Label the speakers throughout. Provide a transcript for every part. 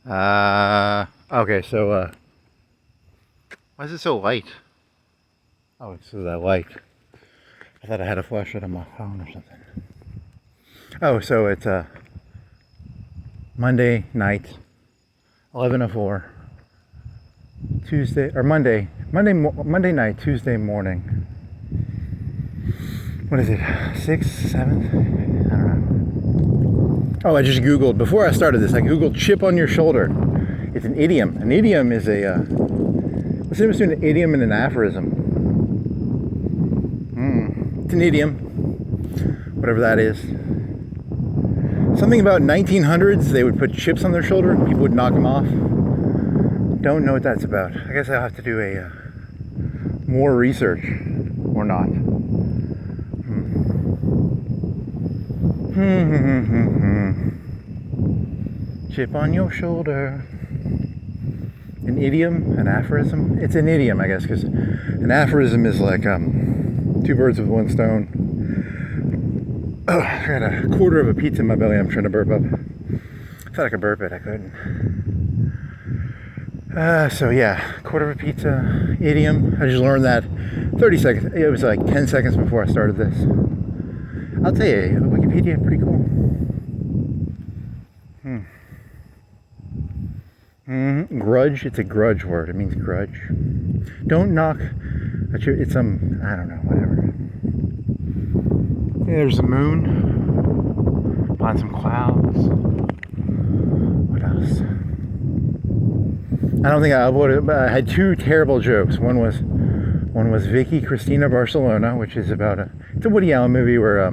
Speaker 1: Okay, so, why is it so light? Oh, it's so that light. I thought I had a flashlight on my phone or something. Oh, so it's, Monday night, 11:04. Tuesday, or Monday night, Tuesday morning. What is it, 6th, 7th? I don't know. Oh, I just Googled, before I started this, I Googled chip on your shoulder. It's an idiom. An idiom is a, what's the difference between an idiom and an aphorism? It's an idiom, whatever that is. Something about 1900s, they would put chips on their shoulder and people would knock them off. Don't know what that's about. I guess I'll have to do a more research, or not. Chip on your shoulder. An idiom, an aphorism. It's an idiom, I guess, because an aphorism is like two birds with one stone. Oh, I got a quarter of a pizza in my belly. I'm trying to burp up. I thought I could burp it. I couldn't. So yeah, quarter of a pizza, idiom. I just learned that 30 seconds. It was like 10 seconds before I started this. I'll tell you, Wikipedia, pretty cool. Grudge, it's a grudge word. It means grudge. Don't knock. It's I don't know, whatever. There's the moon. On some clouds. What else? I don't think I uploaded, but I had two terrible jokes. One was Vicky Cristina Barcelona, which is about it's a Woody Allen movie where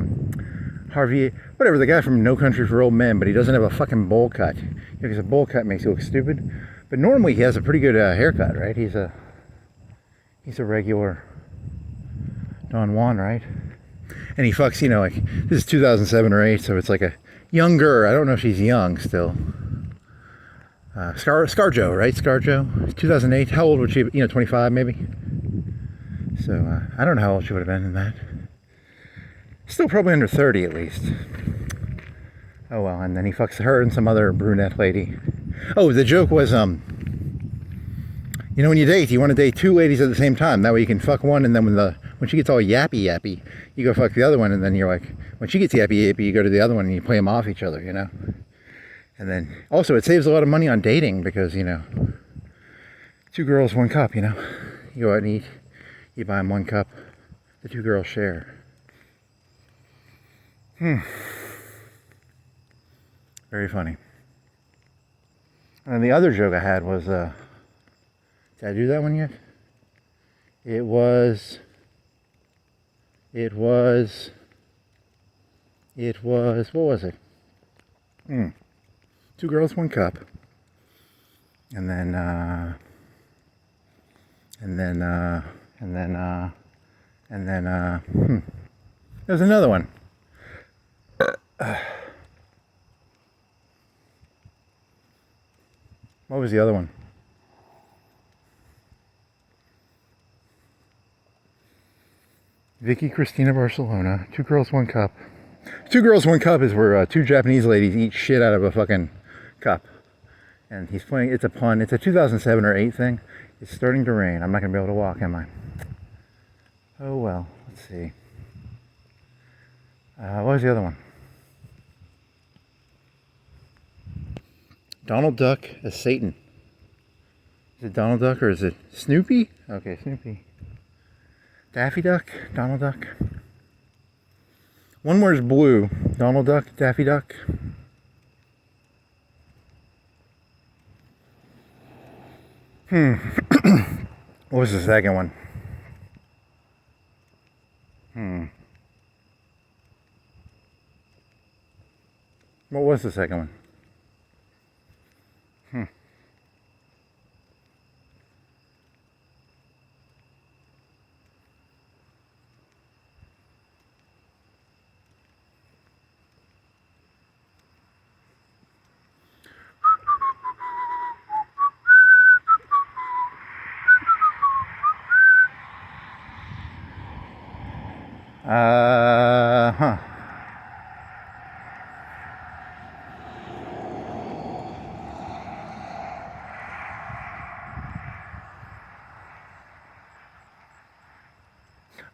Speaker 1: Harvey, whatever, the guy from No Country for Old Men, but he doesn't have a fucking bowl cut. Because a bowl cut makes you look stupid. But normally he has a pretty good haircut, right? He's a regular Don Juan, right? And he fucks, you know, like, this is 2007 or 8, so it's like a younger, I don't know if she's young still. ScarJo, right? ScarJo, 2008. How old would she be? 25 maybe? So, I don't know how old she would have been in that. Still probably under 30 at least. Oh well, and then he fucks her and some other brunette lady. Oh, the joke was, when you date, you want to date two ladies at the same time. That way you can fuck one, and then when she gets all yappy, you go fuck the other one, and then you're like, when she gets yappy, you go to the other one and you play them off each other, you know? And then, also, it saves a lot of money on dating because, two girls, one cup, You go out and eat, you buy them one cup, the two girls share. Very funny. And the other joke I had was, did I do that one yet? It was, what was it? Two girls, one cup. And then, there's another one. What was the other one? Vicky Cristina Barcelona, two girls, one cup. Two girls, one cup is where two Japanese ladies eat shit out of a fucking cup. And he's playing, it's a pun. It's a 2007 or 8 thing. It's starting to rain. I'm not going to be able to walk, am I? Oh well, let's see. What was the other one? Donald Duck as Satan. Is it Donald Duck or is it Snoopy? Okay, Snoopy. Daffy Duck, Donald Duck. One word is blue. Donald Duck, Daffy Duck. What was the second one? What was the second one?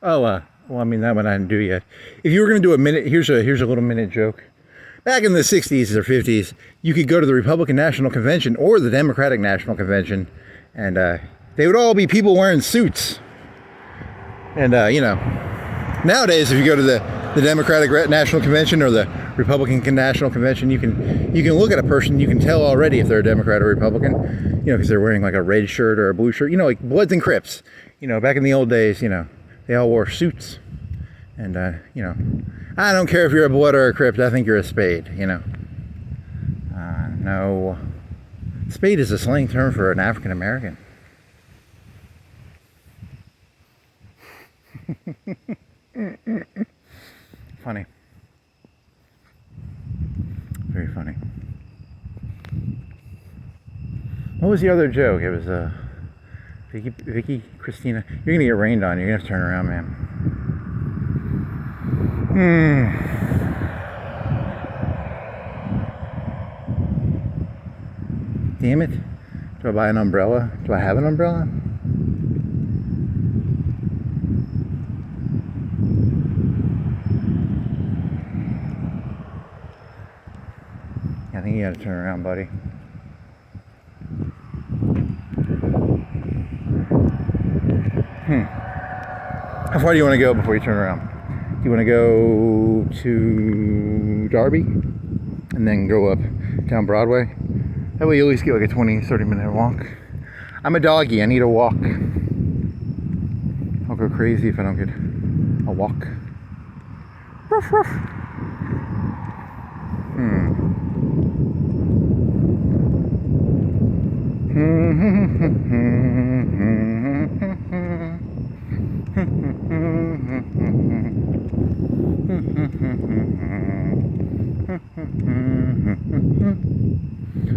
Speaker 1: Oh, well, I mean, that one I didn't do yet. If you were going to do a minute, here's a little minute joke. Back in the 60s or 50s, you could go to the Republican National Convention or the Democratic National Convention, and they would all be people wearing suits. And, you know, nowadays, if you go to the Democratic National Convention or the Republican National Convention, you can look at a person, you can tell already if they're a Democrat or Republican, you know, because they're wearing like a red shirt or a blue shirt, you know, like Bloods and Crips. You know, back in the old days, you know, they all wore suits. And, you know, I don't care if you're a Blood or a Crip, I think you're a Spade, you know. No. Spade is a slang term for an African American. Funny. Very funny. What was the other joke? It was Vicky, Christina. You're gonna get rained on. You're gonna have to turn around, man. Damn it. Do I buy an umbrella? Do I have an umbrella? I think you gotta turn around, buddy. How far do you want to go before you turn around? Do you want to go to Darby and then go up down Broadway? That way you at least get like a 20-30 minute walk. I'm a doggy, I need a walk. I'll go crazy if I don't get a walk. Ruff, ruff.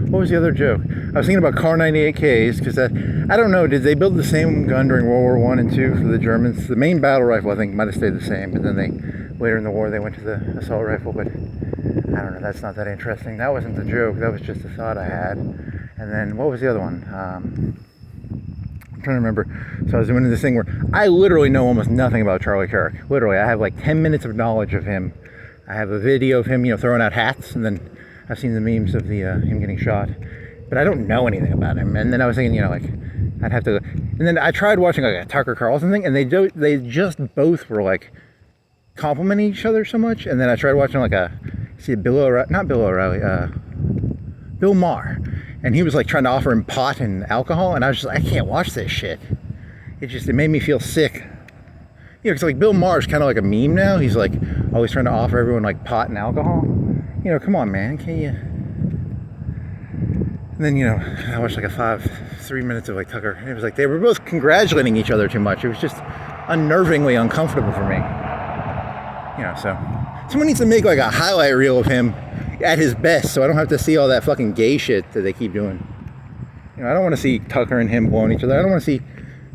Speaker 1: What was the other joke? I was thinking about Car 98Ks because I don't know, did they build the same gun during World War I and II for the Germans? The main battle rifle I think might have stayed the same, but then later in the war they went to the assault rifle, but I don't know, that's not that interesting. That wasn't the joke, that was just a thought I had. And then what was the other one? I'm trying to remember. So I was doing this thing where I literally know almost nothing about Charlie Kirk. Literally, I have like 10 minutes of knowledge of him. I have a video of him, you know, throwing out hats, and then I've seen the memes of the him getting shot. But I don't know anything about him. And then I was thinking, you know, like I'd have to. And then I tried watching like a Tucker Carlson thing, and they just both were like complimenting each other so much. And then I tried watching like Bill Maher. And he was like trying to offer him pot and alcohol, and I was just like, I can't watch this shit. It made me feel sick. You know, because like Bill Maher's kind of like a meme now. He's like always trying to offer everyone like pot and alcohol. You know, come on, man, can't you? And then, you know, I watched like 3 minutes of like Tucker, and it was like they were both congratulating each other too much. It was just unnervingly uncomfortable for me. You know, so someone needs to make like a highlight reel of him at his best, so I don't have to see all that fucking gay shit that they keep doing. You know, I don't want to see Tucker and him blowing each other. I don't want to see,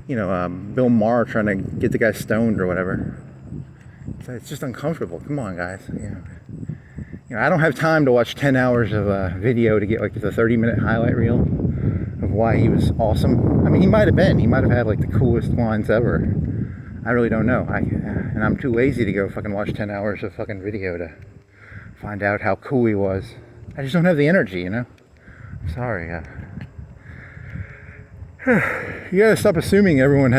Speaker 1: you know, Bill Maher trying to get the guy stoned or whatever. It's just uncomfortable. Come on, guys. You know, I don't have time to watch 10 hours of video to get like the 30-minute highlight reel of why he was awesome. I mean, he might have been. He might have had like the coolest lines ever. I really don't know. And I'm too lazy to go fucking watch 10 hours of fucking video to find out how cool he was. I just don't have the energy, you know? I'm sorry. You gotta stop assuming everyone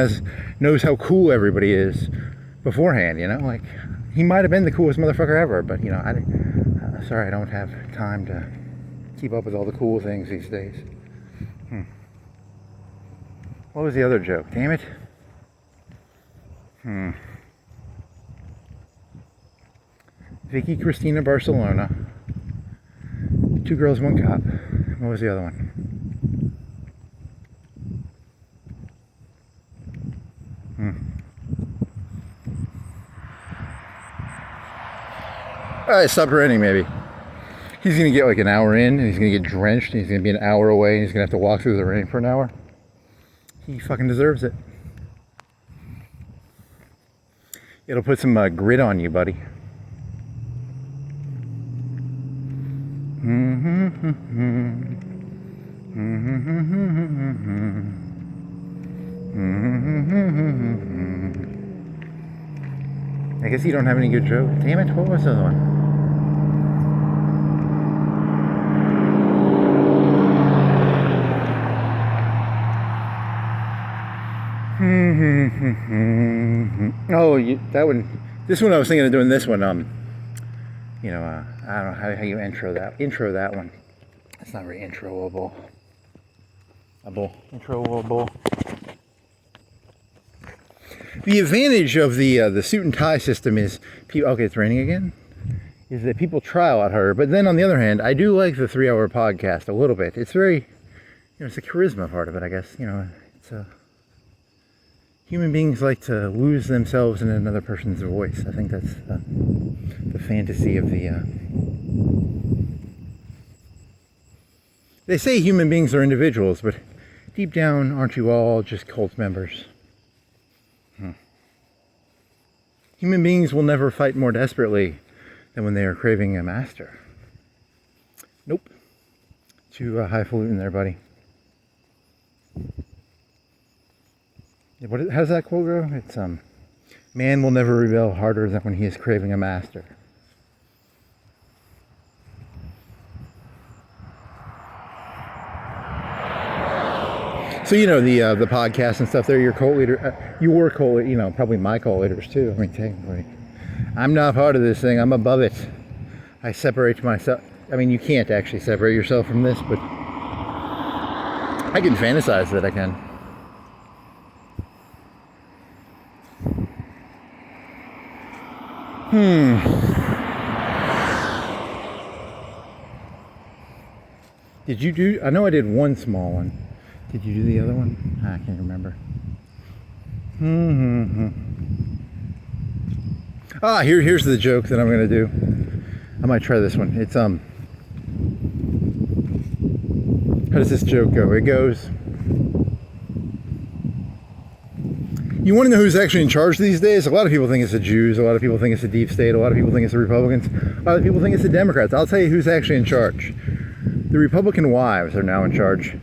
Speaker 1: knows how cool everybody is beforehand, you know? Like, he might have been the coolest motherfucker ever, but, you know, sorry, I don't have time to keep up with all the cool things these days. What was the other joke? Damn it. Vicky Cristina Barcelona. 2 girls, 1 cop. What was the other one? Alright, stop raining maybe. He's gonna get like an hour in and he's gonna get drenched and he's gonna be an hour away and he's gonna have to walk through the rain for an hour. He fucking deserves it. It'll put some grit on you, buddy. I guess you don't have any good jokes. Damn it, what was the other one? Oh, that one. This one I was thinking of doing. This one. I don't know how you intro that one. It's not very introable. Introable. The advantage of the suit and tie system is okay. It's raining again. Is that people try a lot harder. But then on the other hand, I do like the 3-hour podcast a little bit. It's very, it's the charisma part of it, I guess. It's a. Human beings like to lose themselves in another person's voice. I think that's the fantasy of the... They say human beings are individuals, but deep down, aren't you all just cult members? Human beings will never fight more desperately than when they are craving a master. Nope. Too highfalutin there, buddy. How's that quote go? It's man will never rebel harder than when he is craving a master. So the podcast and stuff. They're your cult leader. You were cult. Probably my cult leaders too. I mean, technically, I'm not part of this thing. I'm above it. I separate myself. I mean, you can't actually separate yourself from this, but I can fantasize that I can. Did you do? I know I did one small one. Did you do the other one? I can't remember. Here's the joke that I'm gonna do. I might try this one. It's how does this joke go? It goes, you want to know who's actually in charge these days? A lot of people think it's the Jews. A lot of people think it's the deep state. A lot of people think it's the Republicans. A lot of people think it's the Democrats. I'll tell you who's actually in charge. The Republican wives are now in charge.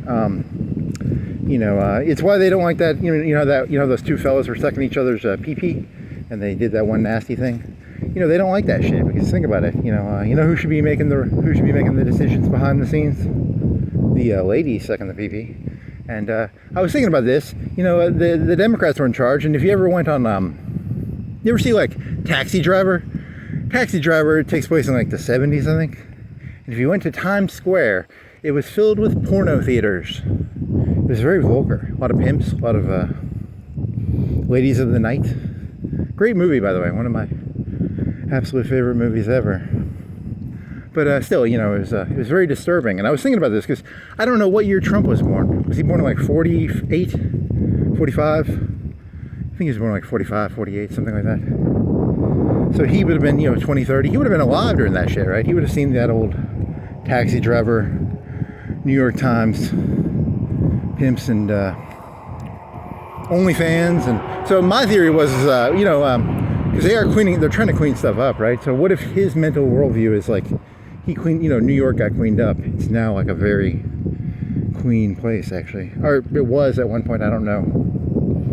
Speaker 1: It's why they don't like that. Those two fellas were sucking each other's pee-pee, and they did that one nasty thing. They don't like that shit because think about it. Who should be making the decisions behind the scenes? The lady sucking the pee-pee. And I was thinking about this. The Democrats were in charge, and if you ever went on, you ever see like Taxi Driver? Taxi Driver takes place in like the 70s, I think. And if you went to Times Square, it was filled with porno theaters. It was very vulgar. A lot of pimps, a lot of ladies of the night. Great movie, by the way. One of my absolute favorite movies ever. But still, it was very disturbing. And I was thinking about this because I don't know what year Trump was born. Was he born in like 48, 45? I think he was born in like 45, 48, something like that. So he would have been, 20, 30. He would have been alive during that shit, right? He would have seen that old Taxi Driver, New York Times, pimps, and OnlyFans. And so my theory was, because they're trying to clean stuff up, right? So what if his mental worldview is like, he cleaned, New York got cleaned up. It's now like a very clean place, actually. Or it was at one point, I don't know.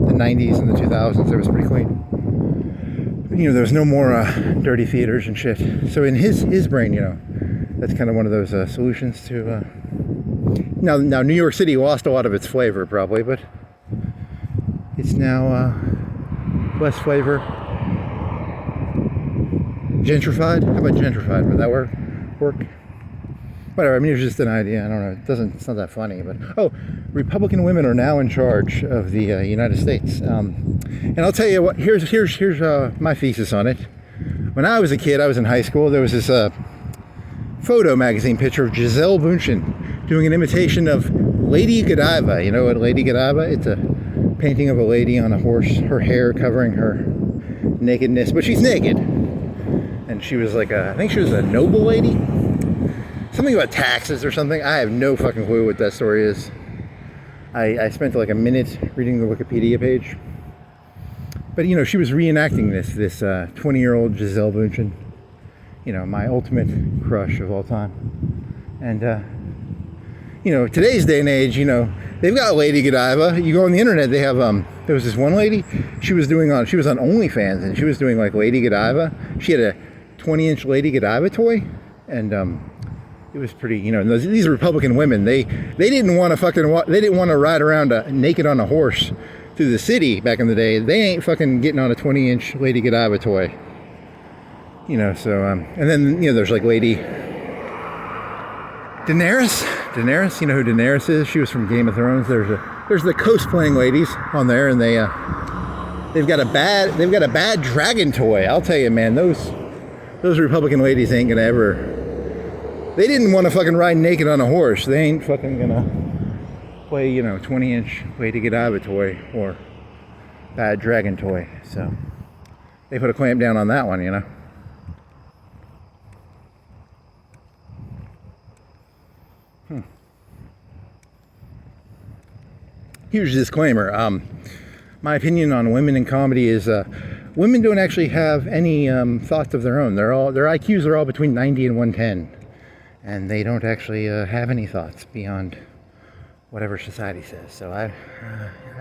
Speaker 1: The 90s and the 2000s, it was pretty clean. There was no more dirty theaters and shit. So in his brain, that's kind of one of those solutions to... Now New York City lost a lot of its flavor, probably, but it's now less flavor. Gentrified? How about gentrified? Would that work? Whatever, I mean, it was just an idea. I don't know. It's not that funny, but Republican women are now in charge of the United States. And I'll tell you what. Here's my thesis on it. When I was a kid, I was in high school. There was this photo magazine picture of Gisele Bündchen doing an imitation of Lady Godiva. You know what Lady Godiva? It's a painting of a lady on a horse, her hair covering her nakedness, but she's naked. And she was like I think she was a noble lady. Something about taxes or something. I have no fucking clue what that story is. I spent like a minute reading the Wikipedia page. But she was reenacting this 20-year-old Gisele Bündchen. My ultimate crush of all time. And today's day and age, They've got Lady Godiva. You go on the internet, they have there was this one lady, she was on OnlyFans, and she was doing like Lady Godiva. She had a 20-inch Lady Godiva toy, and it was pretty, you know, these Republican women, they didn't want to ride around naked on a horse through the city back in the day. They ain't fucking getting on a 20-inch Lady Godiva toy. You know, so and then, you know, there's like Lady Daenerys, you know who Daenerys is? She was from Game of Thrones. There's the cosplaying ladies on there, and they've got a bad dragon toy. I'll tell you, man, those Republican ladies ain't gonna ever. They didn't want to fucking ride naked on a horse. They ain't fucking gonna play, you know, 20-inch Lady Godiva toy or bad dragon toy. So they put a clamp down on that one, you know. Huge disclaimer. My opinion on women in comedy is women don't actually have any thoughts of their own. Their IQs are all between 90 and 110, and they don't actually have any thoughts beyond whatever society says. So I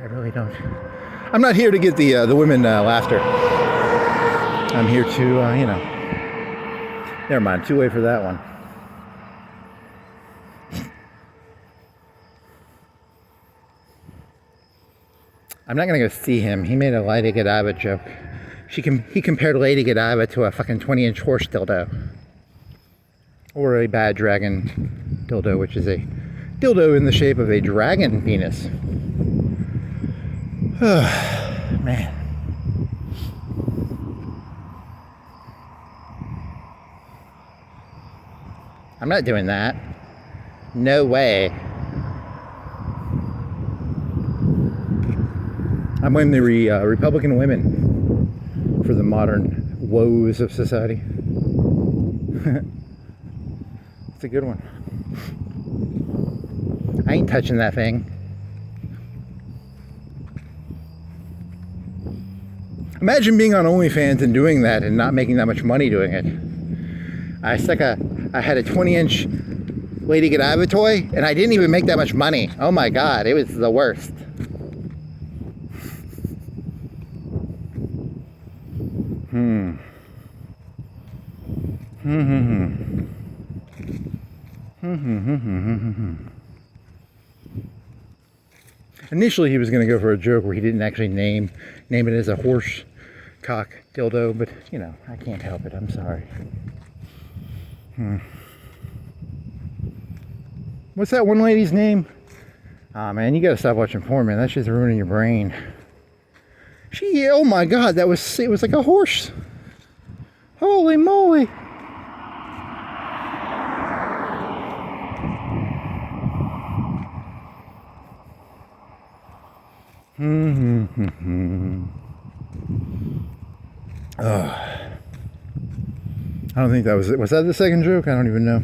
Speaker 1: really don't. I'm not here to get the women laughter. I'm here to you know. Never mind. Too late for that one. I'm not gonna go see him. He made a Lady Godiva joke. He compared Lady Godiva to a fucking 20-inch horse dildo. Or a bad dragon dildo, which is a dildo in the shape of a dragon penis. Man. I'm not doing that. No way. I blame the Republican women for the modern woes of society. It's a good one. I ain't touching that thing. Imagine being on OnlyFans and doing that and not making that much money doing it. I had a 20-inch Lady Godiva toy, and I didn't even make that much money. Oh my God, it was the worst. Initially, he was going to go for a joke where he didn't actually name it as a horse cock dildo, but you know, I can't help it. I'm sorry. What's that one lady's name? Ah, man, you gotta stop watching porn, man. That's just ruining your brain. Oh my God, it was like a horse. Holy moly. I don't think that was it. Was that the second joke? I don't even know.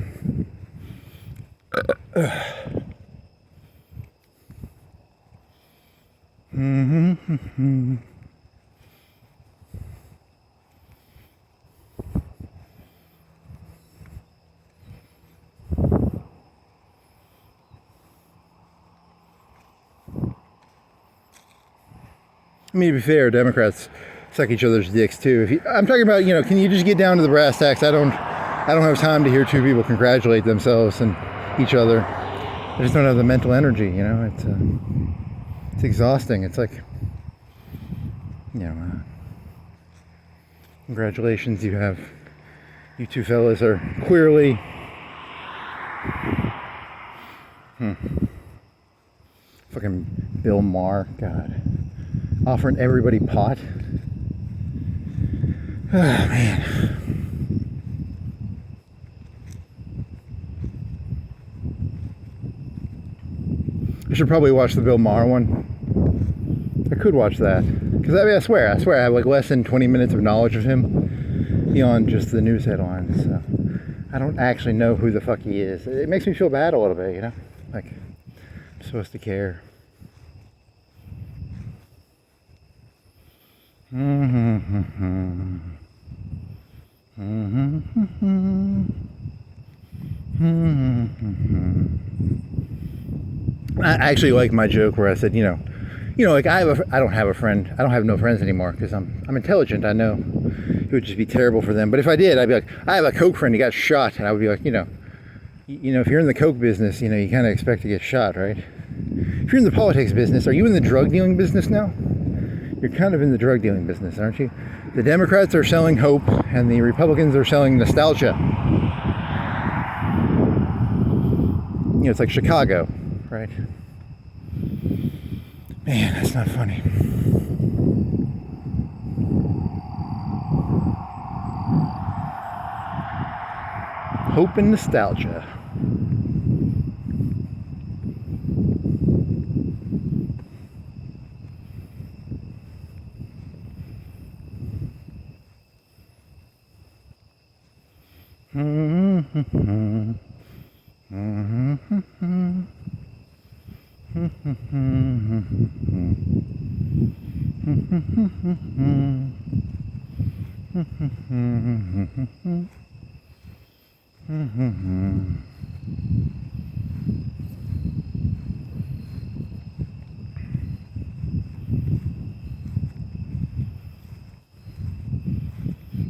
Speaker 1: I mean, to be fair, Democrats suck each other's dicks too. I'm talking about, you know, can you just get down to the brass tacks? I don't have time to hear two people congratulate themselves and each other. I just don't have the mental energy, you know. It's exhausting. It's like, you know, congratulations, you two fellas are queerly fucking Bill Maher, God, offering everybody pot. Oh, man. I should probably watch the Bill Maher one. I could watch that. Because I mean, I swear I have like less than 20 minutes of knowledge of him beyond just the news headlines. So I don't actually know who the fuck he is. It makes me feel bad a little bit, you know? Like, I'm supposed to care. I actually like my joke where I said, like I don't have a friend. I don't have no friends anymore because I'm intelligent. I know it would just be terrible for them. But if I did, I'd be like, I have a Coke friend. He got shot, and I would be like, if you're in the Coke business, you kind of expect to get shot, right? If you're in the politics business, are you in the drug dealing business now? You're kind of in the drug dealing business, aren't you? The Democrats are selling hope, and the Republicans are selling nostalgia. It's like Chicago, right? Man, that's not funny. Hope and nostalgia.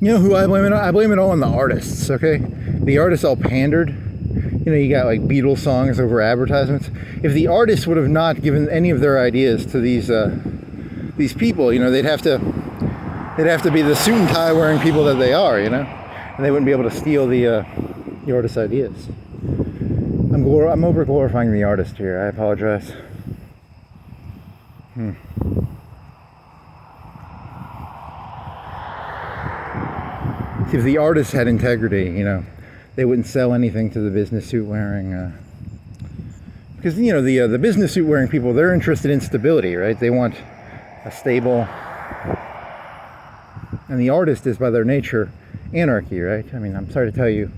Speaker 1: You know who I blame it on? I blame it all on the artists, okay? The artists all pandered. You got like Beatles songs over advertisements. If the artists would have not given any of their ideas to these people, they'd have to be the suit and tie wearing people that they are, and they wouldn't be able to steal the artist's ideas. I'm over glorifying the artist here. I apologize. See, if the artists had integrity, they wouldn't sell anything to the business suit wearing. Because the business suit wearing people, they're interested in stability, right? They want a stable. And the artist is by their nature anarchy, right? I mean, I'm sorry to tell you,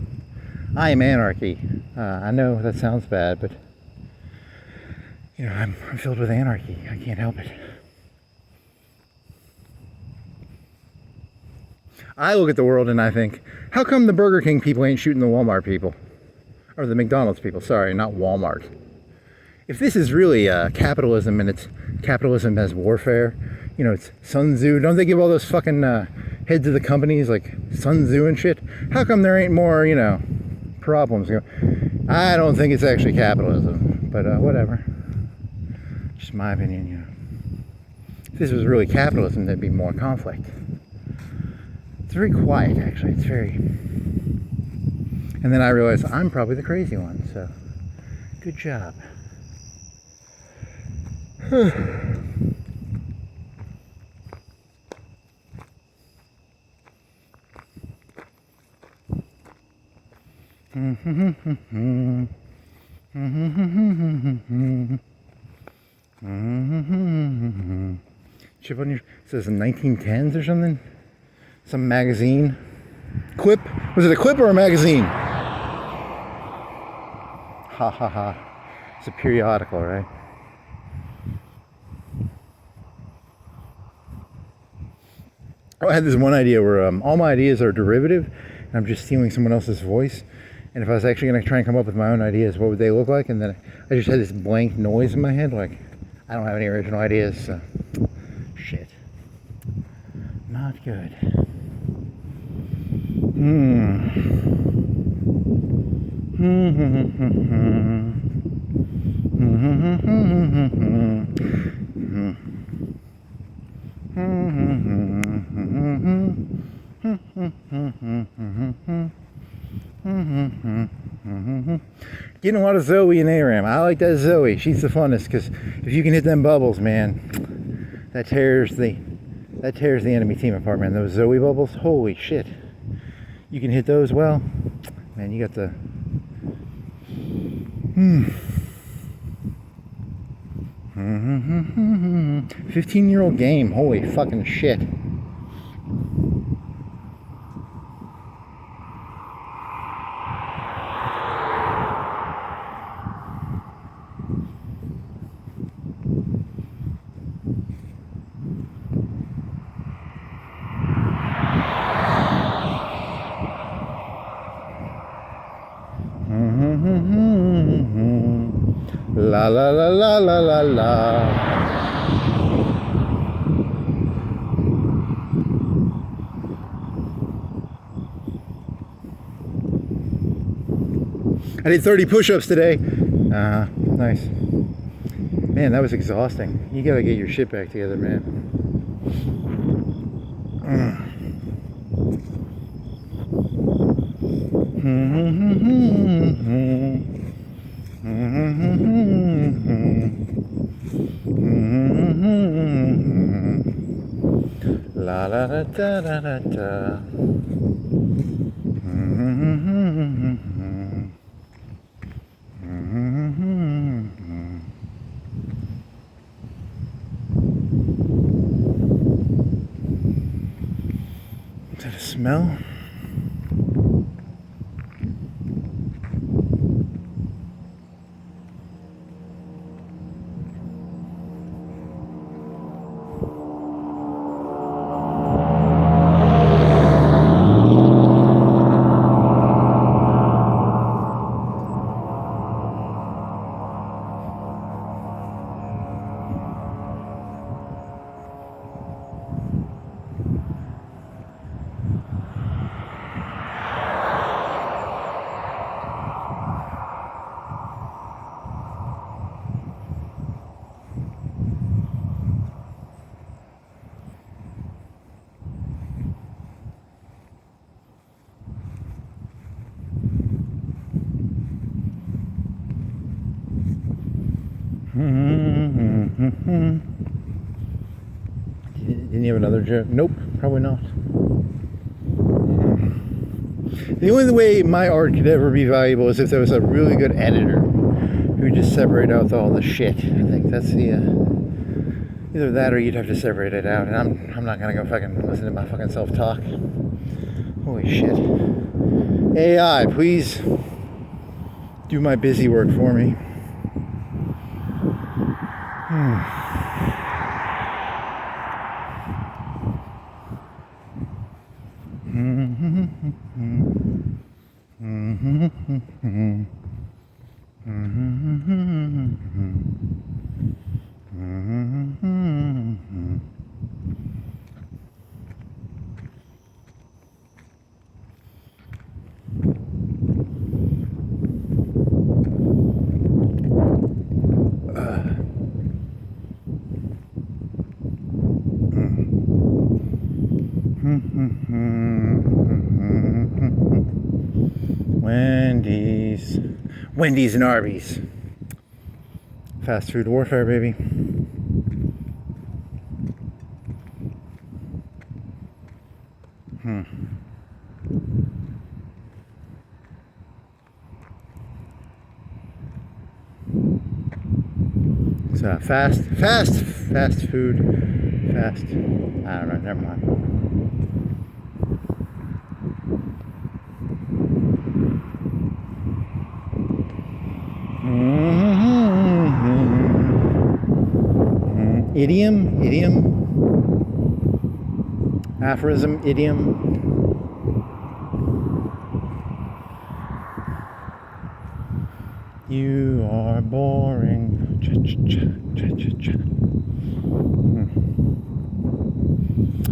Speaker 1: I am anarchy. I know that sounds bad, but I'm filled with anarchy. I can't help it. I look at the world and I think, how come the Burger King people ain't shooting the Walmart people? Or the McDonald's people, sorry, not Walmart. If this is really capitalism and it's capitalism as warfare, it's Sun Tzu, don't they give all those fucking heads of the companies like Sun Tzu and shit? How come there ain't more, problems? I don't think it's actually capitalism, but whatever. Just my opinion, If this was really capitalism, there'd be more conflict. It's very quiet, actually. It's very... And then I realized I'm probably the crazy one, so good job. Chip on your... It says 1910s or something? Some magazine? Clip? Was it a clip or a magazine? Ha ha ha. It's a periodical, right? Oh, I had this one idea where all my ideas are derivative, and I'm just stealing someone else's voice. And if I was actually going to try and come up with my own ideas, what would they look like? And then I just had this blank noise in my head, like, I don't have any original ideas, so... Shit. Not good. Getting a lot of Zoe and Aram. I like that Zoe. She's the funnest because if you can hit them bubbles, man, that tears the enemy team apart, man. Those Zoe bubbles, holy shit. You can hit those well, man. You got the 15-year-old game. Holy fucking shit. La la la la la la la. I did 30 push-ups today. Nice. Man, that was exhausting. You gotta get your shit back together, man. La da da da da da da. Is that a smell? Didn't you have another joke? Nope, probably not. The only way my art could ever be valuable is if there was a really good editor who would just separate out all the shit. I think that's the either that or you'd have to separate it out, and I'm not gonna go fucking listen to my fucking self-talk. Holy shit. AI, please do my busy work for me. Wendy's and Arby's. Fast food warfare, baby. So fast food, fast. I don't know. Never mind. Idiom, aphorism, idiom. You are boring.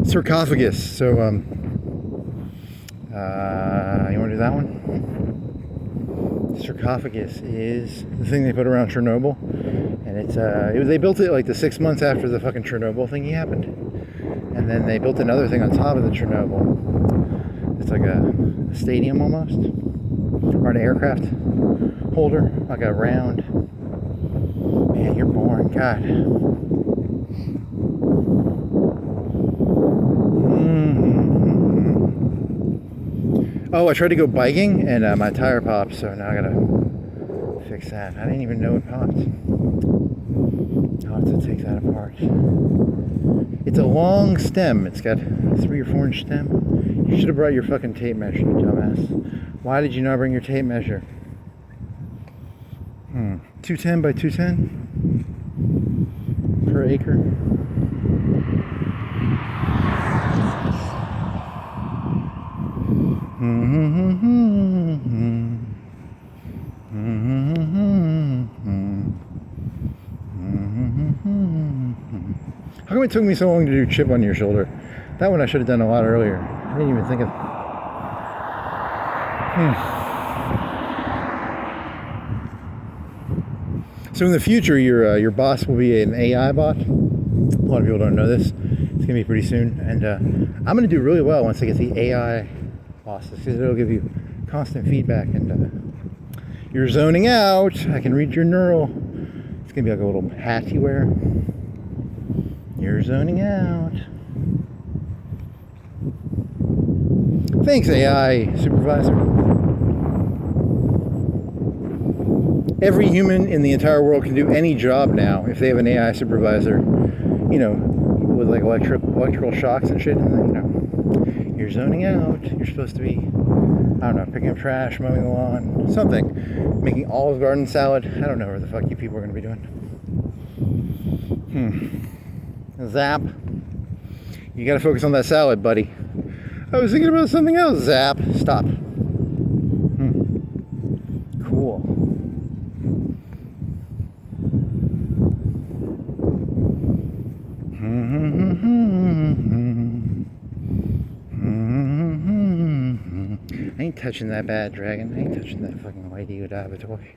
Speaker 1: Sarcophagus. So, you want to do that one? Sarcophagus is the thing they put around Chernobyl, and they built it like the 6 months after the fucking Chernobyl thingy happened, and then they built another thing on top of the Chernobyl. It's like a stadium almost, or an aircraft holder, like a round. Man, you're boring, God. Oh, I tried to go biking and my tire popped, so now I gotta fix that. I didn't even know it popped. I'll have to take that apart. It's a long stem. It's got 3 or 4 inch stem. You should have brought your fucking tape measure, you dumbass. Why did you not bring your tape measure? 210 by 210 per acre. How come it took me so long to do chip on your shoulder? That one I should have done a lot earlier. I didn't even think of. So in the future, your boss will be an AI bot. A lot of people don't know this. It's gonna be pretty soon, and I'm gonna do really well once I get the AI bosses, because it'll give you constant feedback, and you're zoning out. I can read your neural. It's gonna be like a little hat you wear. You're zoning out. Thanks, AI supervisor. Every human in the entire world can do any job now if they have an AI supervisor, you know, with like electrical shocks and shit. And then, you know, you're zoning out. You're supposed to be, I don't know, picking up trash, mowing the lawn, something, making Olive Garden salad. I don't know where the fuck you people are going to be doing. Zap. You got to focus on that salad, buddy. I was thinking about something else. Zap. Stop. Cool. I ain't touching that bad dragon. I ain't touching that fucking lady Godiva toy.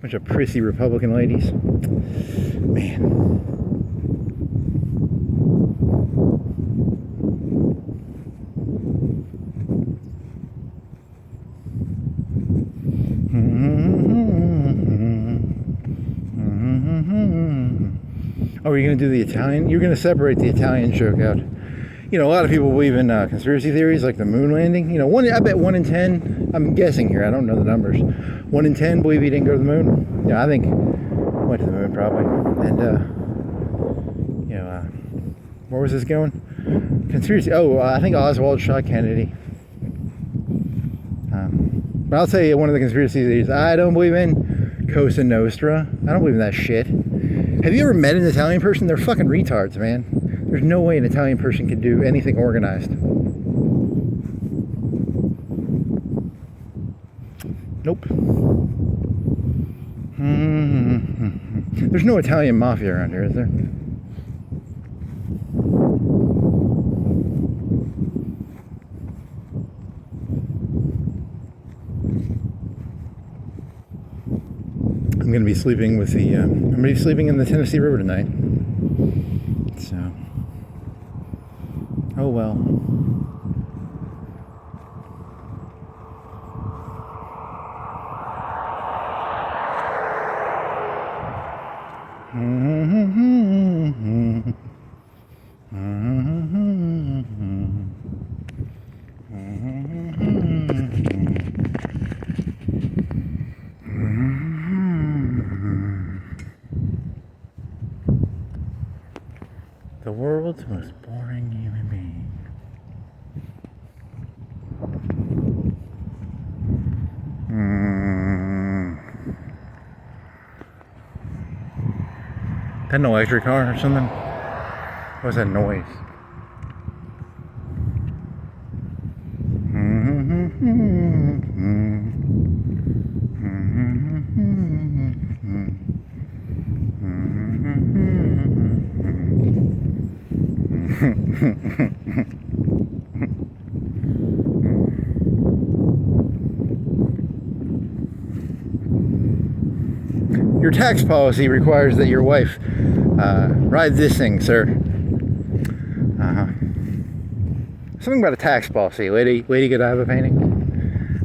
Speaker 1: Bunch of prissy Republican ladies. Man. Oh, are you going to do the Italian? You're going to separate the Italian joke out. You know, a lot of people believe in conspiracy theories like the moon landing. You know, I bet 1 in 10, I'm guessing here, I don't know the numbers. 1 in 10 believe he didn't go to the moon. Yeah, I think went to the moon probably. And, you know, where was this going? Conspiracy. Oh, I think Oswald shot Kennedy. But I'll tell you one of the conspiracy theories I don't believe in. Cosa Nostra. I don't believe in that shit. Have you ever met an Italian person? They're fucking retards, man. There's no way an Italian person can do anything organized. Nope. There's no Italian mafia around here, is there? I'm going to be sleeping with the, I'm going to be sleeping in the Tennessee River tonight. So, oh well. The world's most boring human being. That an electric car or something? What was that noise? Your tax policy requires that your wife ride this thing, sir. Something about a tax policy. Lady Godiva painting?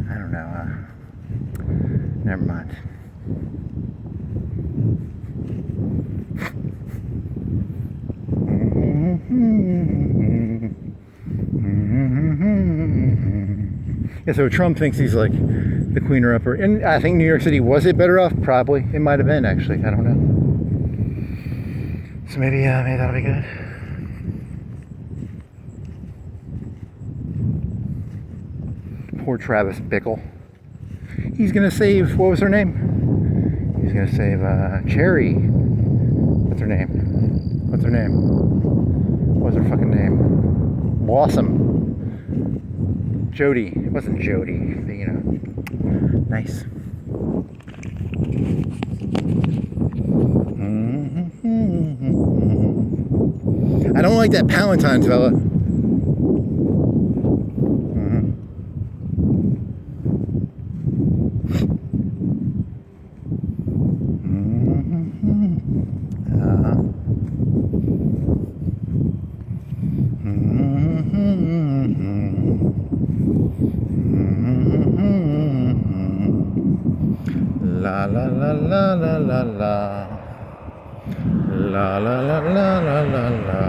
Speaker 1: I don't know. Never mind. Yeah, so Trump thinks he's like the cleaner upper, and I think New York City, was it better off? Probably. It might have been, actually. I don't know. So maybe that'll be good. Poor Travis Bickle. He's gonna save, what was her name? He's gonna save Cherry. What's her name? What's her name? What was her fucking name? Blossom. Jody. It wasn't Jody, you know. Nice. I don't like that Palatine's, fella. La la la la la la la. La la la la la la la.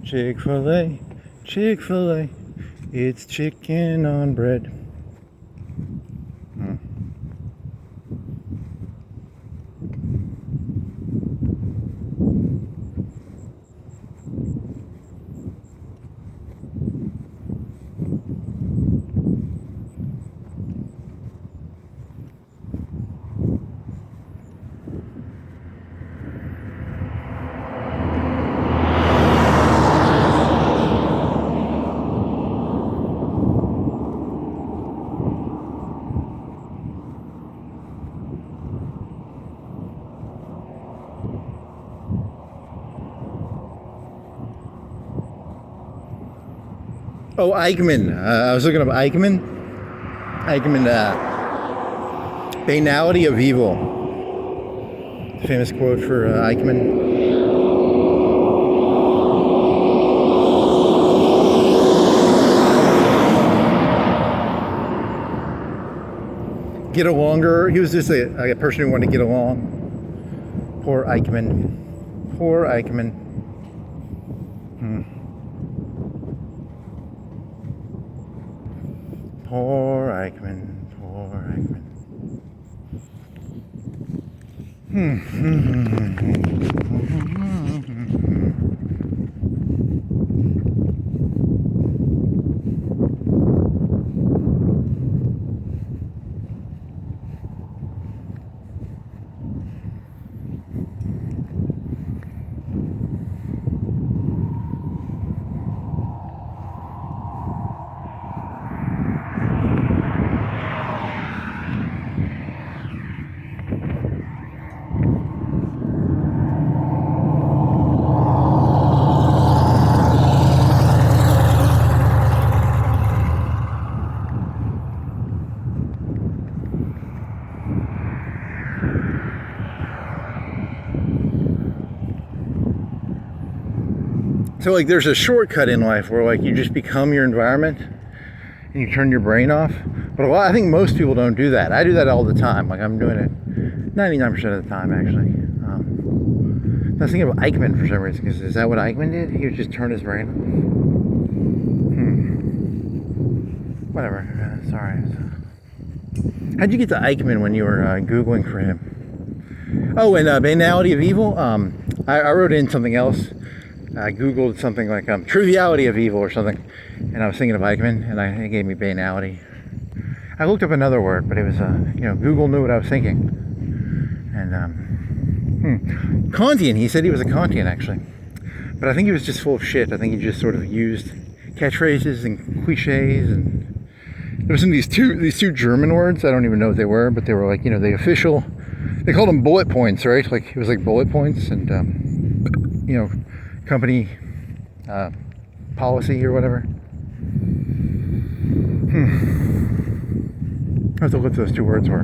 Speaker 1: Chick-fil-A, Chick-fil-A, it's chicken on bread. Oh, Eichmann. I was looking up Eichmann. Eichmann, Banality of Evil. Famous quote for Eichmann. Get alonger. He was just a person who wanted to get along. Poor Eichmann. Poor Eichmann. Poor Eichmann, poor Eichmann. So like there's a shortcut in life where like you just become your environment and you turn your brain off. But I think most people don't do that. I do that all the time. Like I'm doing it 99% of the time actually. I was thinking about Eichmann for some reason, because is that what Eichmann did? He would just turn his brain off. Whatever. Sorry. How'd you get to Eichmann when you were Googling for him? Oh, and Banality of Evil. I wrote in something else. I Googled something like triviality of evil or something, and I was thinking of Eichmann, and it gave me banality. I looked up another word, but it was, Google knew what I was thinking. And, Kantian, he said he was a Kantian, actually. But I think he was just full of shit. I think he just sort of used catchphrases and cliches, and there was these two German words. I don't even know what they were, but they were like, the official They called them bullet points, right? Like it was like bullet points, and you know, company policy or whatever. I have to look what those two words were.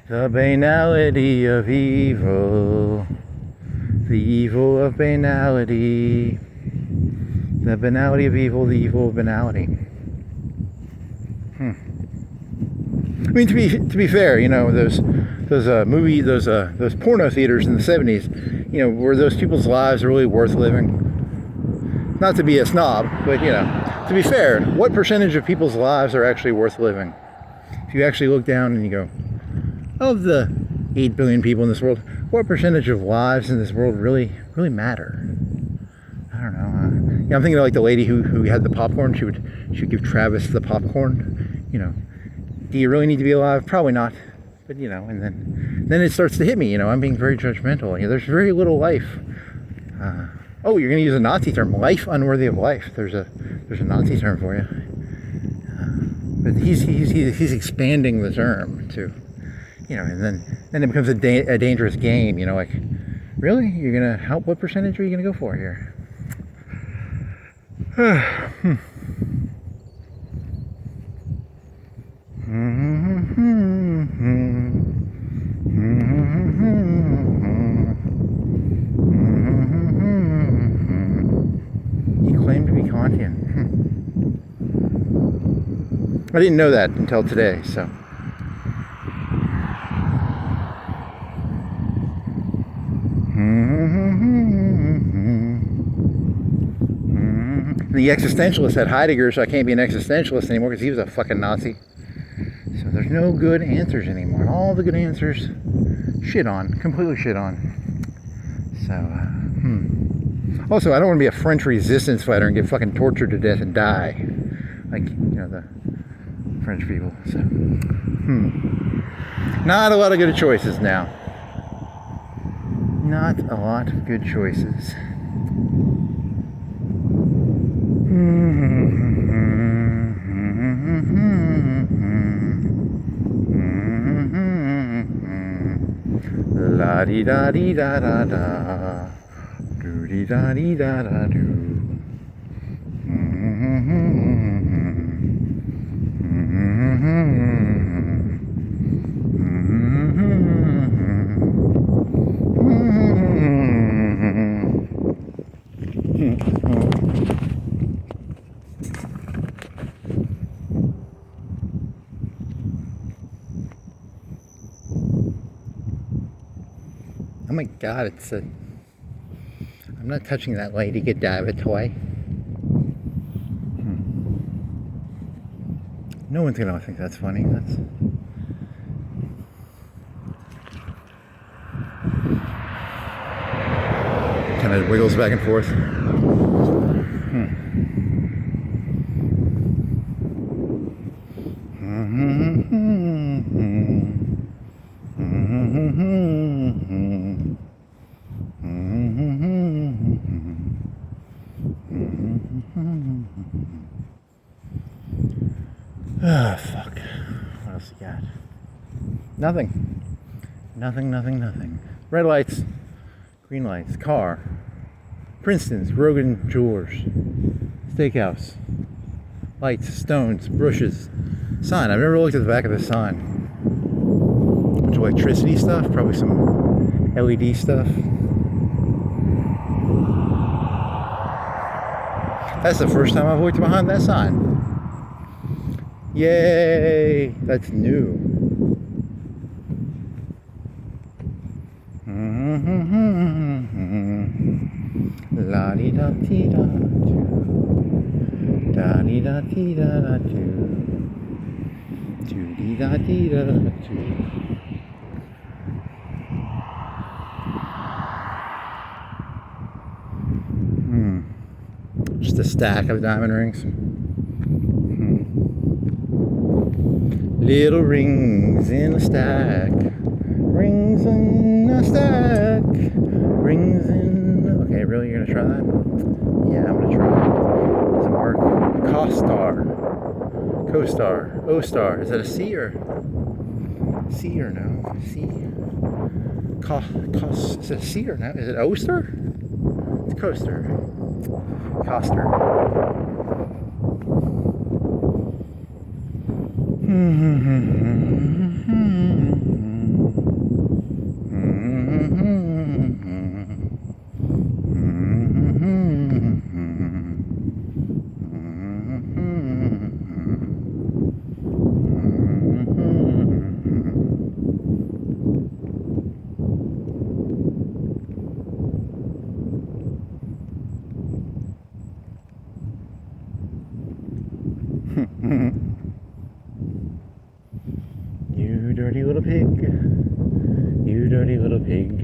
Speaker 1: The banality of evil. The evil of banality. The banality of evil, the evil of banality. I mean, to be fair, you know, those porno theaters in the 70s, you know, were those people's lives really worth living? Not to be a snob, but you know, to be fair, what percentage of people's lives are actually worth living? If you actually look down and you go, of the 8 billion people in this world, what percentage of lives in this world really matter? I don't know. Yeah, I'm thinking of like the lady who had the popcorn. She would give Travis the popcorn. You know, do you really need to be alive? Probably not. But you know, and then it starts to hit me. You know, I'm being very judgmental. You know, there's very little life. Oh, you're going to use a Nazi term, life unworthy of life. There's a Nazi term for you. But he's expanding the term to, you know, and then it becomes a dangerous game. You know, like, really, you're going to help? What percentage are you going to go for here? He claimed to be Kantian. I didn't know that until today, so. The existentialist had Heidegger, so I can't be an existentialist anymore because he was a fucking Nazi. So there's no good answers anymore. All the good answers, shit on, completely shit on. So, Also, I don't want to be a French resistance fighter and get fucking tortured to death and die, like, you know, the French people. So, not a lot of good choices now. Not a lot of good choices. La di da di da da da, do di da di da da do. Oh my god, it's a... I'm not touching that Lady Godiva toy. No one's gonna think that's funny. That's... kind of wiggles back and forth. Ah, fuck. What else you got? Nothing. Nothing. Red lights, green lights, car, Princeton's, Rogan Jewelers, steakhouse, lights, stones, bushes, sign. I've never looked at the back of the sign. A bunch of electricity stuff, probably some LED stuff. That's the first time I've looked behind that sign. Yay! That's new. La di da ti da da di da ti da da do di da di da do. Just a stack of diamond rings. Little rings in a stack. Rings in a stack. Rings in. Okay, really? You're gonna try that? Yeah, I'm gonna try it. Does it work? Co-star. O-star. Is that a C or C or no? C. Is it a C or no? Is it O-star? It's coaster. Coster. You dirty little pig. You dirty little pig.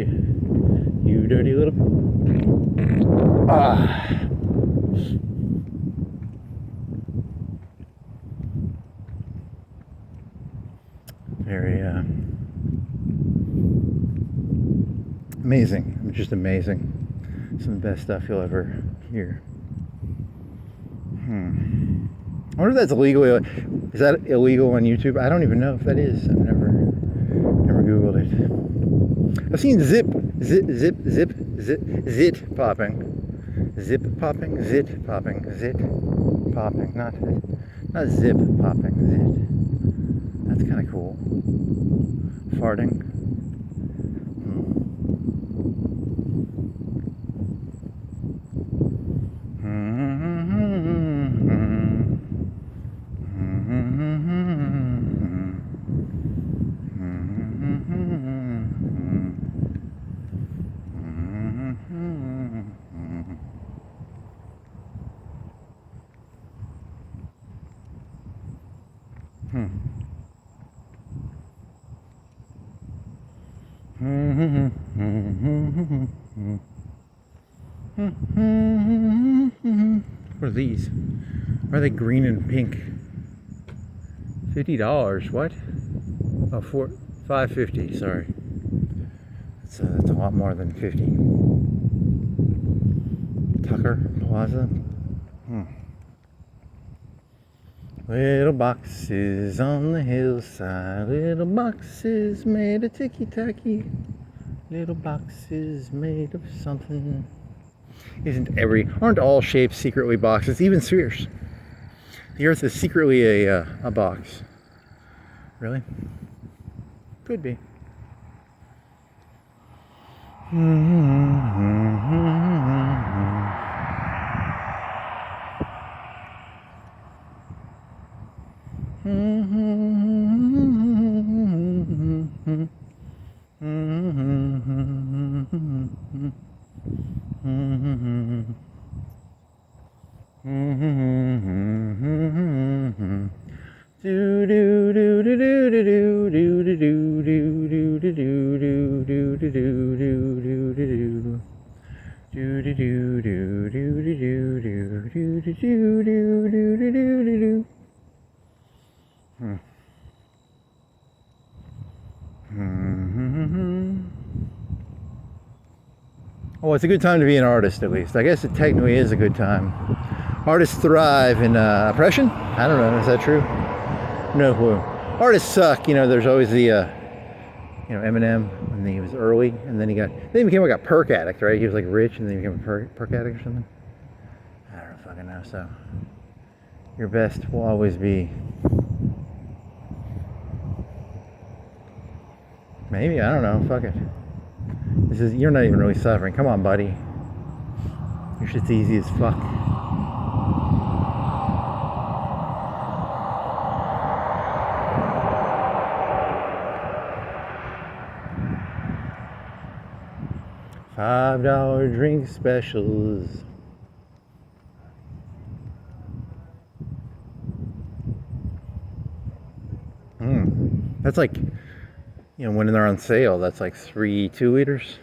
Speaker 1: You dirty little... Ah. Very, amazing. Just amazing. Some of the best stuff you'll ever hear. I wonder if that's illegal. Is that illegal on YouTube? I don't even know if that is. I've never Googled it. I've seen zit popping. Zip popping, zit popping, zit popping. Not zip popping, zit. That's kind of cool. Farting. What are these? Why are they green and pink? $50. What? Oh, $5.50. Sorry. That's a lot more than 50. Tucker Plaza. Little boxes on the hillside. Little boxes made of ticky-tacky. Little boxes made of something. Aren't all shapes secretly boxes? Even spheres. The Earth is secretly a box. Really? Could be. Well, it's a good time to be an artist, at least. I guess it technically is a good time. Artists thrive in oppression? I don't know. Is that true? No clue. Artists suck. You know, there's always the, Eminem when he was early, and then he became like a perk addict, right? He was like rich, and then he became a perk addict or something. I don't fucking know. So, your best will always be. Maybe, I don't know. Fuck it. You're not even really suffering. Come on, buddy. Your shit's easy as fuck. $5 drink specials. That's like, when they're on sale, that's like 3 2-liters.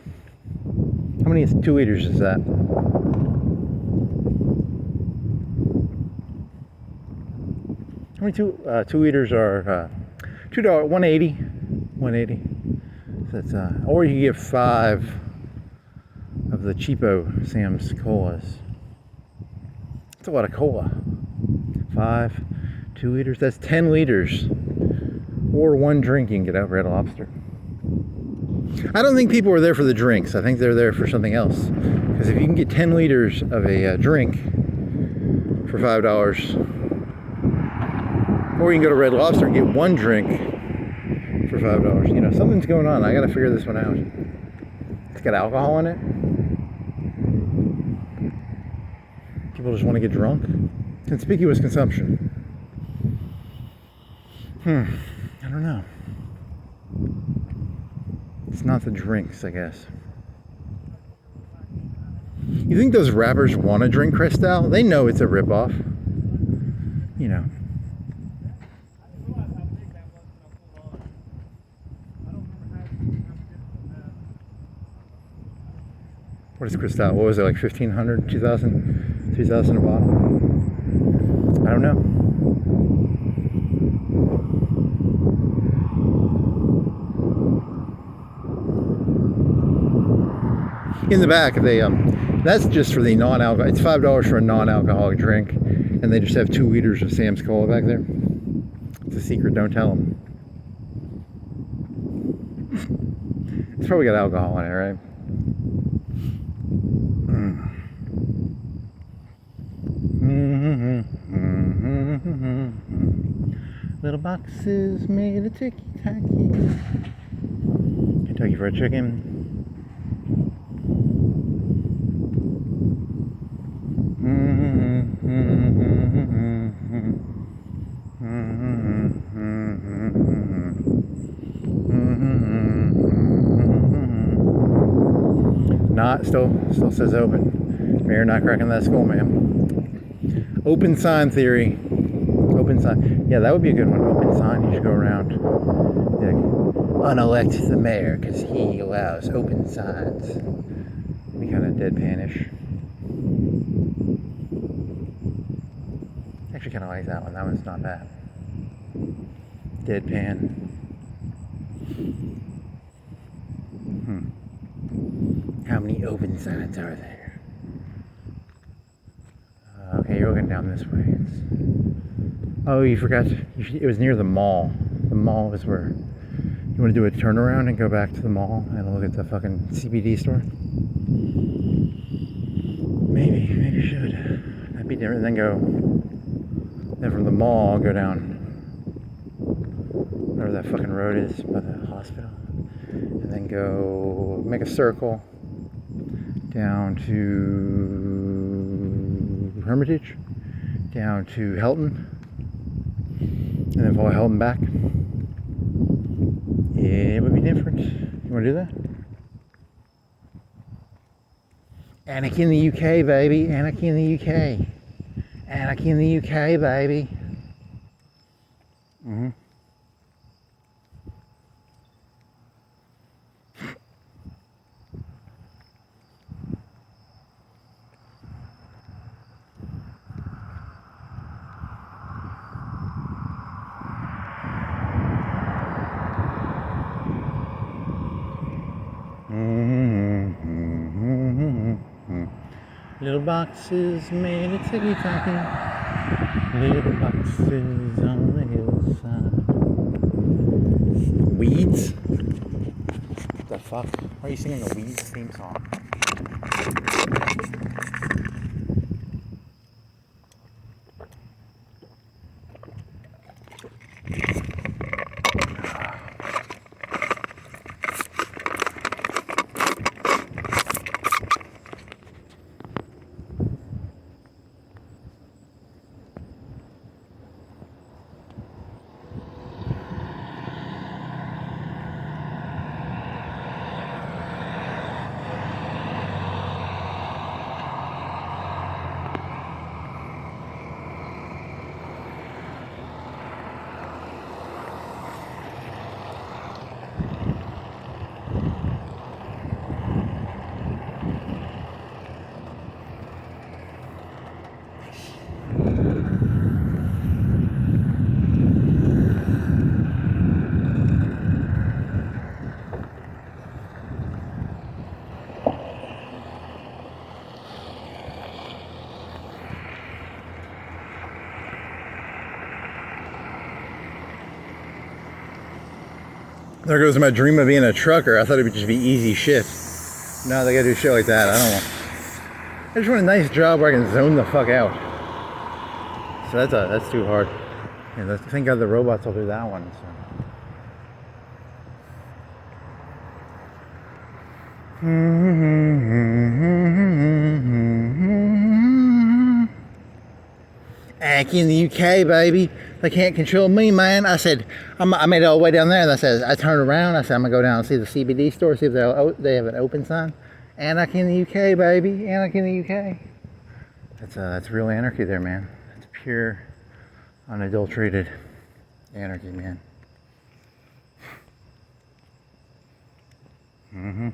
Speaker 1: How many 2-liters is that? How many 2-liters are $2, $1.80. $1.80. So that's or you can get 5 the cheapo Sam's Colas. That's a lot of cola. 2 liters, that's 10 liters. Or one drink you can get out Red Lobster. I don't think people are there for the drinks. I think they're there for something else. Because if you can get 10 liters of a drink for $5, or you can go to Red Lobster and get one drink for $5. You know, something's going on. I gotta figure this one out. It's got alcohol in it. People just want to get drunk. Conspicuous consumption. I don't know. It's not the drinks, I guess. You think those rappers want to drink Cristal? They know it's a ripoff. You know. What is Cristal? What was it, like 1,500, 2,000, 3,000 a bottle? I don't know. In the back, they that's just for the non-alcohol. It's $5 for a non-alcoholic drink, and they just have 2 liters of Sam's Cola back there. It's a secret. Don't tell them. It's probably got alcohol in it, right? Little boxes made of ticky-tacky. Kentucky Fried Chicken. Not still says open. Mayor not cracking that skull, man. Open sign theory. Open sign. Yeah, that would be a good one. Open sign. You should go around. Yeah. Unelect the mayor because he allows open signs. Be kind of deadpanish. Actually, kind of like that one. That one's not bad. Deadpan. How many open signs are there? Okay, you're looking down this way. Oh, you forgot. It was near the mall. The mall is where you want to do a turnaround and go back to the mall and look at the fucking CBD store. Maybe you should. That'd be different. Then from the mall, go down whatever that fucking road is by the hospital, and then go make a circle down to Hermitage, down to Helton, and then follow Helton back. It would be different. You want to do that? Anarchy in the UK, baby. Anarchy in the UK. Anarchy in the UK, baby. Little boxes made of ticky-tacky. Little boxes on the hillside. Weeds? What the fuck? Why are you singing a Weeds theme song? There goes my dream of being a trucker. I thought it would just be easy shit. No, they gotta do shit like that. I don't want. I just want a nice job where I can zone the fuck out. So that's too hard. Yeah, thank God the robots will do that one. So. Back in the UK, baby. They can't control me, man. I said, I made it all the way down there, and I turned around. I said, I'm gonna go down and see the CBD store, see if they have an open sign. Anarchy in the UK, baby. Anarchy in the UK. That's real anarchy there, man. It's pure, unadulterated anarchy, man. Mm-hmm.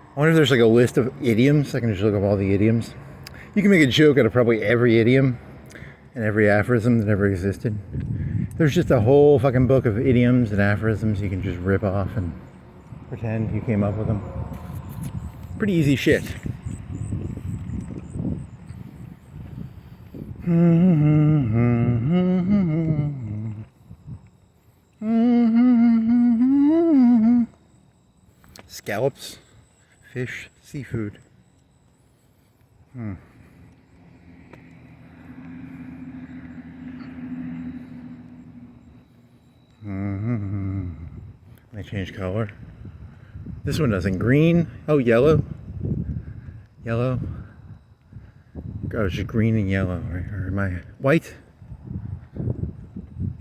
Speaker 1: I wonder if there's like a list of idioms. I can just look up all the idioms. You can make a joke out of probably every idiom and every aphorism that ever existed. There's just a whole fucking book of idioms and aphorisms you can just rip off and pretend you came up with them. Pretty easy shit. Scallops, fish, seafood. They change color. This one doesn't. Green. Oh, yellow. Yellow. Oh, it's just green and yellow. Or am I white?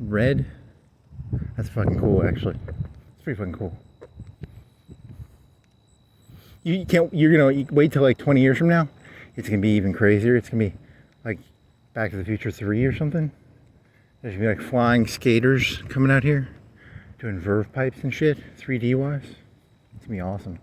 Speaker 1: Red. That's fucking cool, actually. It's pretty fucking cool. You're gonna wait till like 20 years from now. It's gonna be even crazier. It's gonna be like Back to the Future 3 or something. There's gonna be like flying skaters coming out here doing verve pipes and shit, 3D wise. It's gonna be awesome.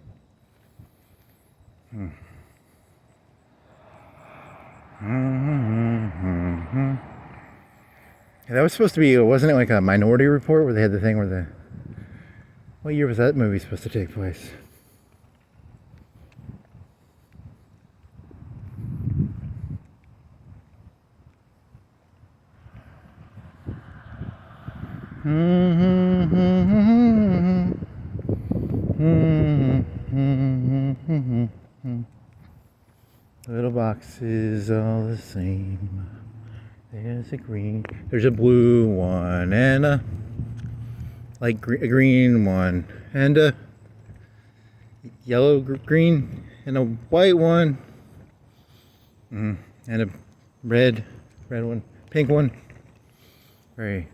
Speaker 1: Yeah, that was supposed to be, wasn't it like a Minority Report where they had the thing where what year was that movie supposed to take place? Little boxes all the same. There's a green, there's a blue one, and a a green one, and a yellow green, and a white one, and a red one, pink one. Very.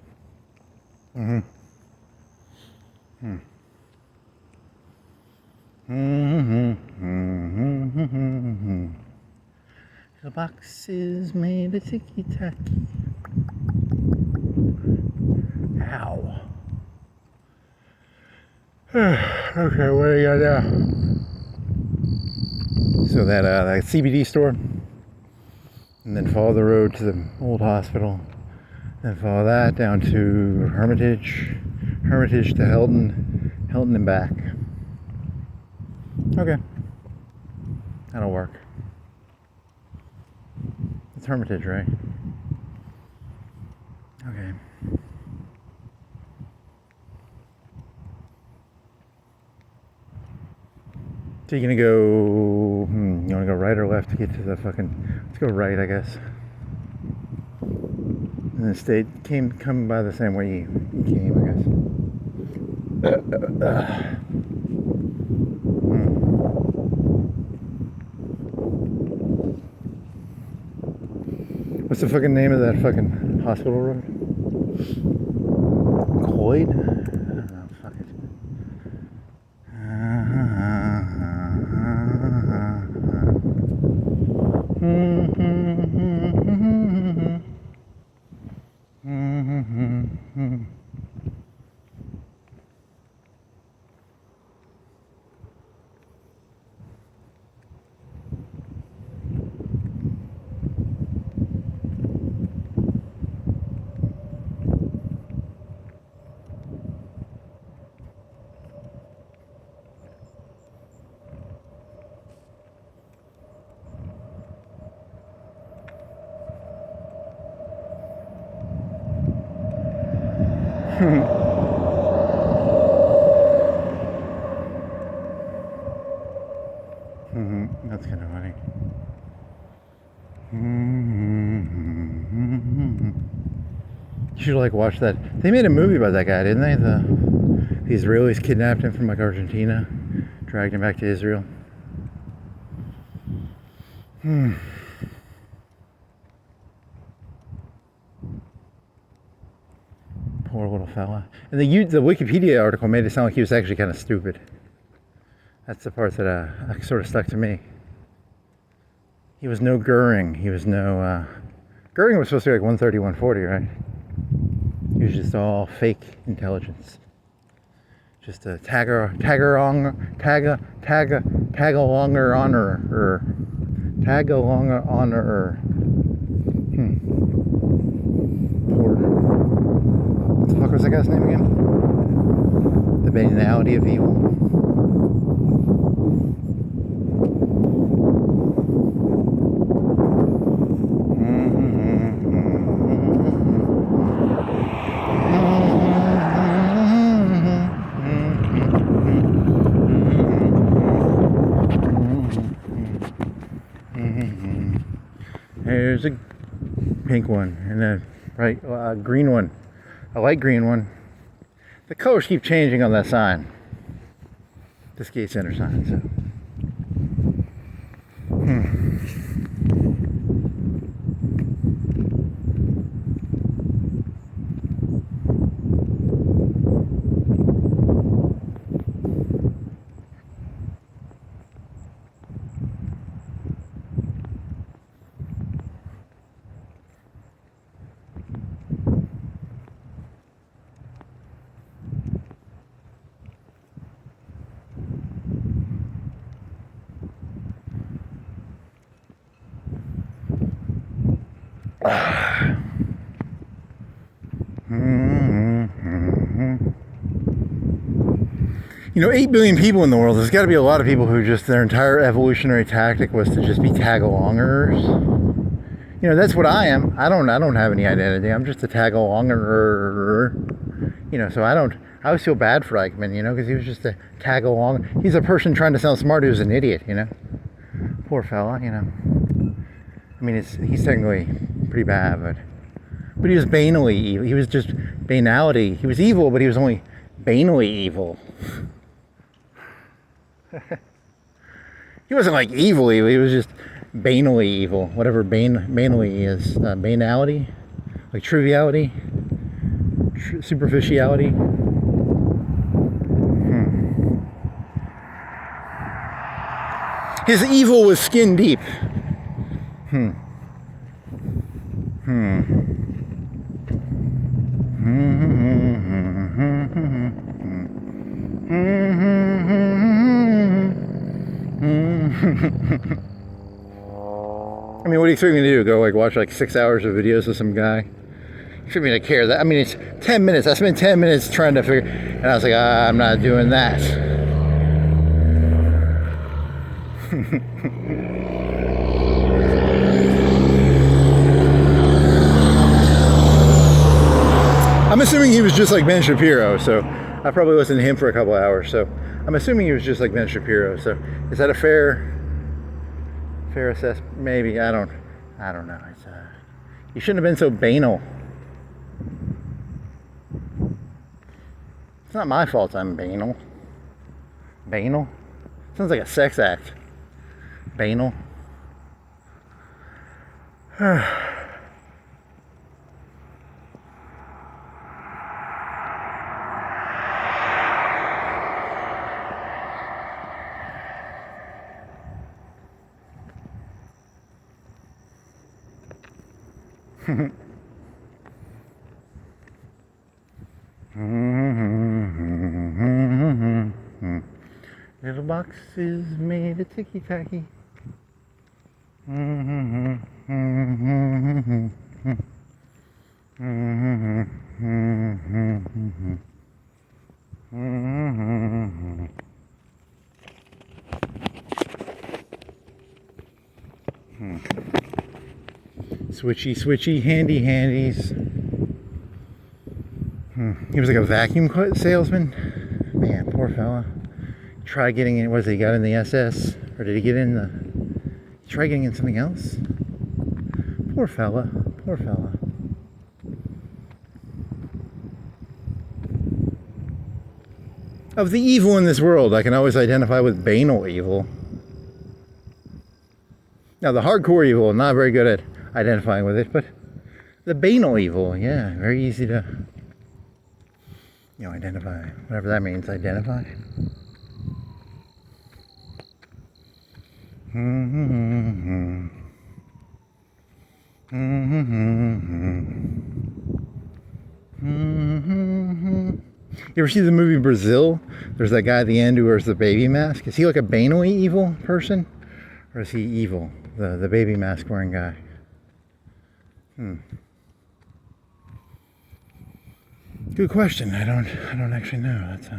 Speaker 1: The box is made of ticky-tacky. Ow. Okay, what do you got now? So that CBD store, and then follow the road to the old hospital, then follow that down to Hermitage to Helton and back. Okay, that'll work. It's Hermitage, right? Okay. So you're gonna go, you wanna go right or left to get to the fucking, let's go right, I guess. And then come by the same way you came, I guess. What's the fucking name of that fucking hospital road? Cloyd? I don't know, fuck it. That's kind of funny. You should like watch that. They made a movie about that guy, didn't they? The Israelis kidnapped him from like Argentina, dragged him back to Israel. Poor little fella. And the Wikipedia article made it sound like he was actually kind of stupid. That's the part that sort of stuck to me. He was no Goering. He was no... Goering was supposed to be like 130, 140, right? He was just all fake intelligence. Just a tag-along honor. Poor. What the fuck was that guy's name again? The Banality of Evil. There's a pink one and a green one, a light green one. The colors keep changing on that sign, the skate center sign. So. You know, 8 billion people in the world. There's got to be a lot of people who just their entire evolutionary tactic was to just be tag-alongers. You know, that's what I am. I don't have any identity. I'm just a tag-alonger. You know, so I always feel bad for Eichmann, you know, because he was just a tag-along. He's a person trying to sound smart who's an idiot, you know. Poor fella, you know. I mean, he's technically pretty bad, but he was banally evil. He was just banality. He was evil, but he was only banally evil. He wasn't like evil, he was just banally evil. Whatever banally is. Banality, like triviality, superficiality. His evil was skin deep. I mean, what do you expect me to do? Go like watch like 6 hours of videos of some guy? You expect me to care that? I mean, it's 10 minutes. I spent 10 minutes trying to figure, and I was like, I'm not doing that. I'm assuming he was just like Ben Shapiro, so I probably listened to him for a couple hours. So I'm assuming he was just like Ben Shapiro. So is that a fair assessment? Maybe. I don't know. It's you shouldn't have been so banal. It's not my fault I'm banal. Banal? Sounds like a sex act. Banal. Little boxes made of ticky-tacky. Switchy, handies. He was like a vacuum salesman. Man, poor fella. Try getting in. Was he got in the SS, or did he get in the? Try getting in something else. Poor fella. Poor fella. Of the evil in this world, I can always identify with banal evil. Now, the hardcore evil, I'm not very good at identifying with it, but the banal evil, yeah, very easy to, identify. Whatever that means, identify. You ever see the movie Brazil? There's that guy at the end who wears the baby mask. Is he like a banally evil person? Or is he evil? The baby mask wearing guy. Good question. I don't actually know. That's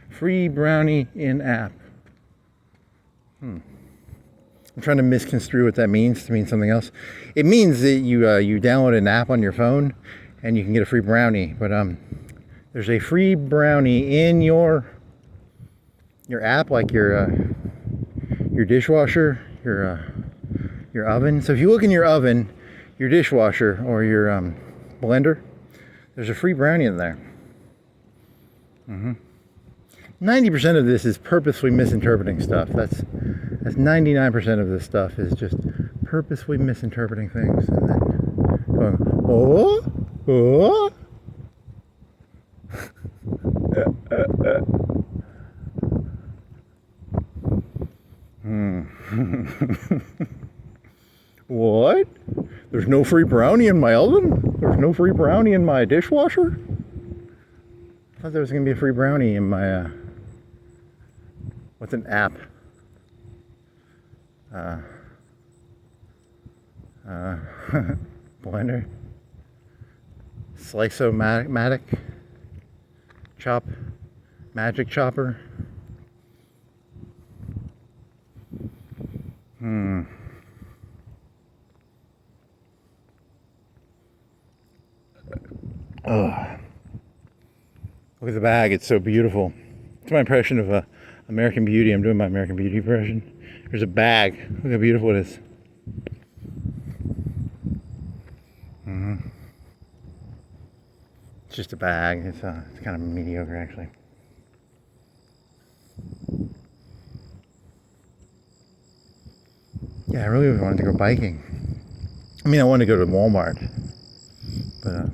Speaker 1: free brownie in app. I'm trying to misconstrue what that means to mean something else. It means that you download an app on your phone and you can get a free brownie. But there's a free brownie in your app, like your dishwasher, your oven. So if you look in your oven, your dishwasher, or your blender, there's a free brownie in there. 90% of this is purposefully misinterpreting stuff. That's 99% of this stuff is just purposefully misinterpreting things and then going, oh. What? There's no free brownie in my oven? There's no free brownie in my dishwasher? I thought there was going to be a free brownie in my, what's an app? Blender? Slice-o-matic? Magic chopper? Look at the bag, it's so beautiful. It's my impression of American Beauty. I'm doing my American Beauty impression. There's a bag. Look how beautiful it is. It's just a bag. It's kind of mediocre, actually. Yeah, I really wanted to go biking. I mean, I wanted to go to Walmart, but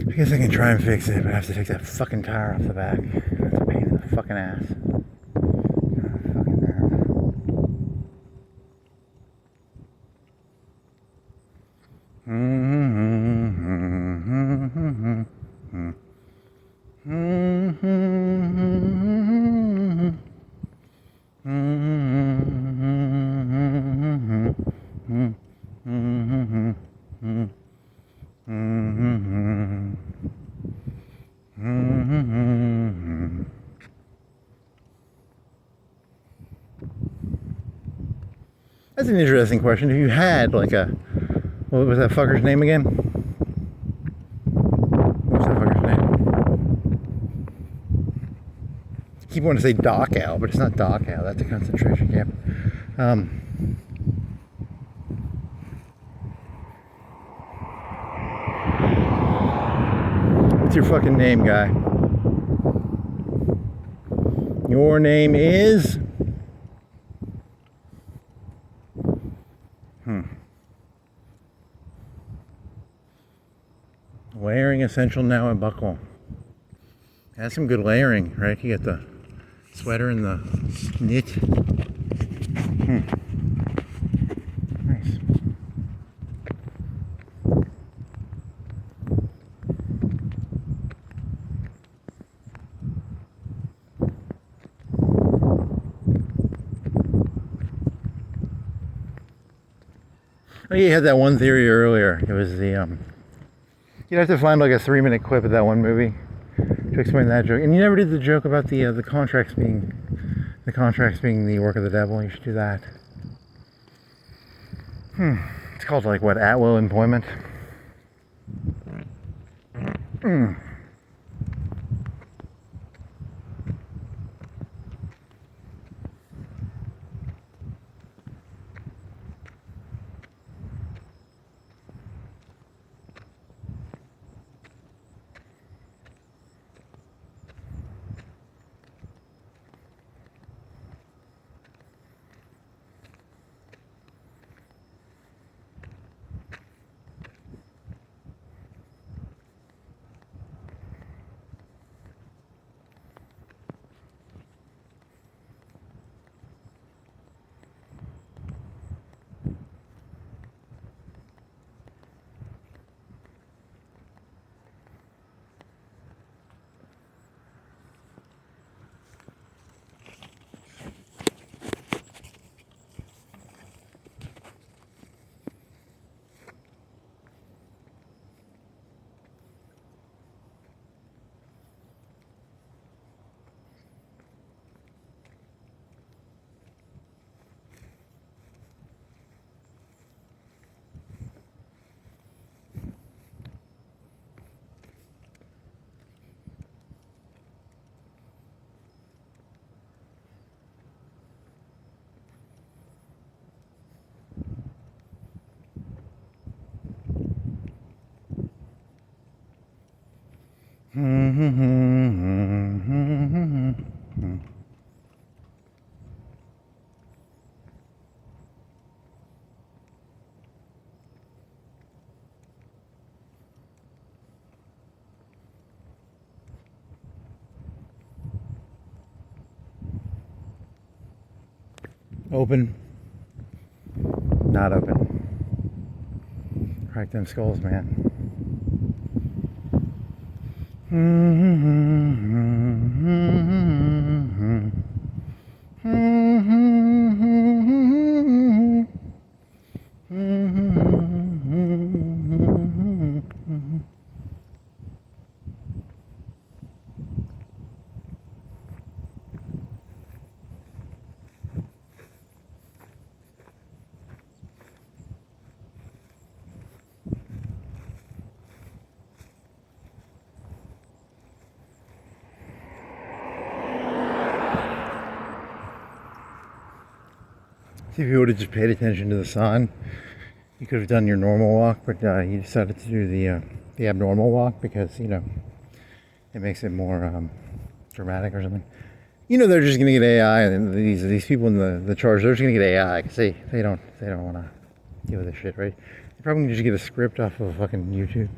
Speaker 1: I guess I can try and fix it, but I have to take that fucking tire off the back. That's a pain in the fucking ass. Fucking nerve. That's an interesting question. If you had like what was that fucker's name again? What's that fucker's name? I keep wanting to say Dachau, but it's not Dachau. That's a concentration camp. What's your fucking name, guy? Your name is... Layering essential now and buckle. That's some good layering, right? You get the sweater and the knit. Nice. Oh, you had that one theory earlier. It was the You'd have to find like a 3-minute clip of that one movie to explain that joke. And you never did the joke about the contracts being the work of the devil. You should do that. It's called like what, at will employment. Open. Not open. Crack them skulls, man. See, if you would have just paid attention to the sign, you could have done your normal walk, but you decided to do the abnormal walk because, you know, it makes it more dramatic or something. You know, they're just gonna get AI, and these people in the charge, they're just gonna get AI because they don't want to deal with this shit, right? They probably just get a script off of fucking YouTube.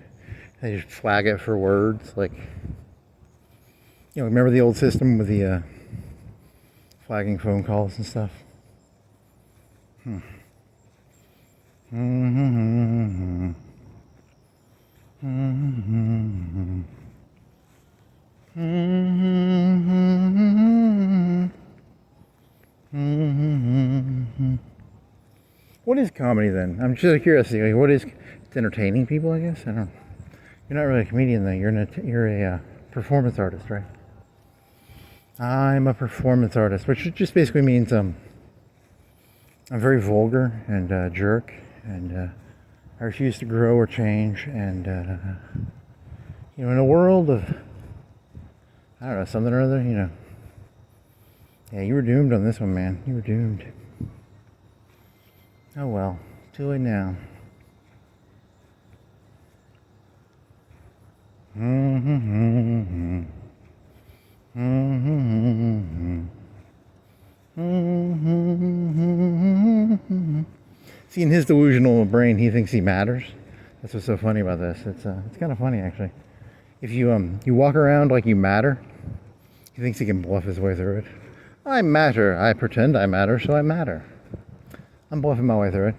Speaker 1: They just flag it for words, like, you know, remember the old system with the flagging phone calls and stuff. What is comedy then? I'm just curious. Like, what is? It's entertaining people, I guess. I don't. You're not really a comedian, though. You're a performance artist, right? I'm a performance artist, which just basically means I'm very vulgar and jerk, and I refuse to grow or change. And you know, in a world of, I don't know, something or other, you know. Yeah, you were doomed on this one, man. You were doomed. Oh well, too late now. See, in his delusional brain, he thinks he matters. That's what's so funny about this. It's kind of funny, actually. If you walk around like you matter, he thinks he can bluff his way through it. I matter. I pretend I matter, so I matter. I'm bluffing my way through it.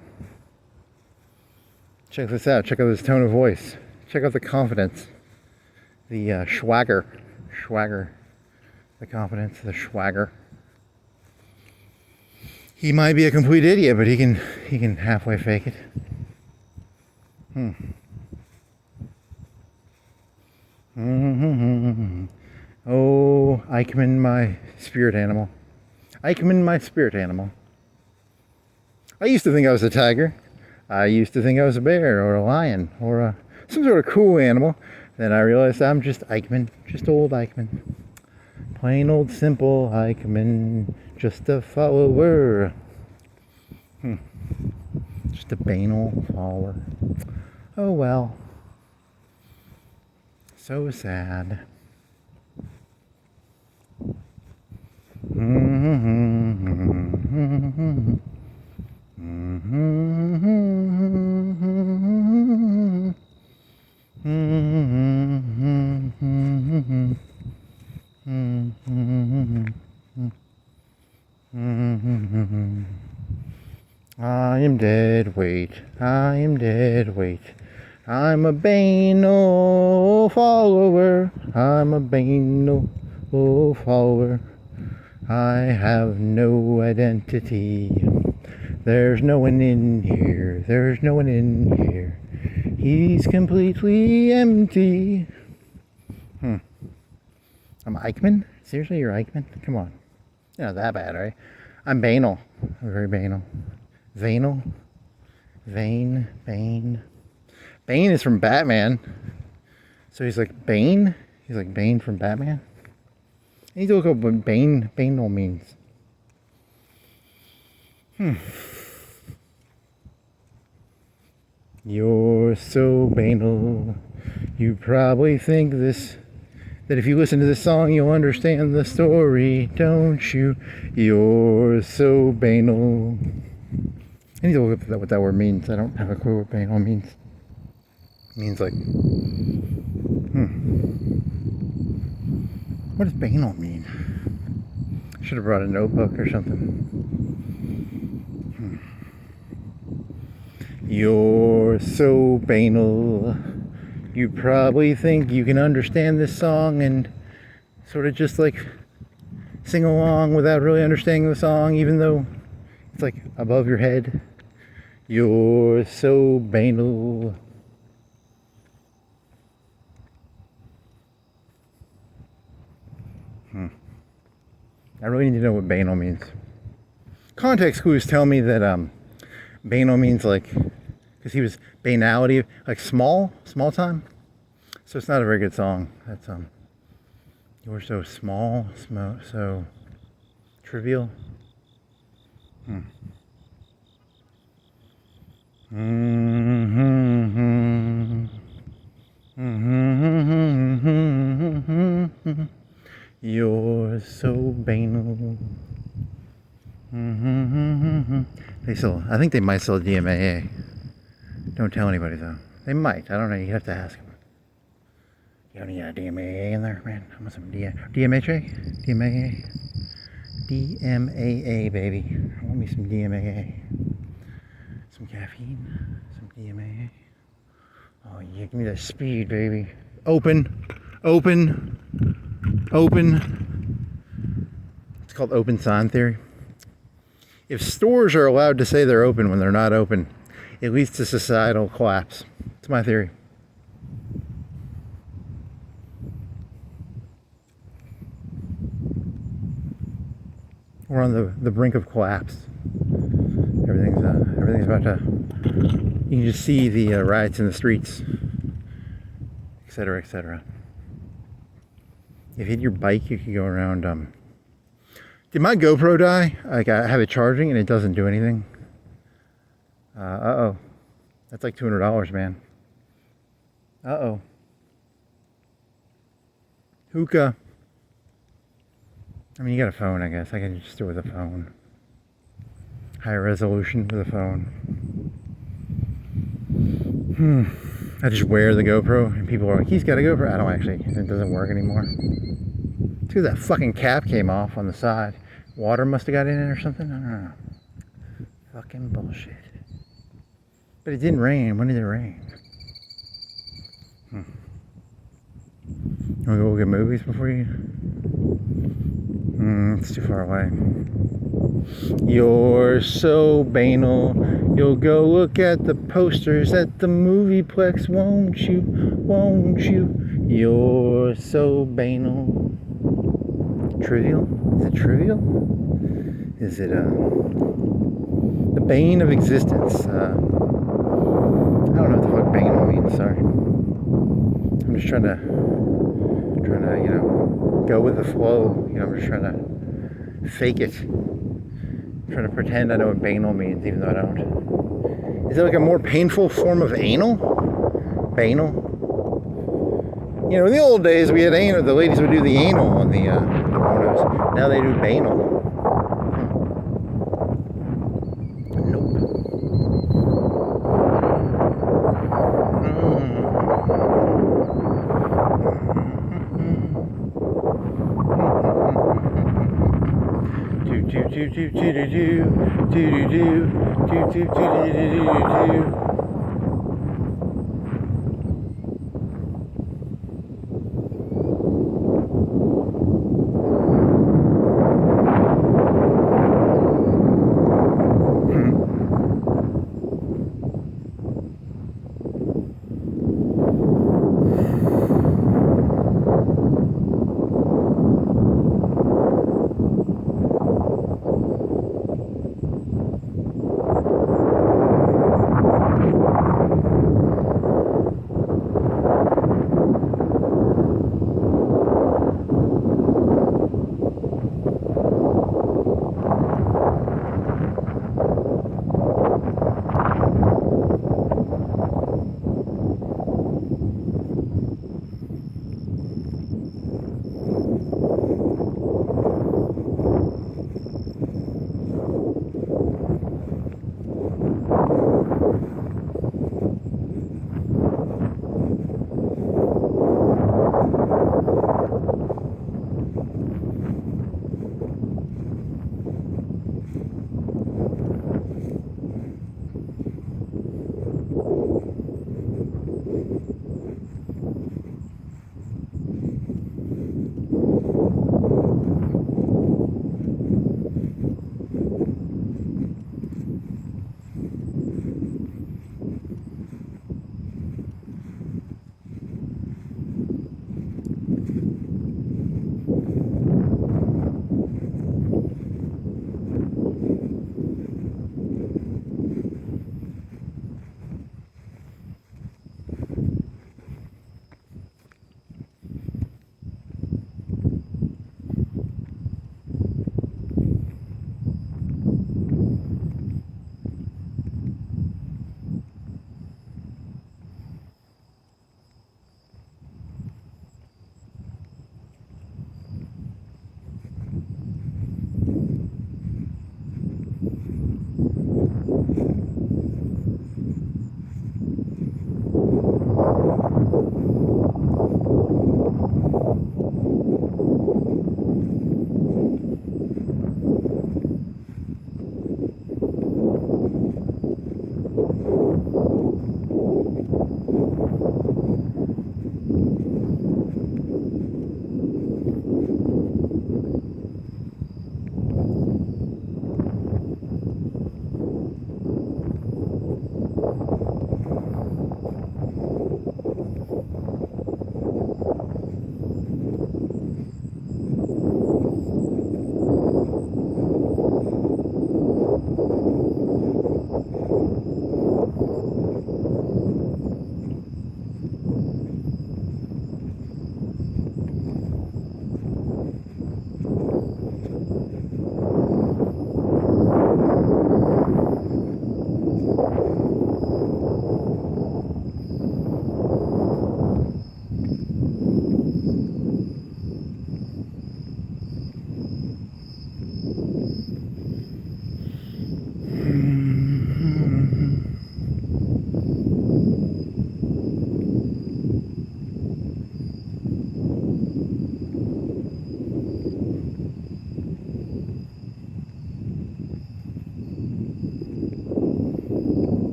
Speaker 1: Check this out. Check out this tone of voice. Check out the confidence. The swagger. The confidence, the swagger. He might be a complete idiot, but he can halfway fake it. Eichmann, my spirit animal. Eichmann, my spirit animal. I used to think I was a tiger. I used to think I was a bear or a lion or some sort of cool animal. Then I realized I'm just Eichmann, just old Eichmann. Plain old simple Eichmann, just a follower. Just a banal follower. Oh well. So sad. I am dead weight, I am dead weight. I'm a banal follower, I'm a banal follower. I have no identity. There's no one in here, there's no one in here. He's completely empty. I'm Eichmann? Seriously, you're Eichmann? Come on. You're not that bad, right? I'm banal. I'm very banal. Vanal? Vain? Bane? Bane is from Batman. So he's like Bane? He's like Bane from Batman? I need to look up what banal means. You're so banal. You probably think that if you listen to this song, you'll understand the story, don't you? You're so banal. I need to look up what that word means. I don't have a clue what banal means. It means like, what does banal mean? I should have brought a notebook or something. You're so banal. You probably think you can understand this song and sort of just like sing along without really understanding the song, even though it's like above your head. You're so banal. I really need to know what banal means. Context clues tell me that banal means like, because he was banality, like small time. So it's not a very good song. That's you're so small, so trivial. You're so banal. I think they might sell DMAA. Don't tell anybody though. They might. I don't know. You have to ask them. You got any DMAA in there, man? I want some DMHA? DMAA? DMAA, baby. I want me some DMAA. Some caffeine. Some DMAA. Oh yeah, give me that speed, baby. Open. It's called open sign theory. If stores are allowed to say they're open when they're not open, it leads to societal collapse. It's my theory. We're on the brink of collapse. Everything's about to. You can just see the riots in the streets, etc., etc. If you hit your bike, you can go around. Did my GoPro die? Like I have it charging and it doesn't do anything. Uh-oh. That's like $200, man. Uh-oh. Hookah. I mean, you got a phone, I guess. I can just do it with a phone. Higher resolution with a phone. I just wear the GoPro and people are like, he's got a GoPro. I don't actually. It doesn't work anymore. It's because that fucking cap came off on the side. Water must have got in it or something. I don't know. Fucking bullshit. But it didn't rain. When did it rain? You want to go look at movies before you? It's too far away. You're so banal. You'll go look at the posters at the movieplex, won't you? Won't you? You're so banal. Trivial? Is it trivial? Is it the bane of existence? I don't know what the fuck banal means. Sorry. I'm just trying to go with the flow. I'm just trying to fake it. I'm trying to pretend I know what banal means, even though I don't. Is it like a more painful form of anal? Banal? In the old days we had anal. The ladies would do the anal on the pornos. Now they do banal. Nope.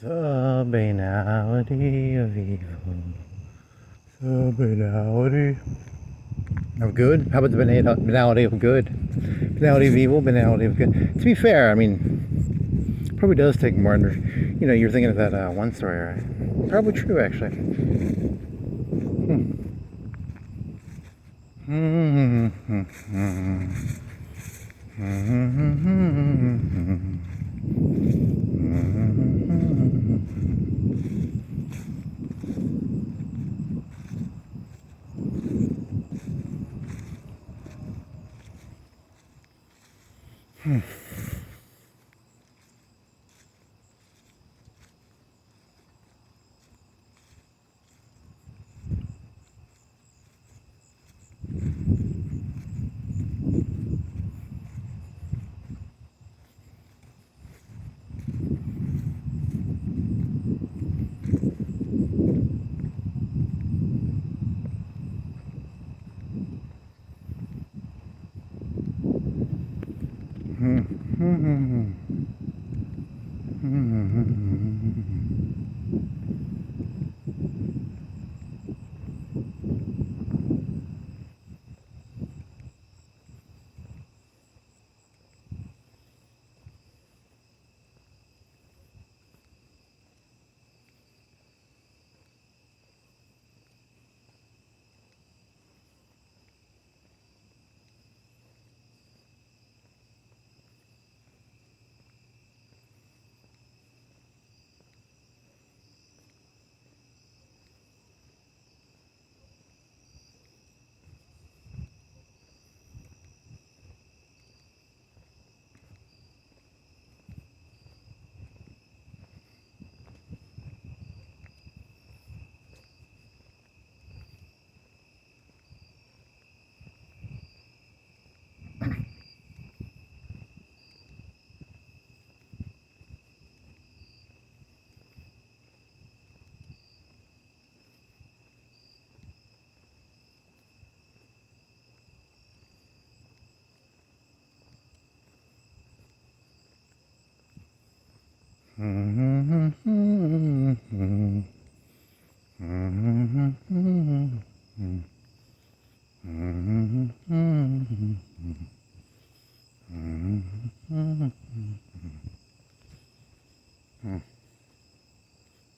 Speaker 1: The banality of evil. The banality of good? How about the banality of good? Banality of evil, banality of good. To be fair, I mean, probably does take more under. You know, you're thinking of that one story, right? Probably true, actually.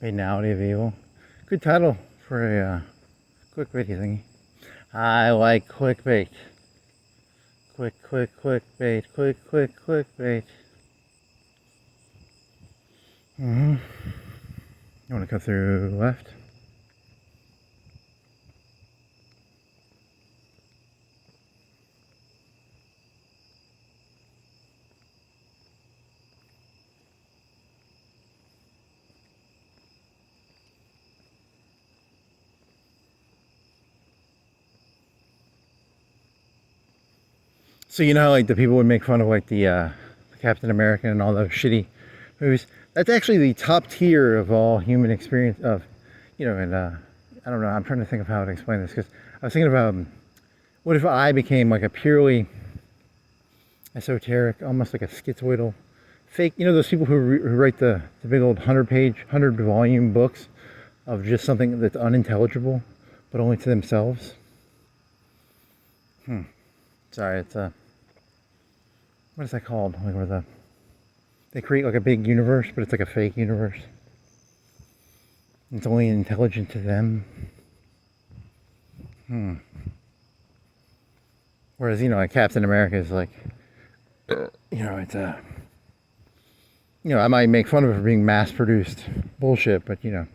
Speaker 1: Banality of evil. Good title for a clickbait thingy. I like clickbait. Clickbait. Clickbait. You want to cut through left? So you know how like the people would make fun of like the Captain America and all those shitty movies? That's actually the top tier of all human experience of, you know, and I don't know, I'm trying to think of how to explain this because I was thinking about what if I became like a purely esoteric, almost like a schizoidal fake, you know, those people who write the big old 100-volume books of just something that's unintelligible, but only to themselves. Sorry, it's what is that called? Like where they create like a big universe, but it's like a fake universe. It's only intelligent to them. Whereas, you know, like Captain America is like, you know, it's you know, I might make fun of it for being mass-produced bullshit, but you know.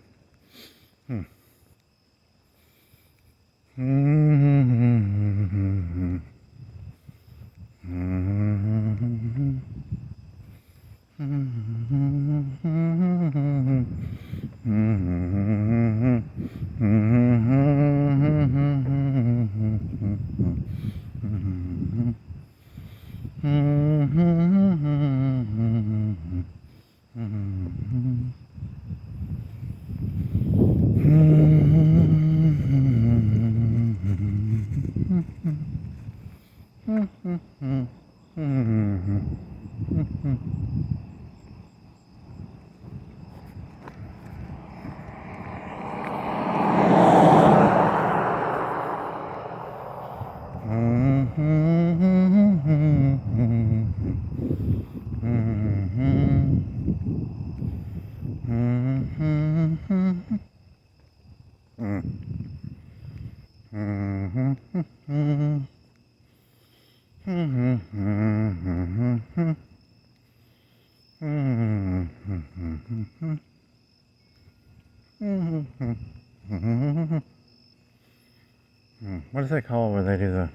Speaker 1: What does that call where they do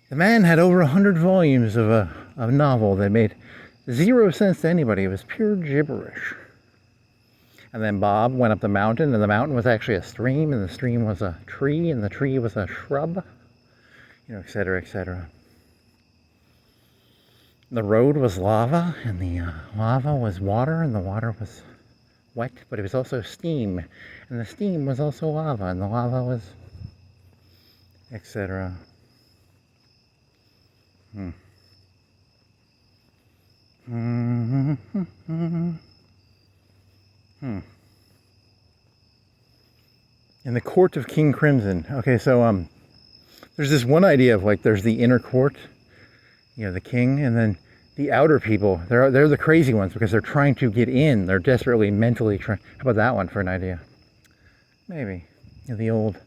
Speaker 1: the man had over 100 volumes of a novel that made zero sense to anybody. It was pure gibberish. And then Bob went up the mountain, and the mountain was actually a stream, and the stream was a tree, and the tree was a shrub, et cetera, et cetera. The road was lava, and the lava was water, and the water was wet, but it was also steam, and the steam was also lava, and the lava was, etc. In the court of King Crimson. Okay, so there's this one idea of like there's the inner court, the king, and then the outer people. They're the crazy ones because they're trying to get in. They're desperately mentally trying. How about that one for an idea? Maybe the old.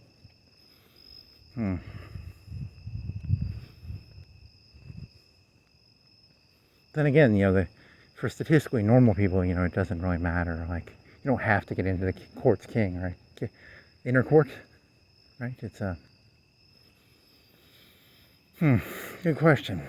Speaker 1: Then again, for statistically normal people, it doesn't really matter. Like, you don't have to get into the court's king, right? Inner court, right? It's a good question.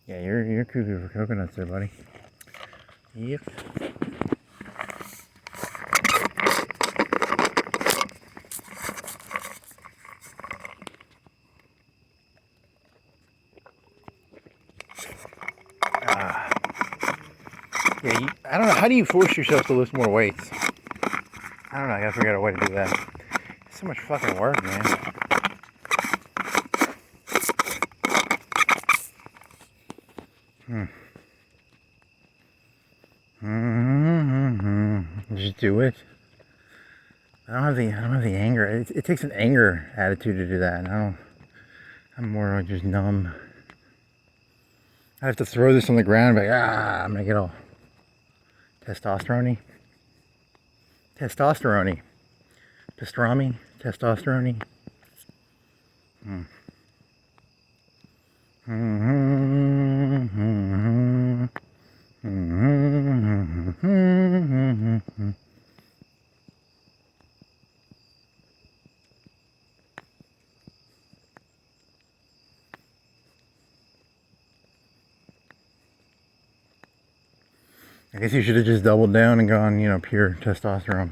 Speaker 1: Yeah, you're cuckoo for coconuts there, buddy. Yep. Yeah, I don't know. How do you force yourself to lift more weights? I don't know. I gotta figure out a way to do that. It's so much fucking work, man. Just do it. I don't have the anger. It takes an anger attitude to do that. I'm more like just numb. I have to throw this on the ground, like, I'm gonna get all testosterone-y. Pastrami. Testosterone. I guess you should have just doubled down and gone, pure testosterone.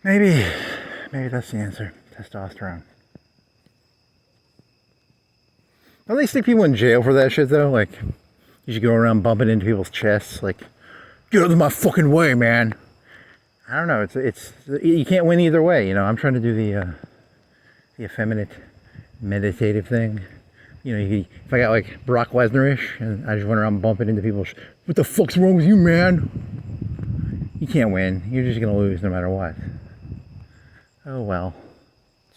Speaker 1: Maybe that's the answer. Testosterone. Don't they stick people in jail for that shit though? Like, you should go around bumping into people's chests, like, get out of my fucking way, man. I don't know. It's you can't win either way. I'm trying to do the effeminate, meditative thing. If I got like Brock Lesnar-ish and I just went around bumping into people, what the fuck's wrong with you, man? You can't win. You're just gonna lose no matter what. Oh well.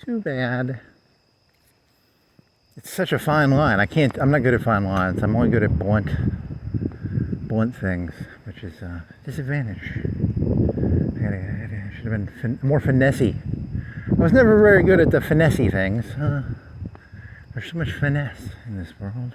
Speaker 1: Too bad. It's such a fine line. I'm not good at fine lines. I'm only good at blunt things, which is a disadvantage. I should have been more finessey. I was never very good at the finessey things. There's so much finesse in this world.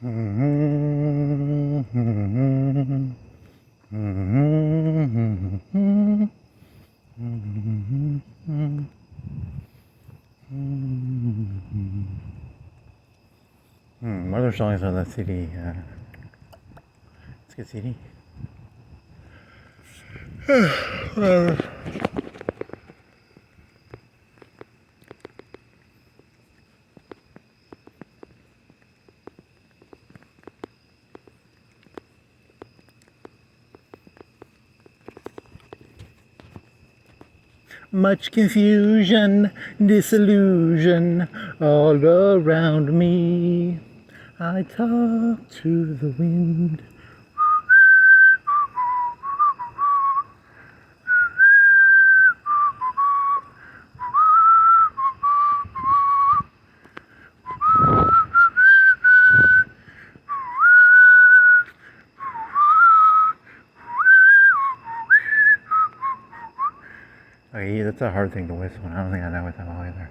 Speaker 1: What other songs on that CD? It's a good CD. Much confusion, disillusion all around me. I talk to the wind. Okay, that's a hard thing to whistle. I don't think I know it that well either.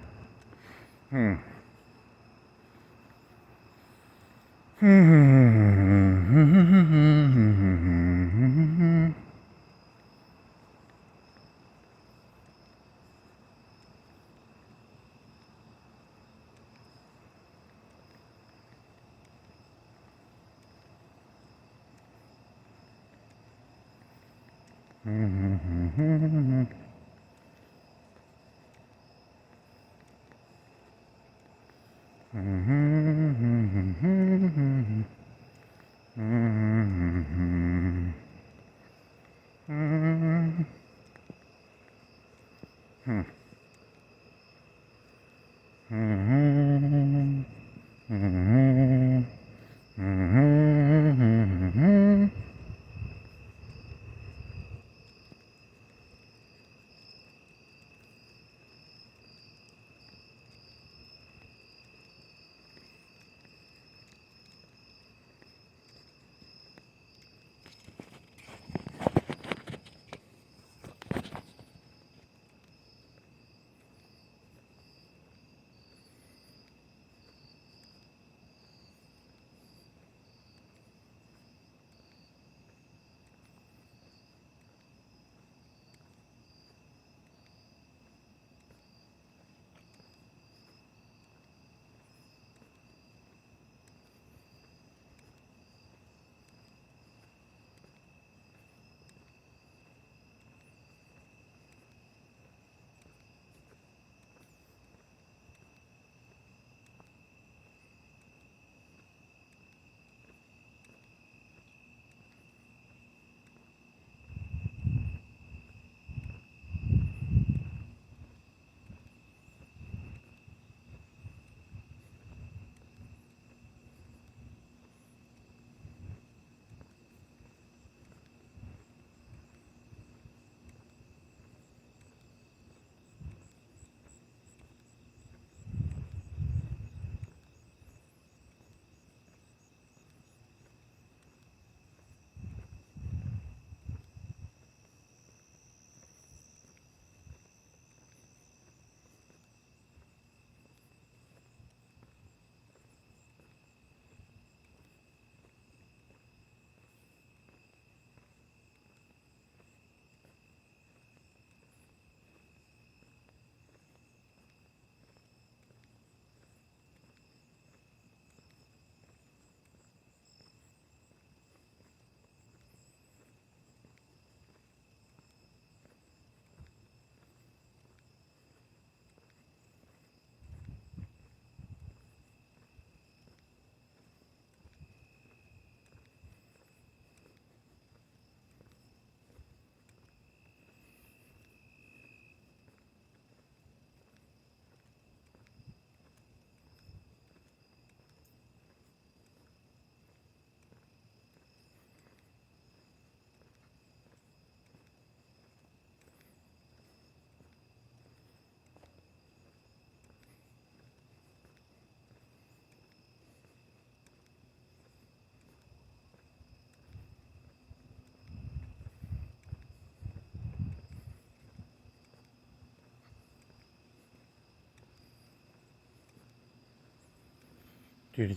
Speaker 1: Okay.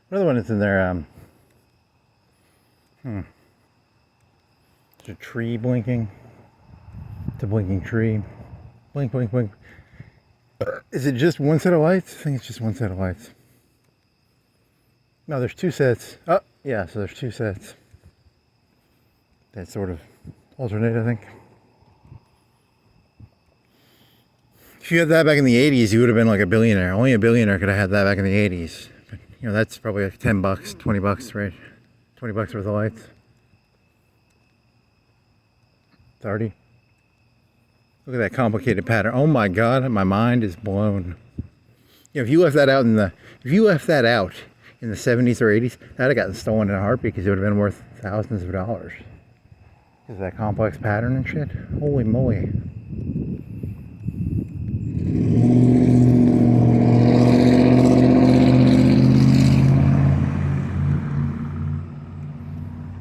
Speaker 1: What other one is in there? There's a tree blinking. It's a blinking tree. Blink, blink, blink. Is it just one set of lights? I think it's just one set of lights. No, there's two sets. Oh, yeah, so there's two sets. That sort of alternate, I think. If you had that back in the 80s, you would have been like a billionaire. Only a billionaire could have had that back in the 80s. But, you know, that's probably like $10, $20, right? $20 worth of lights. 30. Look at that complicated pattern. Oh my God, my mind is blown. You know, if you left that out in the 70s or 80s, that'd have gotten stolen in a heartbeat because it would have been worth thousands of dollars. Because of that complex pattern and shit. Holy moly.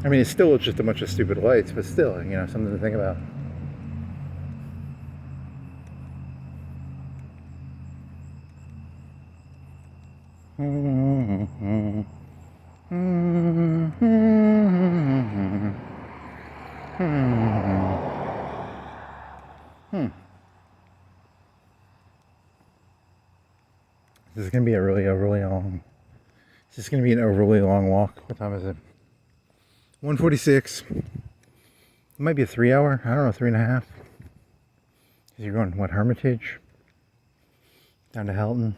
Speaker 1: I mean, it's still just a bunch of stupid lights, but still, you know, something to think about. This is going to be a really long. This is going to be an overly long walk. What time is it? 1:46. It might be a 3 hour. I don't know, 3.5. Because you're going, what, Hermitage? Down to Helton.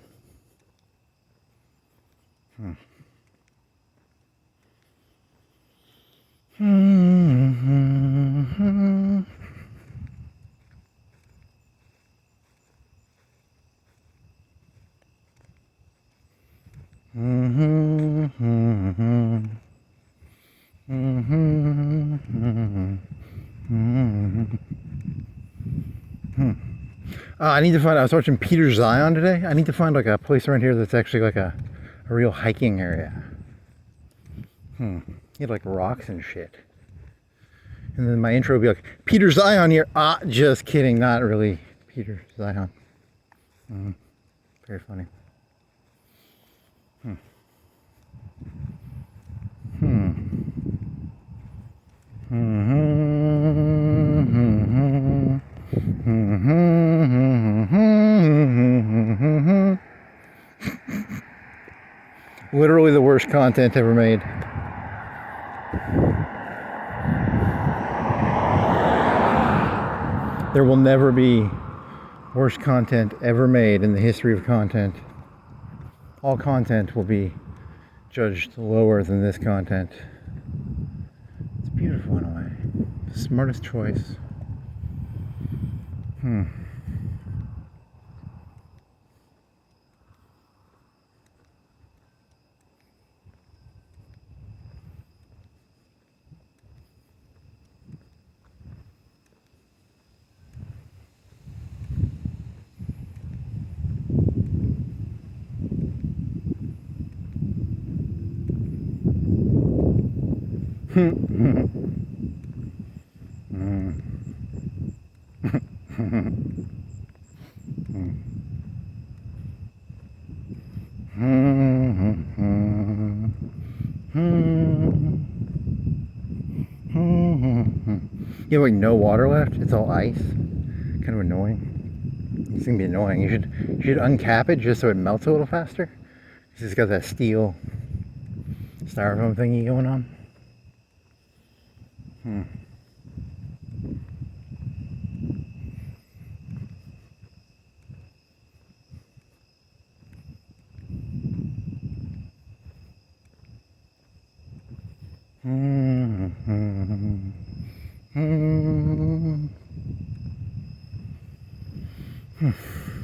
Speaker 1: I need to find, I was watching Peter Zion today. I need to find like a place around here that's actually like a real hiking area. You had like rocks and shit. And then my intro would be like, Peter Zion here. Just kidding. Not really Peter Zion. Very funny. Literally the worst content ever made. There will never be worst content ever made in the history of content. All content will be judged lower than this content. It's beautiful in a way. The smartest choice. You have like no water left. It's all ice. Kind of annoying. It's gonna be annoying. You should uncap it just so it melts a little faster. It's got that steel styrofoam thingy going on.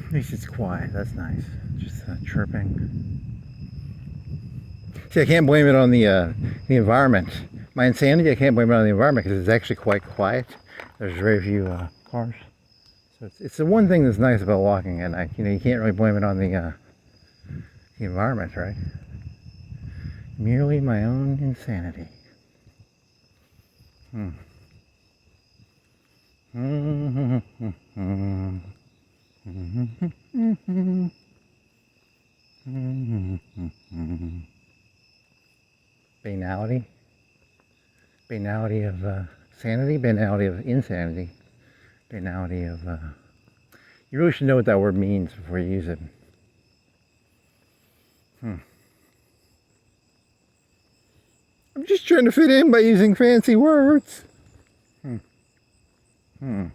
Speaker 1: At least it's quiet. That's nice. Just chirping. See, I can't blame it on the environment. My insanity, I can't blame it on the environment because it's actually quite quiet. There's very few cars. So it's the one thing that's nice about walking at night. You know, you can't really blame it on the environment, right? Merely my own insanity. Banality. Banality of sanity. Banality of insanity. Banality of... You really should know what that word means before you use it. I'm just trying to fit in by using fancy words. Am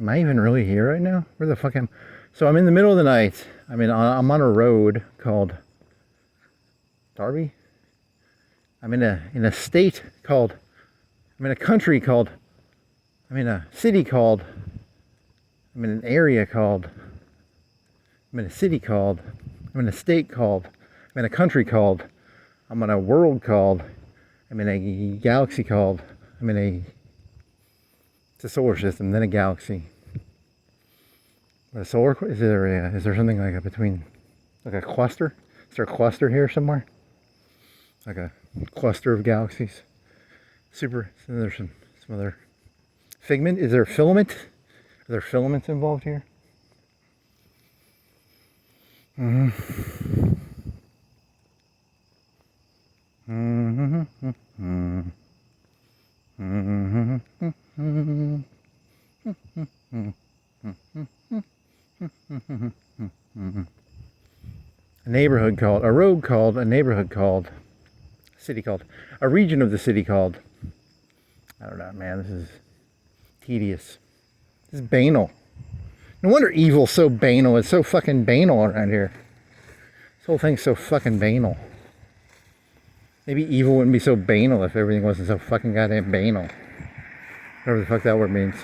Speaker 1: I even really here right now? Where the fuck am I? So I'm in the middle of the night. I mean, I'm on a road called Darby. I'm in a state called. I'm in a country called. I'm in a city called. I'm in an area called. I'm in a city called. I'm in a state called. I'm in a country called. I'm in a world called. I'm in a galaxy called. I'm in a. It's a solar system, then a galaxy. But a solar. Is there something like a between, like a cluster? Is there a cluster here somewhere? Like a cluster of galaxies. Super. So there's some other figment. Is there a filament? Are there filaments involved here? A neighborhood called, a road called, a neighborhood called, a city called, a region of the city called. I don't know, man. This is tedious. This is banal. No wonder evil's so banal. It's so fucking banal around here. This whole thing's so fucking banal. Maybe evil wouldn't be so banal if everything wasn't so fucking goddamn banal. Whatever the fuck that word means.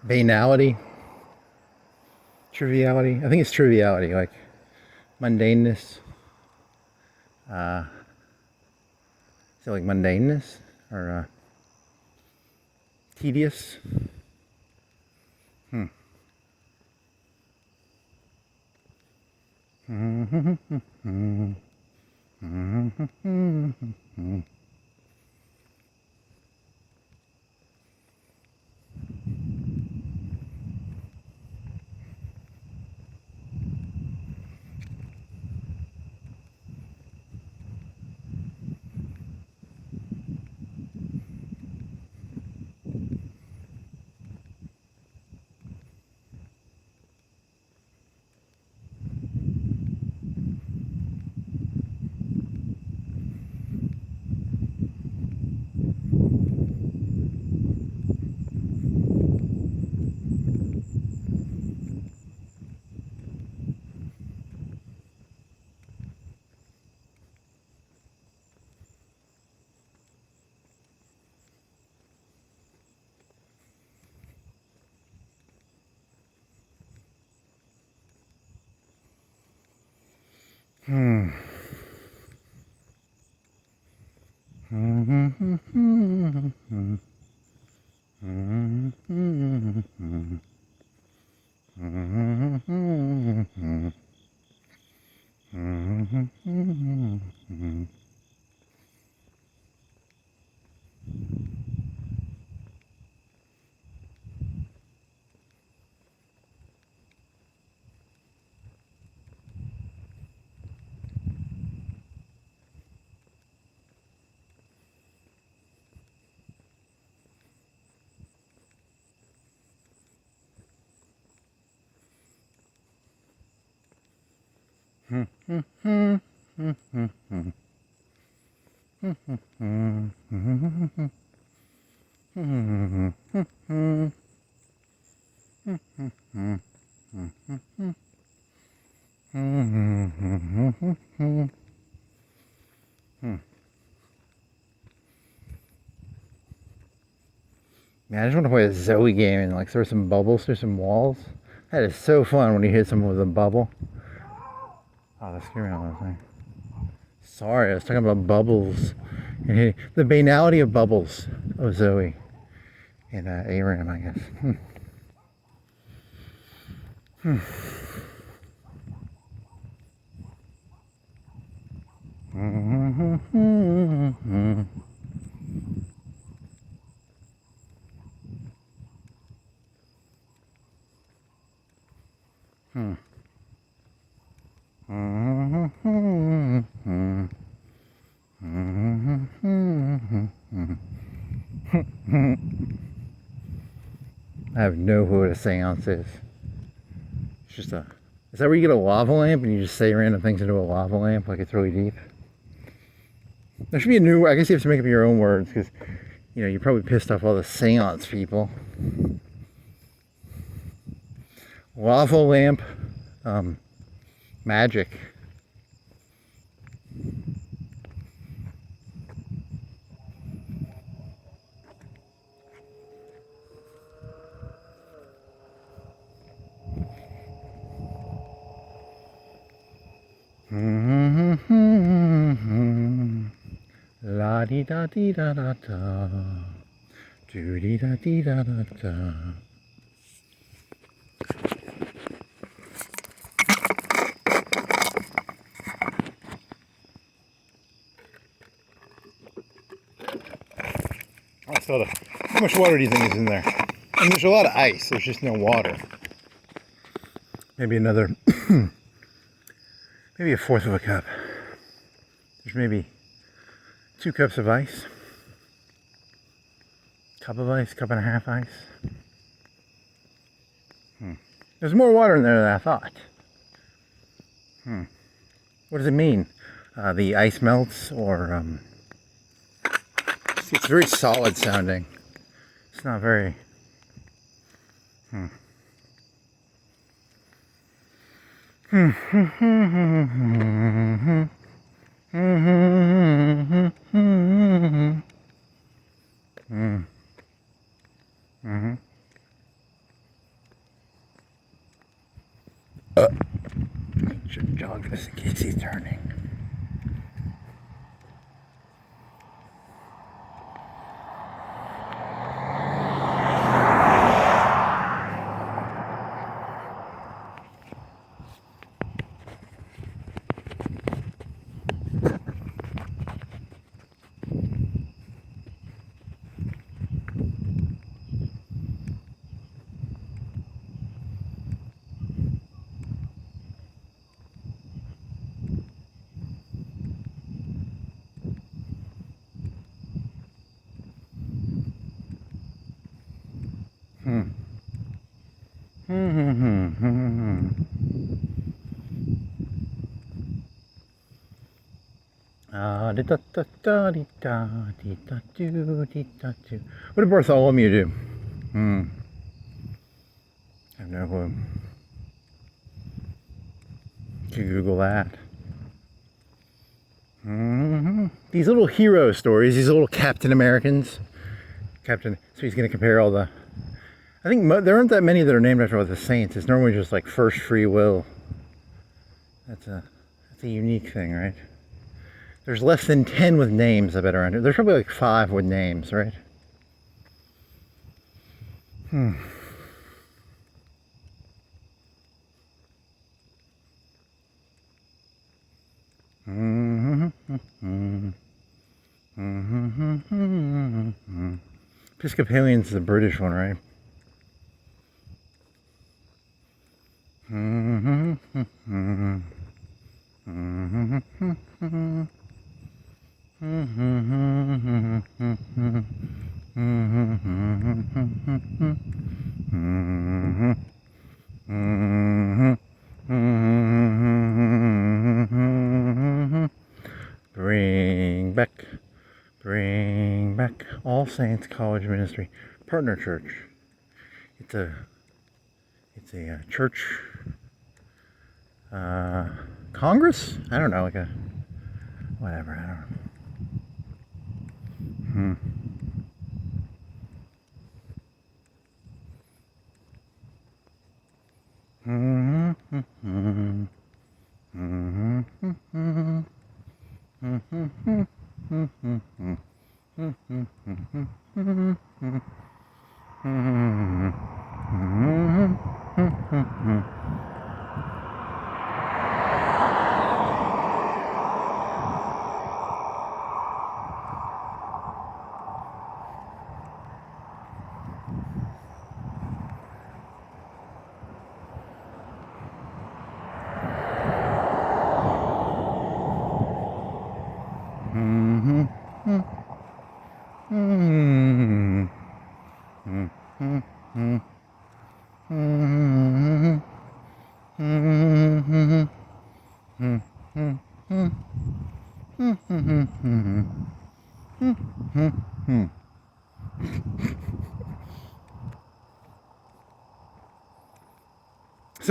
Speaker 1: Banality. Triviality. I think it's triviality, like mundaneness. Is it like mundaneness? Or tedious? Man, I just want to play a Zoe game and like throw some bubbles through some walls. That is so fun when you hit someone with a bubble. Oh, that scared me all that thing. Sorry, I was talking about bubbles and the banality of bubbles. Oh, Zoe and Aram, I guess. I have no clue what a seance is. It's just a... Is that where you get a lava lamp and you just say random things into a lava lamp like it's really deep? There should be a new... I guess you have to make up your own words because, you know, you probably pissed off all the seance people. Lava lamp magic. La di da di da da da, do di da di da da da. I saw that. How much water do you think is in there? I mean, there's a lot of ice. There's just no water. Maybe another, maybe a fourth of a cup. There's maybe 2 cups of ice. Cup of ice, cup and a half ice. There's more water in there than I thought. What does it mean? The ice melts, or it's very solid sounding. It's not very. Should jog this in case he's turning. What did Bartholomew do? I have no clue. You can Google that. These little hero stories, these little Captain Americans. So he's going to compare all the... I think there aren't that many that are named after the saints. It's normally just like first free will. That's a unique thing, right? There's less than 10 with names, I bet, around here. There's probably like 5 with names, right? Episcopalian's the British one, right? Bring back All Saints College Ministry Partner Church. It's a church congress? I don't know, like a whatever, I don't know. So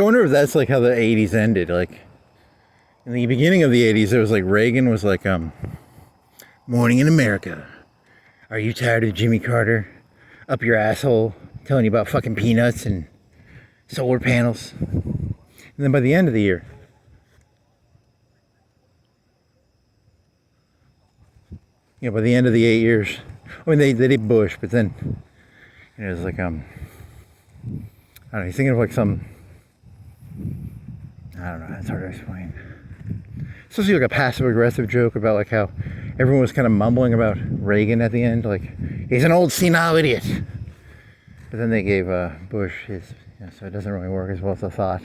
Speaker 1: I wonder if that's like how the 80s ended. Like in the beginning of the 80s, it was like Reagan was like, morning in America. Are you tired of Jimmy Carter up your asshole telling you about fucking peanuts and solar panels? And then by the end of the year, by the end of the 8 years, I mean, they did Bush, but then it was like, I don't know, he's thinking of like some, I don't know, it's hard to explain. It's supposed to be like a passive-aggressive joke about like how everyone was kind of mumbling about Reagan at the end, like, he's an old senile idiot. But then they gave Bush his, so it doesn't really work as well as I thought.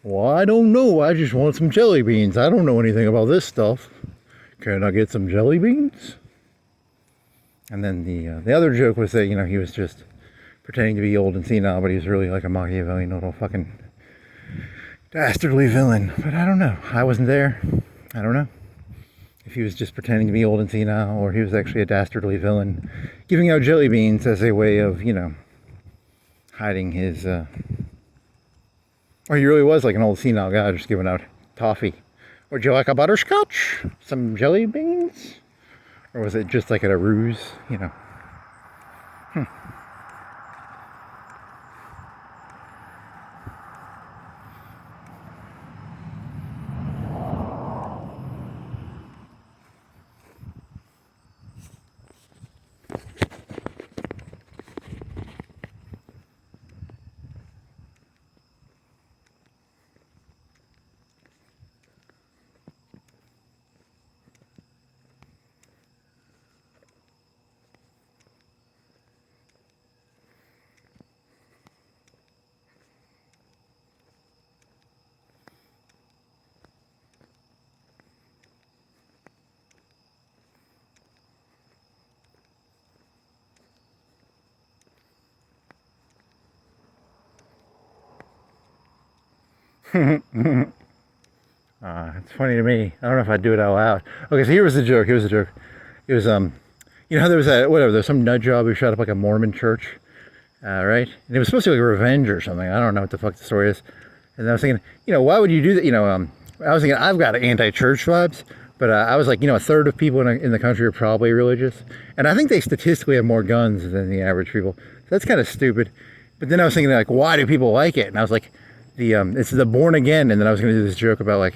Speaker 1: Well, I don't know. I just want some jelly beans. I don't know anything about this stuff. Can I get some jelly beans? And then the other joke was that, he was just pretending to be old and senile, but he was really like a Machiavellian little fucking dastardly villain. But I don't know. I wasn't there. I don't know if he was just pretending to be old and senile or he was actually a dastardly villain giving out jelly beans as a way of, hiding his... Or he really was like an old senile guy just giving out toffee. Would you like a butterscotch? Some jelly beans? Or was it just like at a ruse, It's funny to me. I don't know if I'd do it out loud. Okay, so here was the joke. It was, how there was there's some nut job who shot up like a Mormon church, right? And it was supposed to be like a revenge or something. I don't know what the fuck the story is. And I was thinking, why would you do that? I was thinking I've got anti-church vibes, but I was like, a third of people in the country are probably religious, and I think they statistically have more guns than the average people. So that's kind of stupid. But then I was thinking like, why do people like it? And I was like, it's the born again, and then I was going to do this joke about like,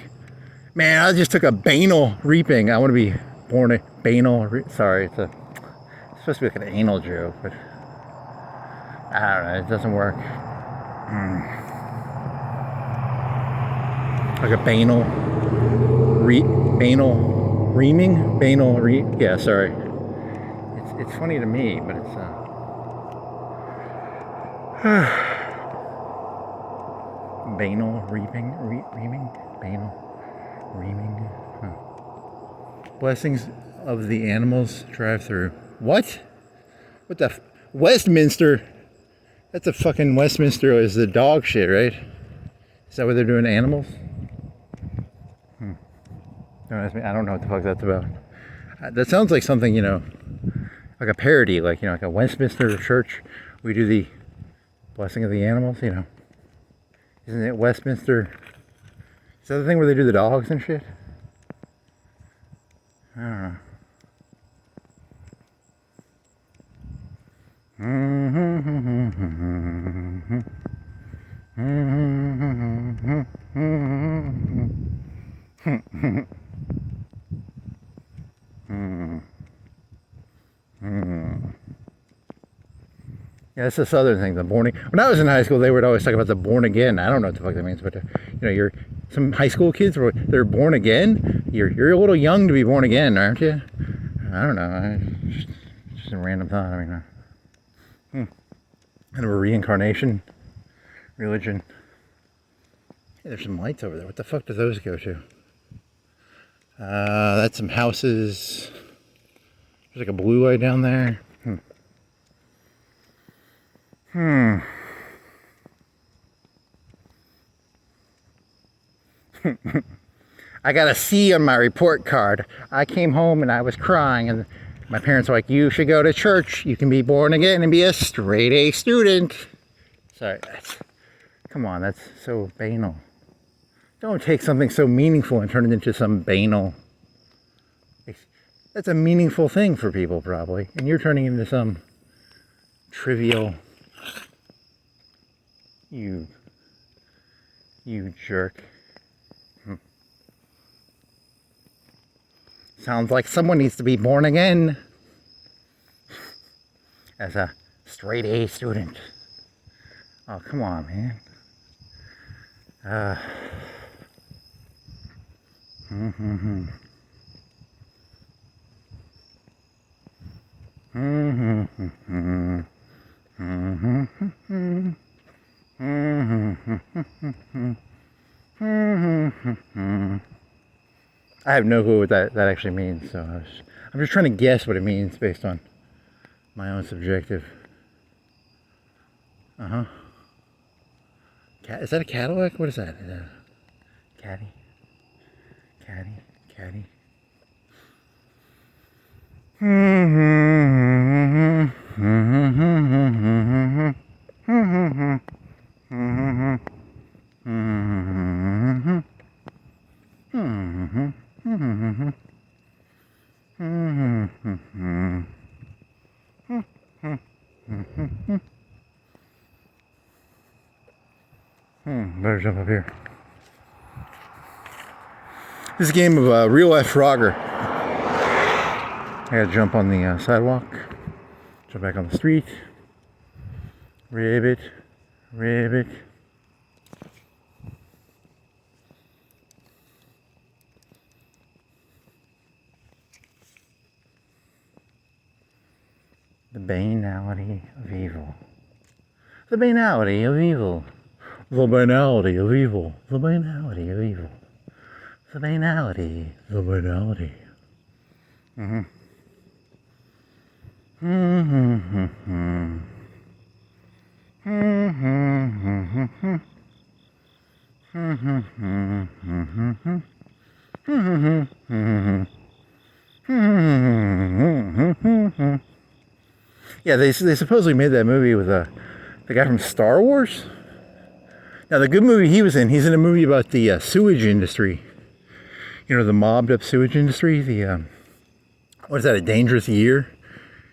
Speaker 1: man, I just took a banal reaping. I want to be born a banal. Sorry, it's supposed to be like an anal joke, but I don't know. It doesn't work. Like a banal reaming, yeah, sorry. It's funny to me, but it's banal reaping, reaming, banal. Reaming. Blessings of the animals drive through. What? What the? Westminster? That's a fucking Westminster is the dog shit, right? Is that what they're doing to animals? Don't ask me. I don't know what the fuck that's about. That sounds like something, like a parody, like, like a Westminster church. We do the blessing of the animals, Isn't it Westminster? Is that the thing where they do the dogs and shit? I don't know. Yeah, that's the southern thing, the born. When I was in high school, they would always talk about the born again. I don't know what the fuck that means, but you're some high school kids they're born again. You're a little young to be born again, aren't you? I don't know. Just a random thought. I mean, kind of a reincarnation religion. Hey, there's some lights over there. What the fuck do those go to? That's some houses. There's like a blue light down there. I got a C on my report card. I came home and I was crying, and my parents were like, you should go to church. You can be born again and be a straight A student. Sorry, come on, that's so banal. Don't take something so meaningful and turn it into some banal. That's a meaningful thing for people, probably, and you're turning it into some trivial. You jerk. Sounds like someone needs to be born again as a straight A student. Oh, come on, man. I have no clue what that actually means, so I'm just trying to guess what it means based on my own subjective. Is that a Cadillac? What is that? Caddy? Better jump up here. This is a game of real life Frogger. I gotta jump on the sidewalk, jump back on the street, ribbit. The banality of evil. The banality of evil. The banality of evil. The banality of evil. The banality. The banality. Yeah, they supposedly made that movie with the guy from Star Wars. Now, the good movie he was in, he's in a movie about the sewage industry. You know, the mobbed up sewage industry. The, what is that, A Dangerous Year?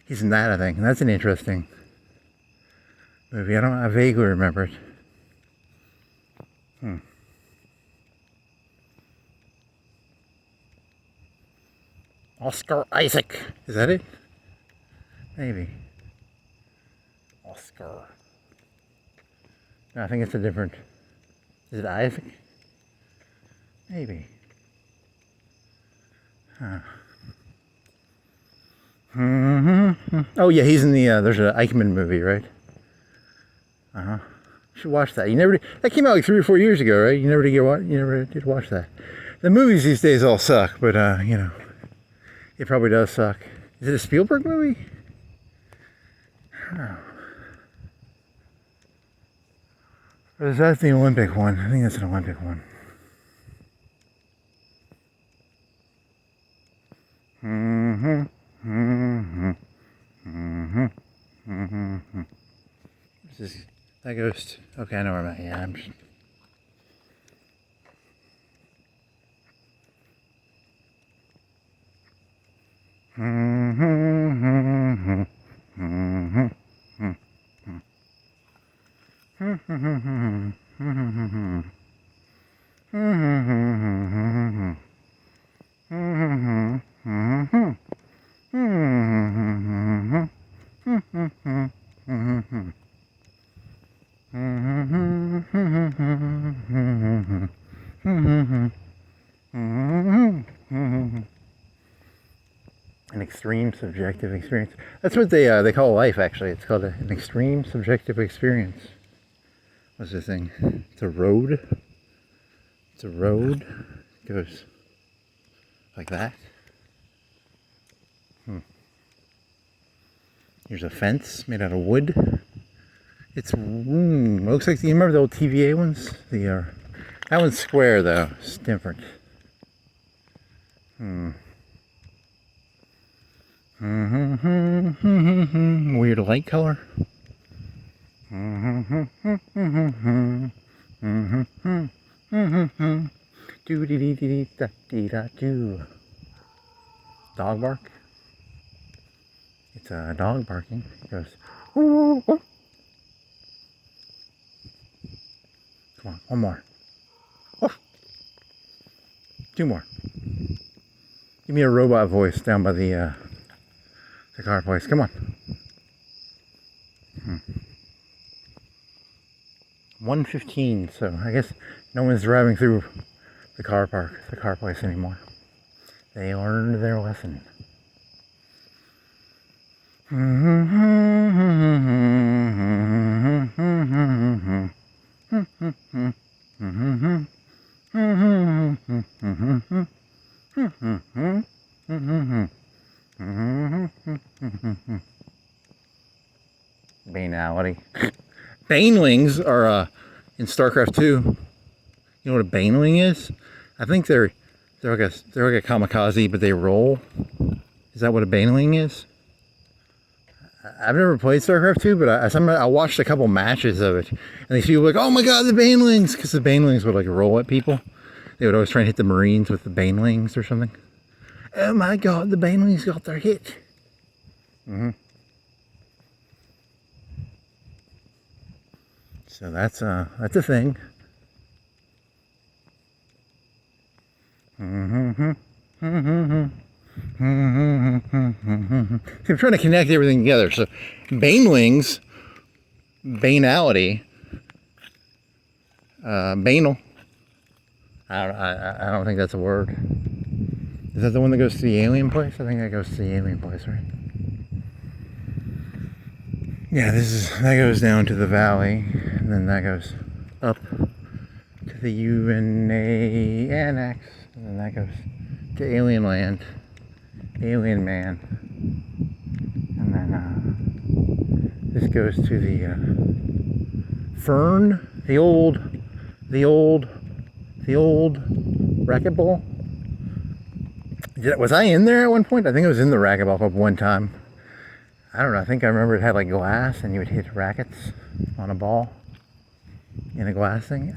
Speaker 1: He's in that, I think. And that's an interesting movie. I vaguely remember it. Oscar Isaac. Is that it? Maybe. Oscar. No, I think it's a different. Is it Isaac? Maybe. Oh yeah, he's in the. There's an Eichmann movie, right? You should watch that. You never did, that came out like 3 or 4 years ago, right? You never did watch that. The movies these days all suck, but you know, it probably does suck. Is it a Spielberg movie? Or is that the Olympic one? I think that's an Olympic one. That goes to, okay, I know where I'm at. Yeah, I'm just, An extreme subjective experience. That's what they call life, actually. It's called an extreme subjective experience. What's the thing? It's a road. It's a road. It goes like that. Here's a fence made out of wood. It's looks like, you remember the old TVA ones? That one's square though. It's different. Weird light color. Do dee dee dee da dee da do. Dog bark. It's a dog barking. It goes. Come on, one more. Two more. Give me a robot voice down by the car place. Come on. 1:15, so I guess no one's driving through the car place anymore. They learned their lesson. Banality. Banelings are in StarCraft 2. You know what a baneling is? I think they're like a kamikaze, but they roll. Is that what a baneling is? I've never played StarCraft 2, but I watched a couple matches of it, and these people were like, "Oh my God, the banelings!" Because the banelings would like roll at people. They would always try and hit the Marines with the banelings or something. Oh my God, the banelings got their hit. So that's a thing. See, I'm trying to connect everything together. So, banelings, banality, banal. I don't think that's a word. Is that the one that goes to the alien place? I think that goes to the alien place, right? Yeah, that goes down to the valley, and then that goes up to the UNA annex, and then that goes to alien land, alien man, and then this goes to the Fern, the old racquetball. Was I in there at one point? I think I was in the racquetball club one time. I don't know, I think I remember it had like glass and you would hit rackets on a ball in a glass thing.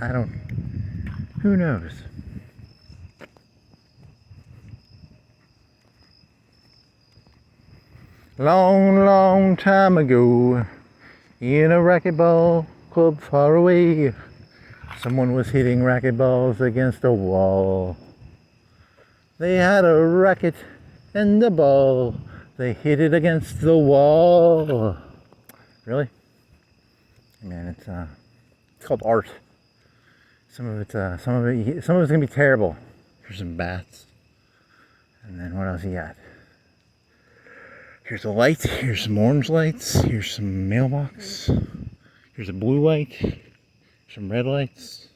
Speaker 1: Who knows? Long time ago, in a racquetball club far away, someone was hitting racquetballs against a wall. They had a racket and a ball. They hit it against the wall. Really? Man, it's called art. Some of it's gonna be terrible. Here's some bats. And then what else you got? Here's a light. Here's some orange lights. Here's some mailbox. Here's a blue light. Some red lights.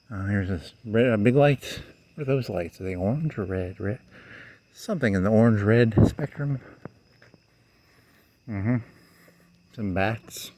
Speaker 1: Here's a big light. What are those lights? Are they orange or red? Red. Something in the orange-red spectrum. Some bats.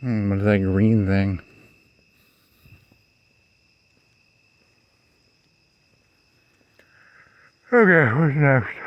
Speaker 1: What is that green thing? Okay, what's next?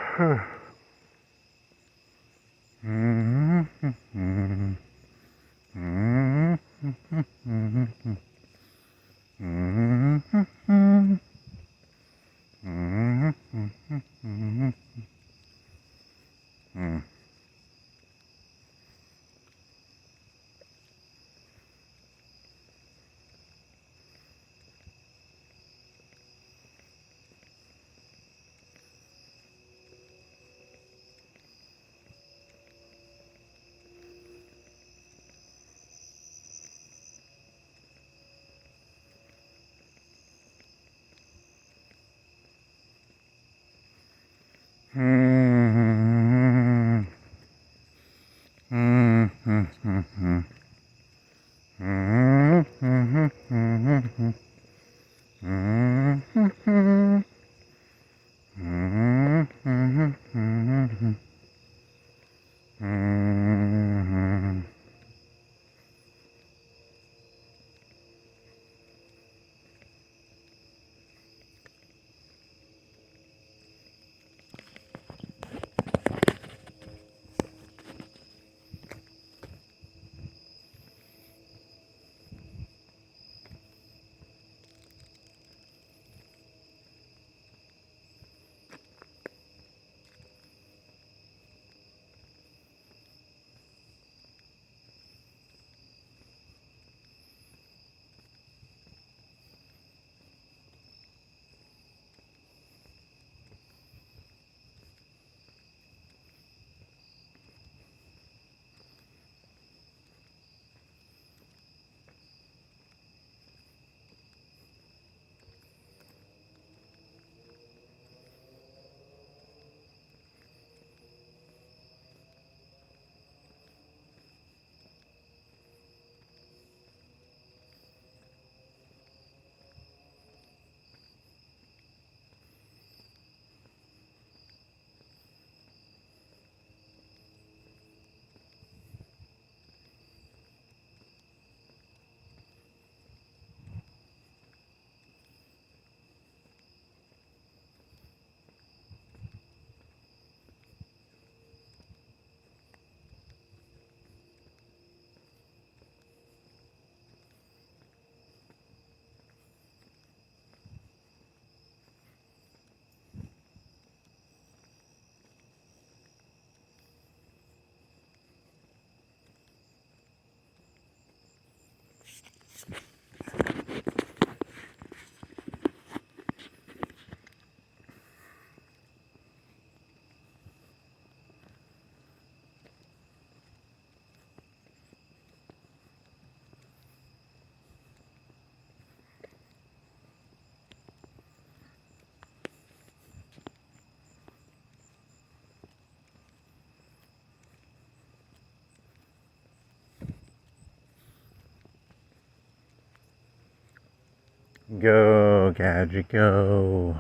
Speaker 1: Go, gadget, go.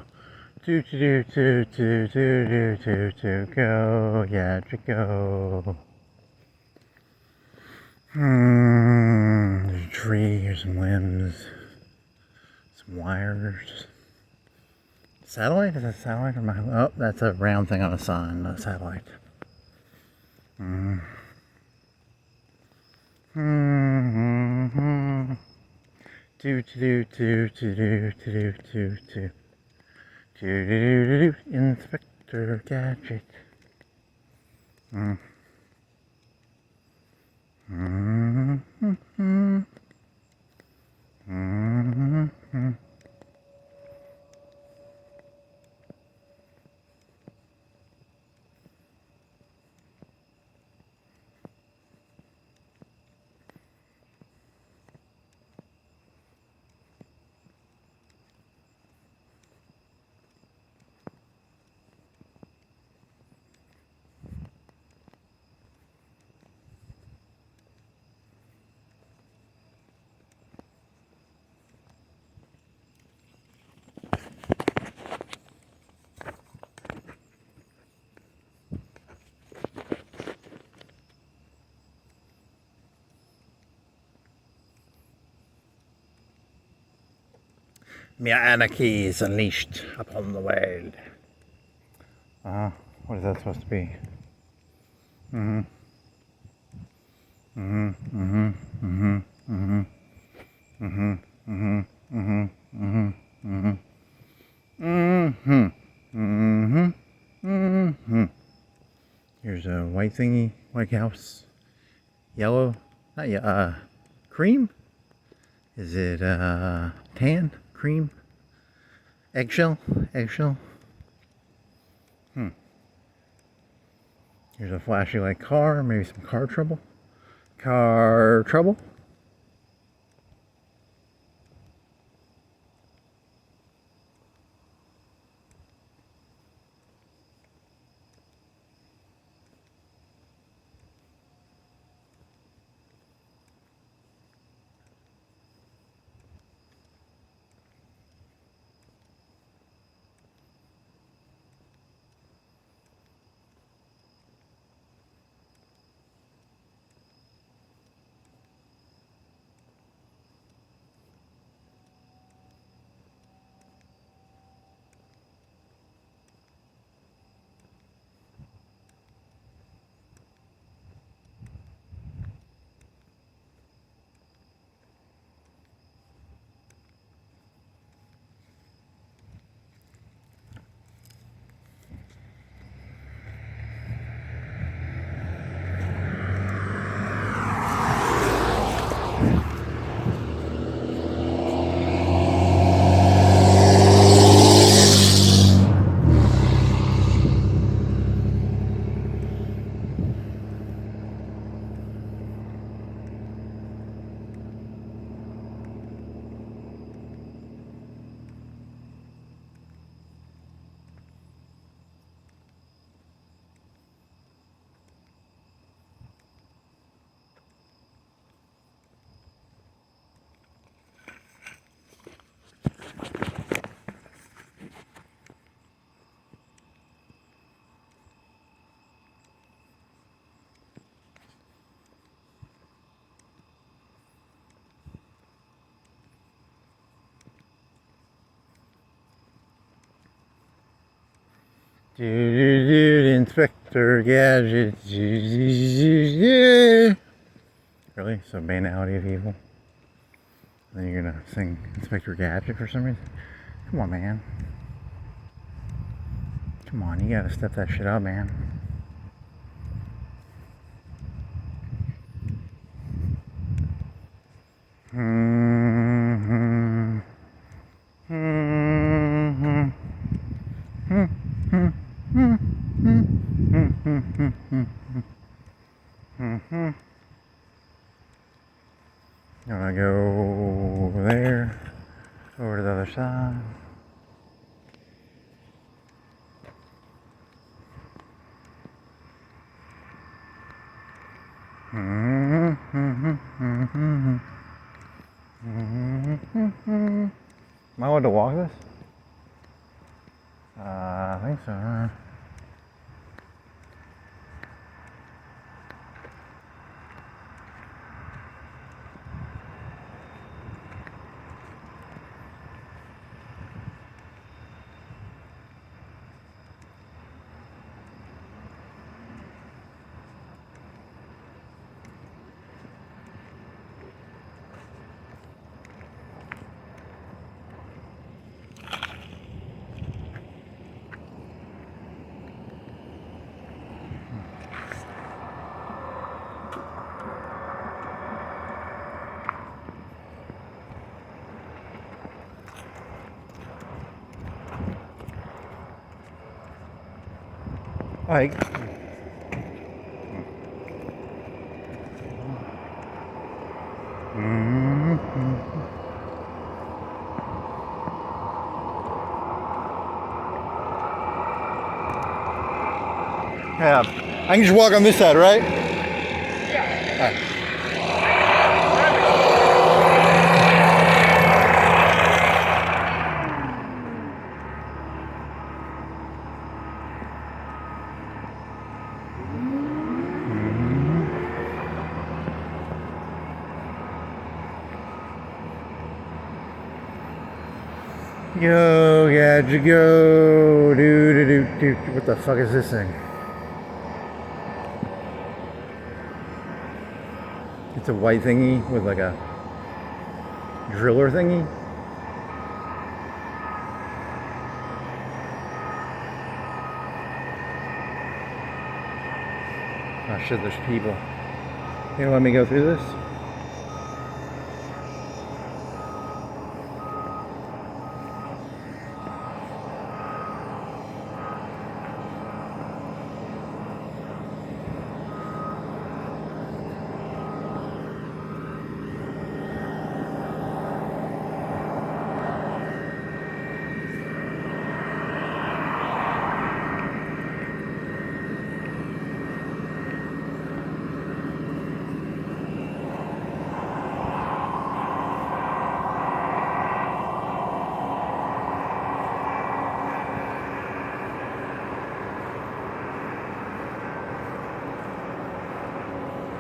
Speaker 1: Do do do do do do do do go, gadget, go. There's a tree, here's some limbs, some wires. Satellite? Is that satellite or my? Oh, that's a round thing on a sign, not a satellite. Do do do do do do do do do. Inspector Gadget. Anarchy is unleashed upon the world. What is that supposed to be? Here's a white thingy, white house. Yellow, not yellow, cream? Is it tan? Cream? Eggshell? Eggshell? Here's a flashy like car, maybe some car trouble. Car trouble? Inspector Gadget. Really? So Banality of Evil? Then you're gonna sing Inspector Gadget for some reason? Come on, man. Come on, you gotta step that shit up, man. I'm gonna go over there, over to the other side. Am I allowed to walk this? I think so. Like, yeah, I can just walk on this side, right? Yeah. All right. Yo, gadget, go. Do. What the fuck is this thing? It's a white thingy with like a driller thingy. Oh shit, there's people. You gonna let me go through this?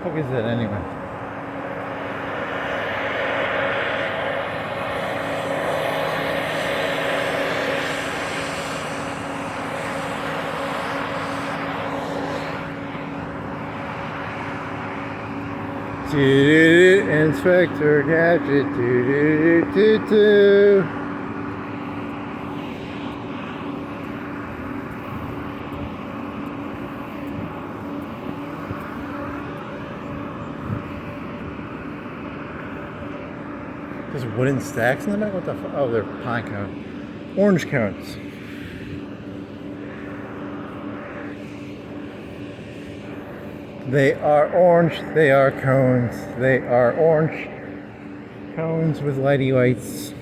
Speaker 1: What is it anyway? Inspector Gadget. There's wooden stacks in the back? What the fuck? Oh, they're pine cones. Orange cones. They are orange. They are cones. They are orange cones with lighty lights.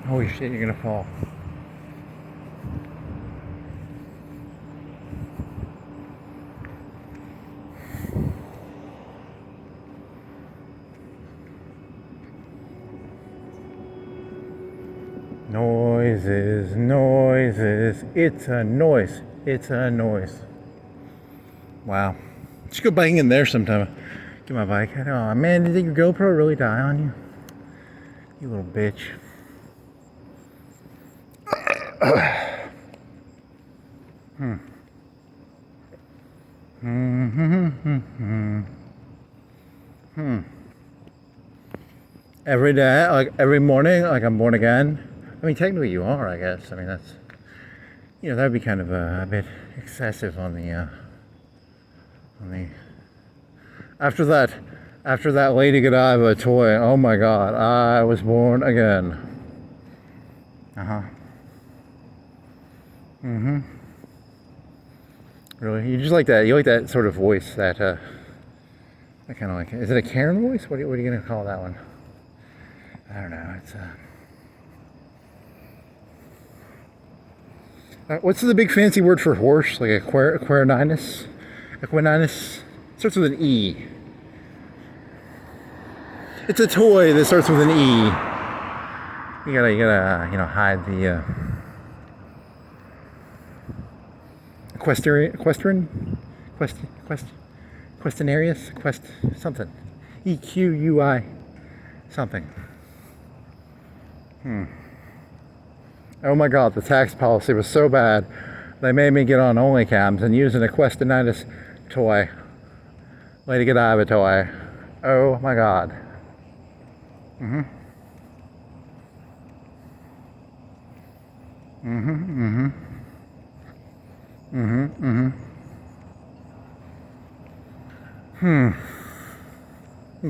Speaker 1: Holy shit, you're gonna fall. Noises, it's a noise, Wow. Just go biking in there sometime. Get my bike. Oh man, did your GoPro really die on you? You little bitch. Every day, like every morning, like I'm born again. I mean, technically you are, I guess. I mean, that's, that'd be kind of a bit excessive on the, after that Lady Godiva toy, oh my God, I was born again. Really? You just like that, you like that sort of voice, that, I kind of like it. Is it a Karen voice? What are you going to call that one? I don't know, it's, what's the big fancy word for horse? Like Equestrian? Starts with an E. It's a toy that starts with an E. You gotta, hide the Questionarius? Something. EQUI something. Oh my God, the tax policy was so bad, they made me get on OnlyFans and use an Equestrian toy. Lady Godiva toy. Oh my God.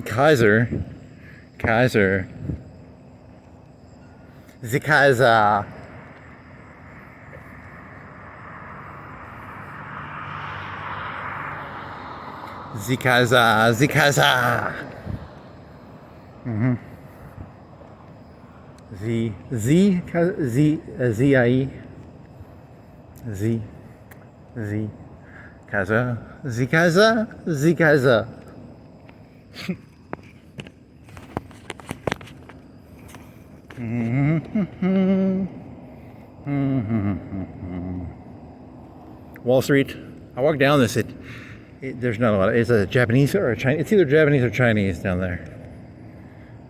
Speaker 1: Kaiser. The Kaiser. The Kaiser. Kaiser. Wall Street. I walked down this. There's not a lot. It's a Japanese or a Chinese. It's either Japanese or Chinese down there.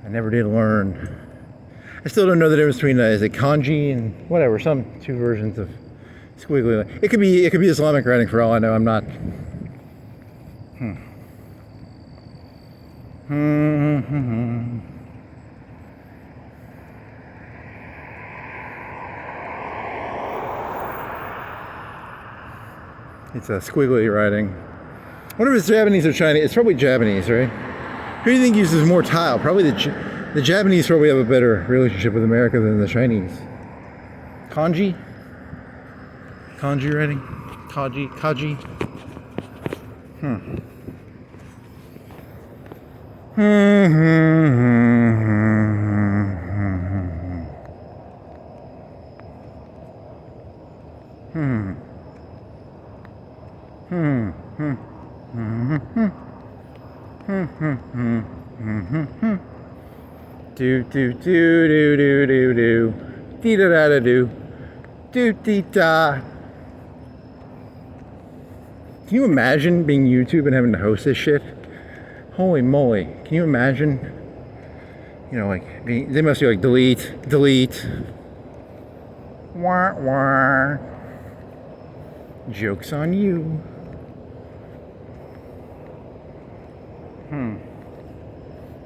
Speaker 1: I never did learn. I still don't know the difference between is it kanji and whatever. Some two versions of squiggly. It could be Islamic writing for all I know. I'm not. It's a squiggly writing. I wonder if it's Japanese or Chinese. It's probably Japanese, right? Who do you think uses more tile? Probably the Japanese probably have a better relationship with America than the Chinese. Kanji? Kanji writing? Kaji? Do do do do do do do dee da da da do do dee da. Can you imagine being YouTube and having to host this shit? Holy moly! Can you imagine? You know, like they must be like delete. Wah wah. Joke's on you.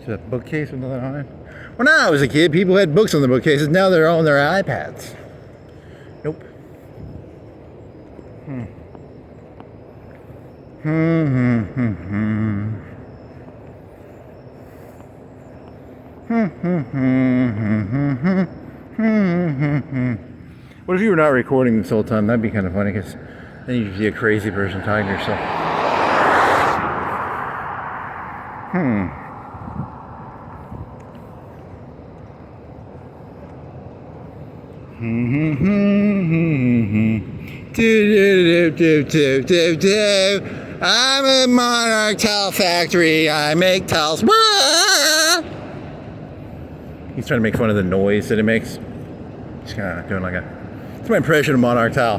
Speaker 1: Is that bookcase with nothing on it? When I was a kid, people had books on the bookcases. Now they're all on their iPads. Nope. What if you were not recording this whole time? That'd be kind of funny, because then you'd be a crazy person talking to yourself. I'm a Monarch towel factory. I make towels. He's trying to make fun of the noise that it makes. He's kind of doing like it's my impression of Monarch towel.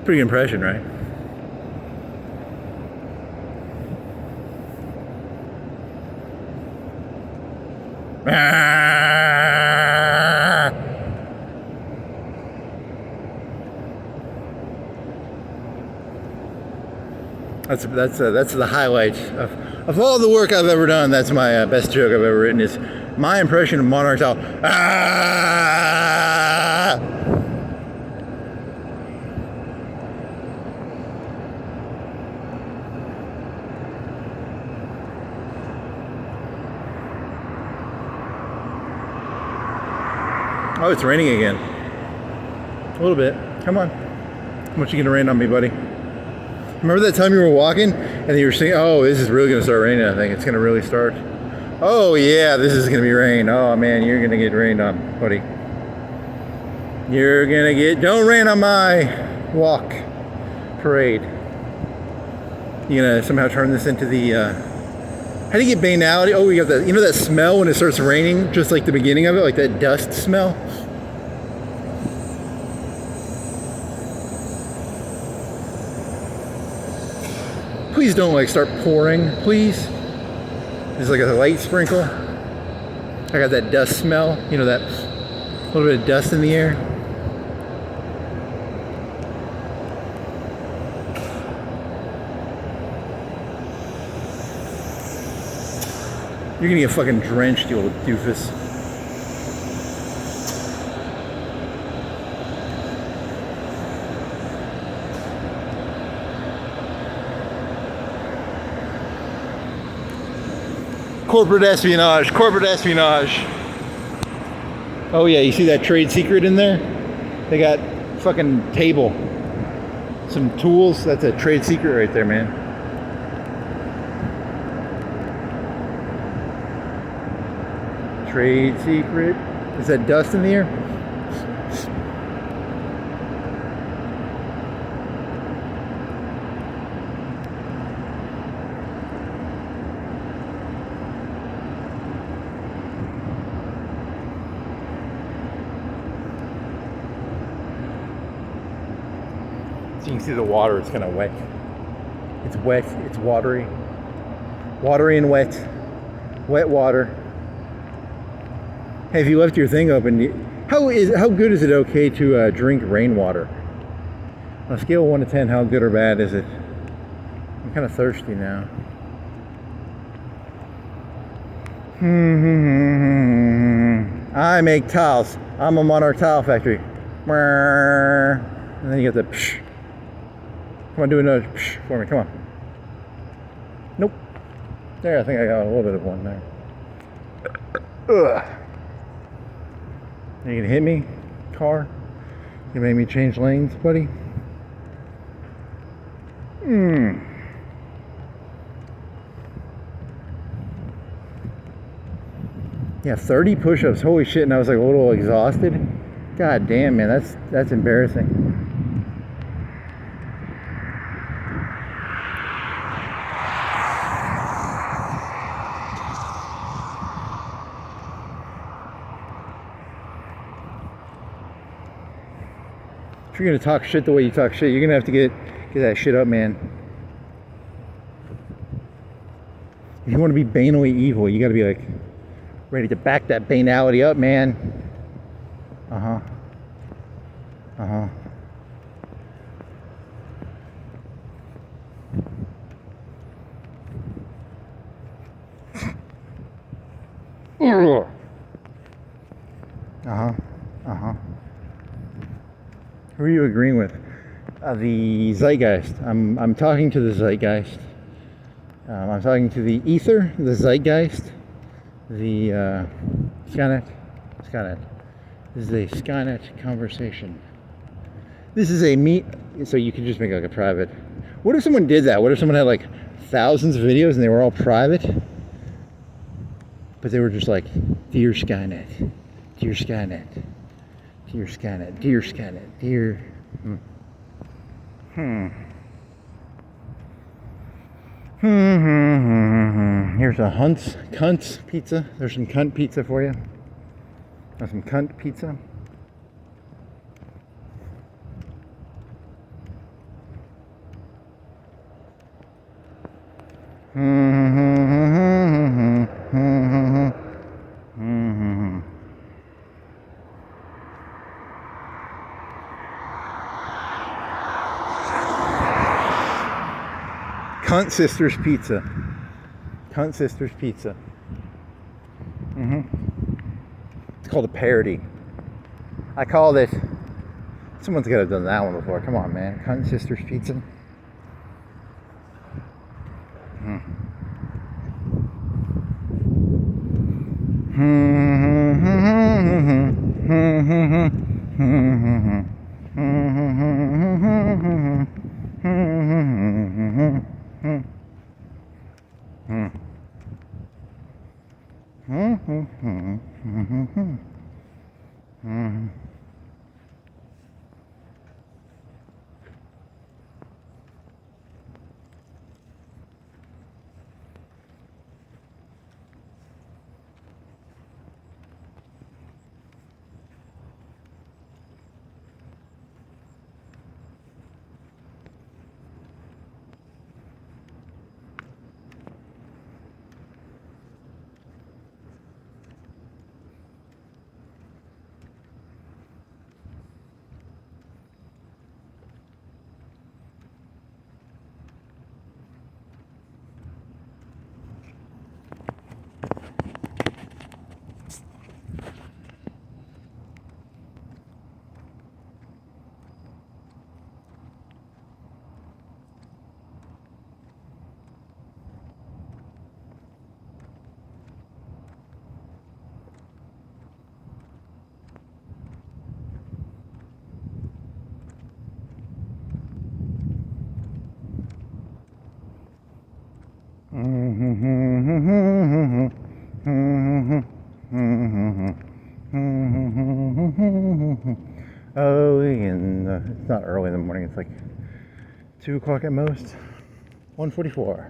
Speaker 1: Pretty good impression, right? That's the highlight of all the work I've ever done. That's my best joke I've ever written, is my impression of Monarch towel. Oh, it's raining again. A little bit. Come on. How much you gonna rain on me, buddy? Remember that time you were walking and you were saying, oh, this is really gonna start raining, I think. It's gonna really start. Oh yeah, this is gonna be rain. Oh man, you're gonna get rained on, buddy. You're gonna don't rain on my walk parade. You gonna somehow turn this into the, how do you get banality? Oh, we got that, you know that smell when it starts raining, just like the beginning of it, like that dust smell? Please don't like start pouring, please. There's like a light sprinkle. I got that dust smell, you know, that little bit of dust in the air. You're gonna get fucking drenched, you old doofus. Corporate espionage, corporate espionage. Oh yeah, you see that trade secret in there? They got fucking table. Some tools, that's a trade secret right there, man. Trade secret. Is that dust in the air? So you can see the water, it's kind of wet. It's wet, it's watery. Watery and wet. Wet water. Hey, if you left your thing open, how good is it okay to drink rainwater? On a scale of 1 to 10, how good or bad is it? I'm kind of thirsty now. I make tiles. I'm a Monarch tile factory. And then you get the psh. Come on, do another psh for me. Come on. Nope. There, I think I got a little bit of one there. Ugh. You gonna hit me, car? You made me change lanes, buddy? Yeah, 30 push-ups. Holy shit! And I was like a little exhausted. God damn, man, that's embarrassing. If you're gonna talk shit the way you talk shit, you're gonna have to get that shit up, man. If you want to be banally evil, you gotta be like ready to back that banality up, man. Uh-huh. Uh-huh. Uh-huh. Uh-huh. Who are you agreeing with? The zeitgeist. I'm talking to the zeitgeist. I'm talking to the ether, the zeitgeist, the Skynet. This is a Skynet conversation. This is a meet, so you can just make like a private. What if someone did that? What if someone had like thousands of videos and they were all private? But they were just like, dear Skynet, dear Skynet, dear Skynet, dear Skynet, dear. Here's a Kunt's pizza. There's some cunt pizza for you. There's some cunt pizza. Cunt Sisters Pizza. Cunt Sisters Pizza. It's called a parody. I called it. Someone's got to have done that one before. Come on, man. Cunt Sisters Pizza. It's not early in the morning. It's like 2 o'clock at most. 1:44.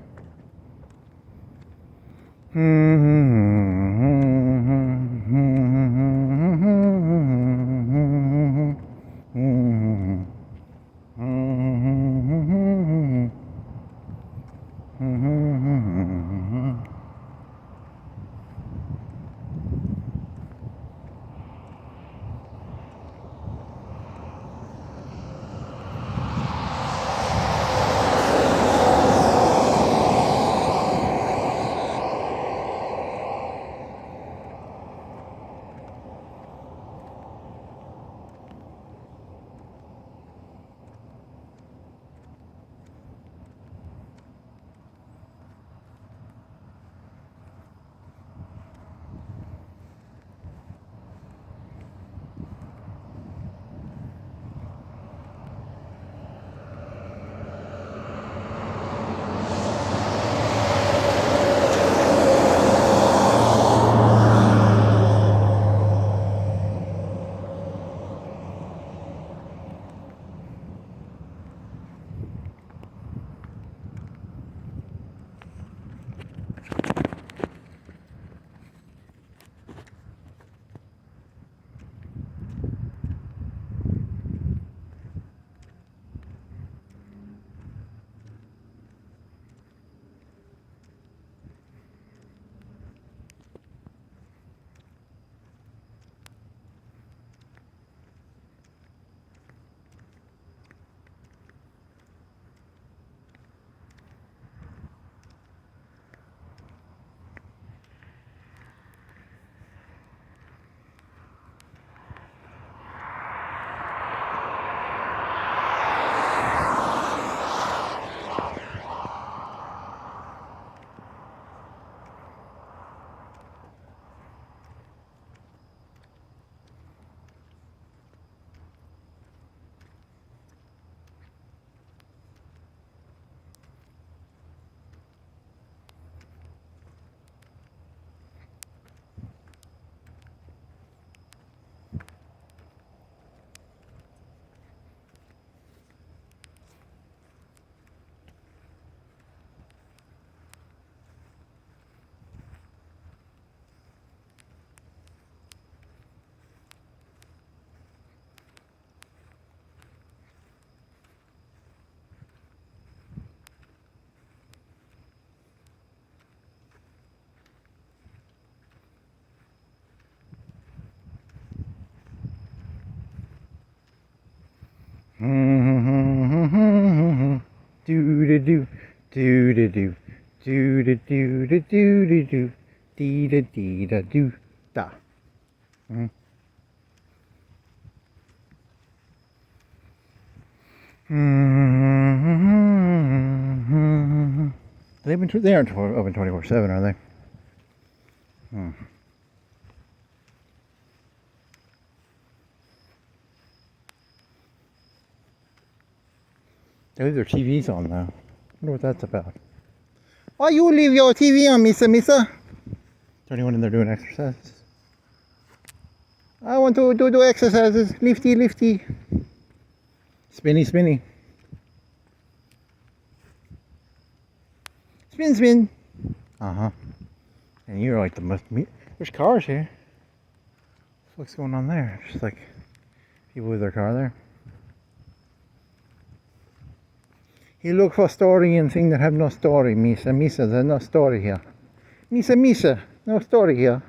Speaker 1: do do do do do do do do do do do do dee da dee da do da. They aren't open 24/7, are they? They leave their TVs on though. I wonder what that's about. Why you leave your TV on, Misa? Is there anyone in there doing exercises? I want to do exercises. Lifty. Spinny. Spin. And you're like the most... There's cars here. What's going on there? Just like people with their car there. You look for story and thing that have no story, Misa. There's no story here. Misa, no story here.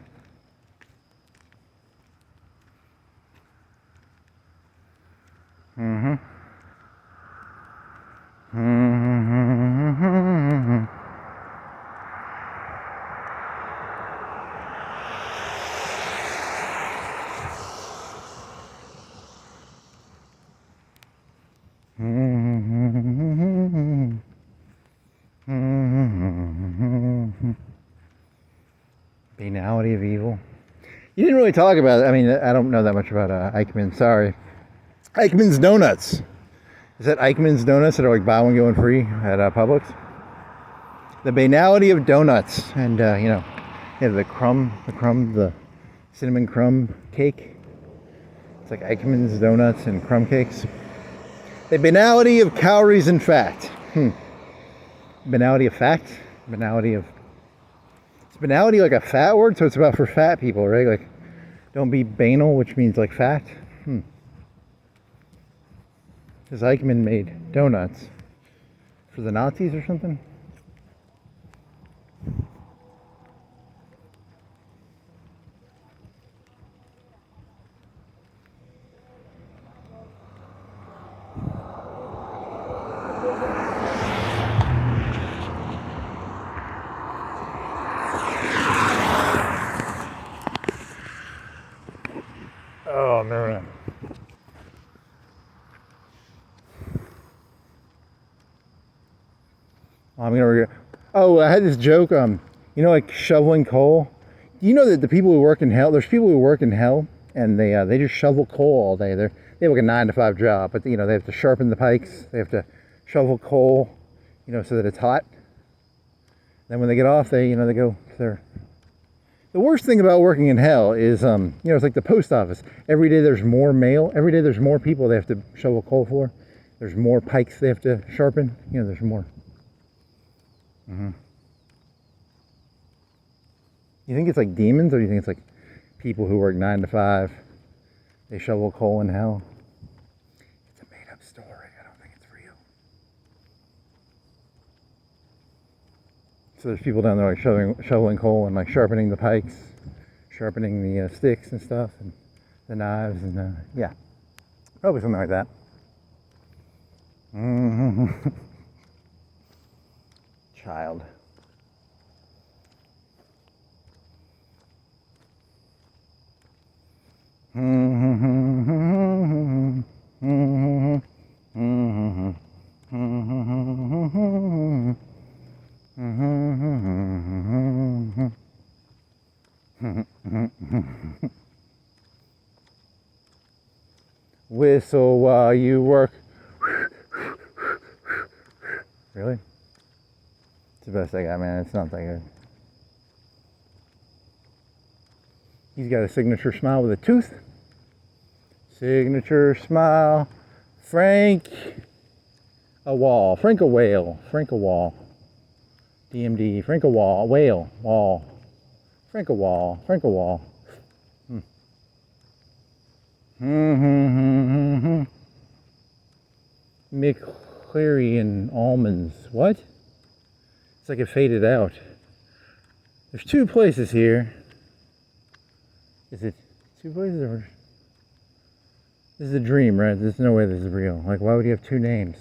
Speaker 1: Banality of evil. You didn't really talk about it. I mean, I don't know that much about Eichmann. Sorry. Eichmann's Donuts. Is that Eichmann's Donuts that are like buy one, get one free at Publix? The banality of donuts. And, the cinnamon crumb cake. It's like Eichmann's Donuts and crumb cakes. The banality of calories and fat. Banality of fat? Is banality like a fat word? So it's about for fat people, right? Like, don't be banal, which means like fat. Because Eichmann made donuts for the Nazis or something. Oh, man. I'm gonna regret. Oh, I had this joke. Like shoveling coal. You know that the people who work in hell. There's people who work in hell, and they just shovel coal all day. They have like a 9-to-5 job, but they have to sharpen the pikes. They have to shovel coal, so that it's hot. Then when they get off, they go to their. The worst thing about working in hell is, it's like the post office. Every day there's more mail. Every day there's more people they have to shovel coal for. There's more pikes they have to sharpen. There's more. You think it's like demons, or do you think it's like people who work 9-to-5? They shovel coal in hell? It's a made-up story. I don't think it's real. So there's people down there like shoveling coal and like sharpening the pikes, sharpening the sticks and stuff, and the knives, and yeah, probably something like that. Child. Whistle while you work. Really? It's the best I got, man. It's not that good. He's got a signature smile with a tooth. Signature smile. Frank a wall. Frank a whale. Frank a wall. DMD. Frank a wall. Whale. Wall. Frank a wall. Frank a wall. McClary almonds. What? It's like it faded out. There's 2 places here. Is it 2 places or? This is a dream, right? There's no way this is real. Like, why would you have 2 names?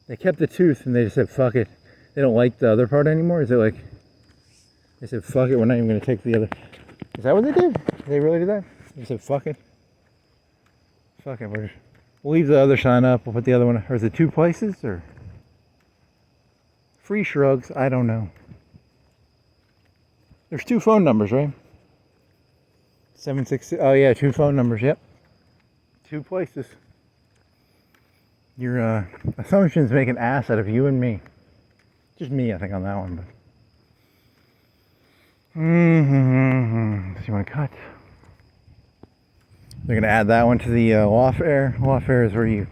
Speaker 1: They kept the tooth and they just said, fuck it. They don't like the other part anymore? Is it like, they said, fuck it, we're not even going to take the other. Is that what they did? Did they really do that? They said, fuck it. Fuck it, we'll leave the other sign up. We'll put the other one, or is it two places? Or free shrugs? I don't know. There's two phone numbers, right? 766. Oh yeah, two phone numbers. Yep. Two places. Your assumptions make an ass out of you and me. Just me, I think, on that one. But so you want to cut? They're gonna add that one to the lawfare. Lawfare is where you.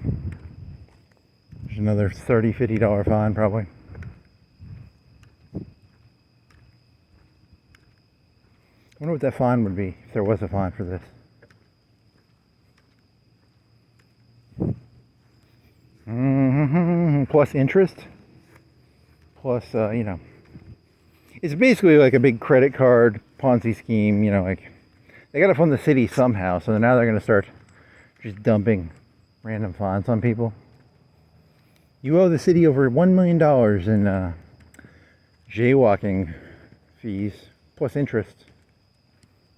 Speaker 1: There's another $30, $50 fine probably. I wonder what that fine would be if there was a fine for this. Plus interest. Plus, you know, it's basically like a big credit card Ponzi scheme. You know, like they got to fund the city somehow. So now they're going to start just dumping random fines on people. You owe the city over $1 million in jaywalking fees plus interest.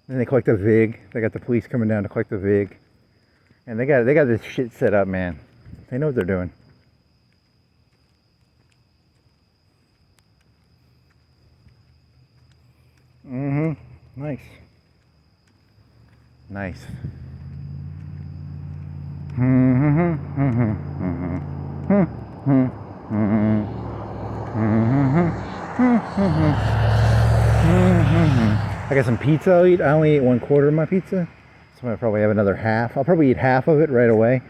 Speaker 1: Then they collect a VIG. They got the police coming down to collect the VIG. And they got this shit set up, man. They know what they're doing. Nice. Nice. I got some pizza I'll eat. I only ate 1/4 of my pizza. So I'll probably have another half. I'll probably eat half of it right away.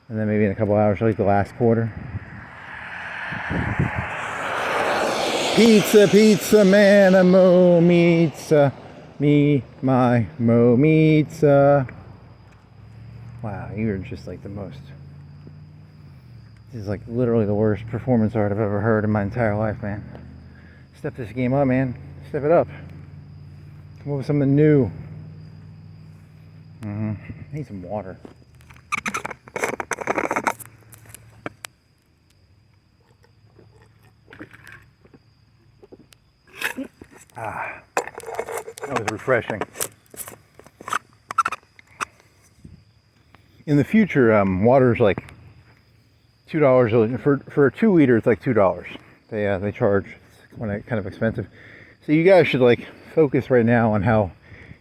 Speaker 1: And then maybe in a couple hours I'll eat the last quarter. Pizza, pizza, man, a mo pizza. Me, my mo pizza. Wow, you're just like the most. This is like literally the worst performance art I've ever heard in my entire life, man. Step this game up, man. Step it up. Come up with something new. I need some water. That was refreshing. In the future, water is like $2 for a 2 liter. It's like $2. They charge. It's kind of expensive. So you guys should like focus right now on how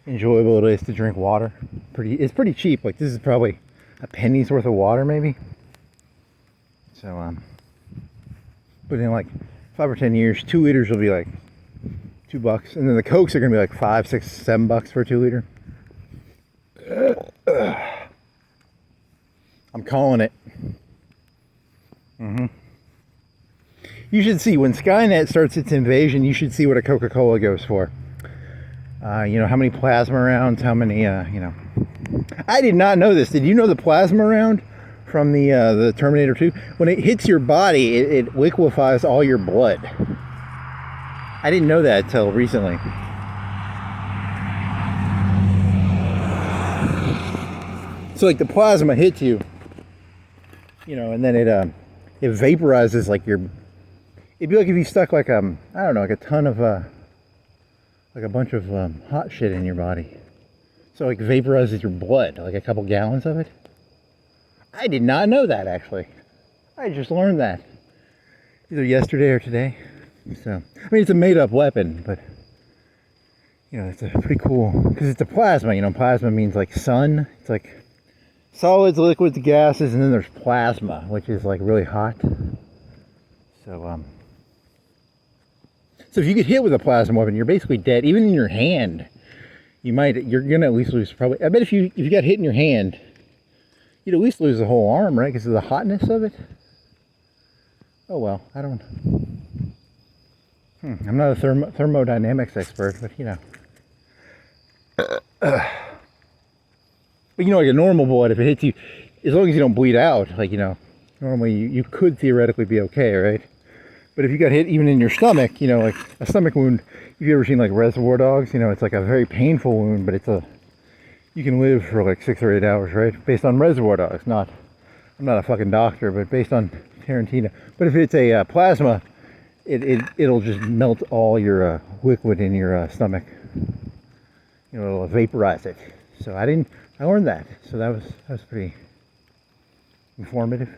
Speaker 1: enjoyable it is to drink water. It's pretty cheap. Like this is probably a penny's worth of water, maybe. So but in like 5 or 10 years, 2 liters will be like $2, and then the Cokes are gonna be like $5, $6, $7 for a 2 liter. I'm calling it. You should see when Skynet starts its invasion. You should see what a Coca-Cola goes for. You know how many plasma rounds? How many? You know. I did not know this. Did you know the plasma round from the Terminator 2? When it hits your body, it liquefies all your blood. I didn't know that until recently. So like the plasma hits you, you know, and then it vaporizes like your. It'd be like if you stuck like I don't know, like a ton of like a bunch of hot shit in your body. So like vaporizes your blood, like a couple gallons of it. I did not know that actually. I just learned that either yesterday or today. So I mean it's a made up weapon, but you know it's a pretty cool because it's a plasma. You know, plasma means like sun. It's like solids, liquids, gases, and then there's plasma, which is like really hot. So if you get hit with a plasma weapon, you're basically dead. Even in your hand, you're gonna at least lose probably. I bet if you got hit in your hand, you'd at least lose the whole arm, right? Because of the hotness of it. Oh well, I don't. I'm not a thermodynamics expert, but you know. But you know, like a normal bullet, if it hits you, as long as you don't bleed out, like you know, normally you could theoretically be okay, right? But if you got hit even in your stomach, you know, like a stomach wound, if you've ever seen like Reservoir Dogs, you know, it's like a very painful wound, but you can live for like 6 or 8 hours, right? Based on Reservoir Dogs, I'm not a fucking doctor, but based on Tarantino. But if it's a plasma, it'll just melt all your liquid in your stomach. You know, it'll vaporize it. So I learned that. So that was pretty informative.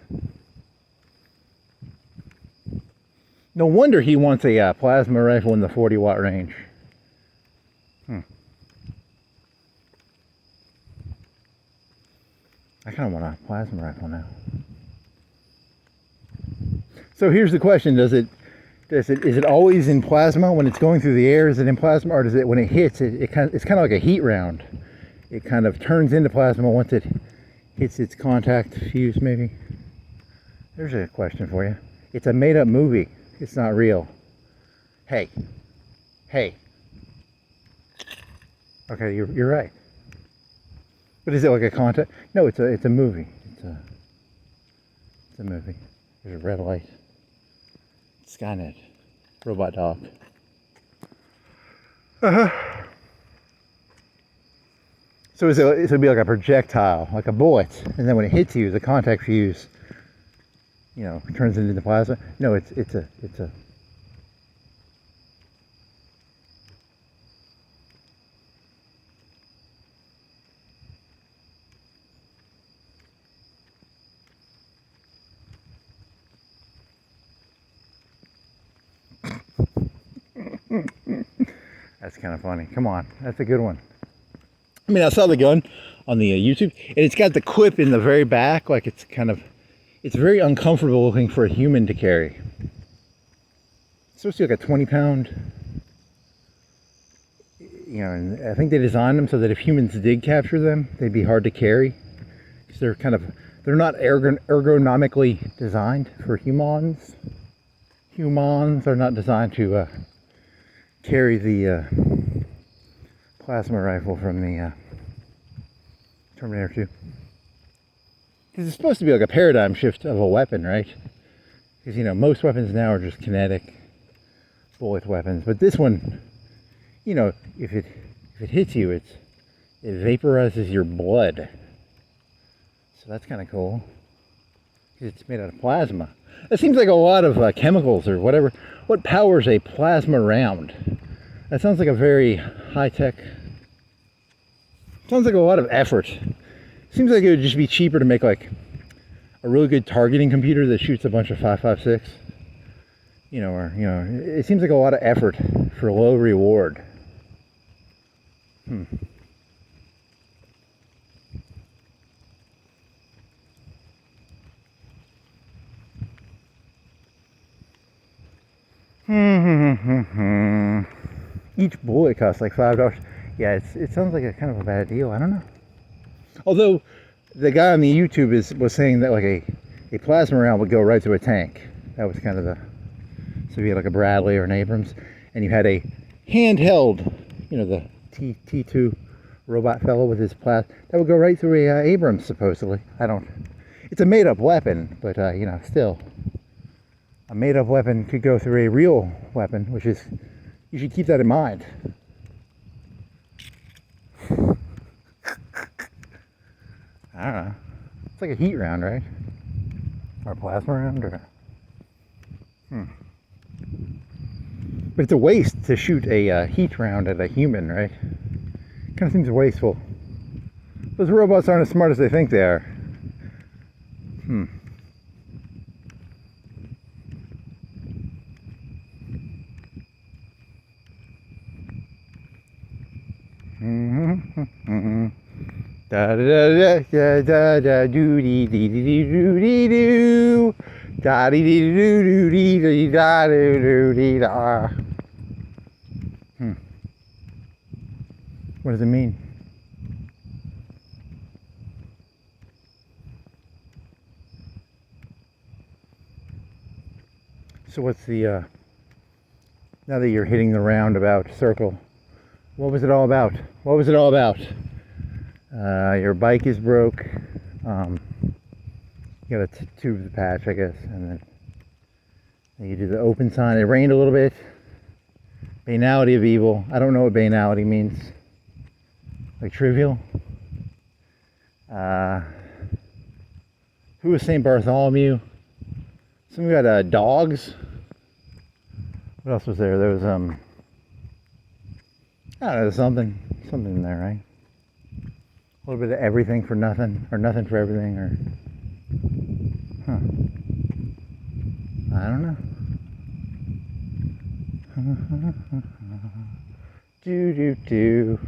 Speaker 1: No wonder he wants a plasma rifle in the 40-watt range. I kind of want a plasma rifle now. So here's the question: is it always in plasma when it's going through the air? Is it in plasma, or does it when it hits it's kind of like a heat round? It kind of turns into plasma once it hits its contact fuse, maybe. There's a question for you. It's a made-up movie. It's not real. Hey. Okay, you're right. But is it like a contact? No, it's a movie. It's a movie. There's a red light. Skynet. Robot dog. So it would be like a projectile, like a bullet, and then when it hits you, the contact fuse, you know, turns it into plasma. No, it's a. That's kind of funny. Come on, that's a good one. I mean, I saw the gun on the YouTube, and it's got the clip in the very back, like it's very uncomfortable looking for a human to carry. It's supposed to be like a 20-pound, you know, and I think they designed them so that if humans did capture them, they'd be hard to carry. Because they're not ergonomically designed for humans. Humans are not designed to carry the plasma rifle from the Terminator 2. Because it's supposed to be like a paradigm shift of a weapon, right? Because, you know, most weapons now are just kinetic bullet weapons. But this one, you know, if it hits you, it vaporizes your blood. So that's kind of cool. It's made out of plasma. That seems like a lot of chemicals or whatever. What powers a plasma round? That sounds like a very high-tech... Sounds like a lot of effort. Seems like it would just be cheaper to make like a really good targeting computer that shoots a bunch of 5.56. You know, or, you know, it seems like a lot of effort for low reward. Each bullet costs like $5. Yeah, it sounds like a kind of a bad deal. I don't know. Although the guy on the YouTube was saying that like a plasma round would go right to a tank. That was kind of the, so you had like a Bradley or an Abrams, and you had a handheld, you know, the T2 robot fellow with his that would go right through a Abrams supposedly. It's a made-up weapon, but you know, still, a made-up weapon could go through a real weapon, which is, you should keep that in mind. I don't know. It's like a heat round, right? Or a plasma round, or... But it's a waste to shoot a heat round at a human, right? Kind of seems wasteful. Those robots aren't as smart as they think they are. Da da da da da da doo dee dee dee doo dee doo da dee dee doo doo dee dee da doo doo dee da. What does it mean? So what's the now that you're hitting the roundabout circle, what was it all about? What was it all about? Your bike is broke. You got to tube the patch, I guess, and then you do the open sign. It rained a little bit. Banality of evil. I don't know what banality means. Like trivial. Who was St. Bartholomew? So we got dogs. What else was there? There was I don't know, something in there, right? A little bit of everything for nothing, or nothing for everything, or I don't know. Do.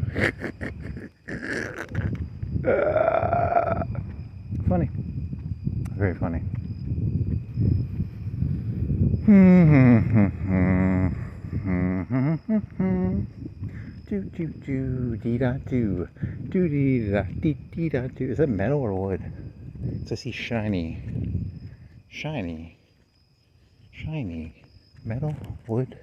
Speaker 1: Funny. Very funny. Do dee da do dee da dee da do. Is that metal or wood? It's I see shiny, metal, wood.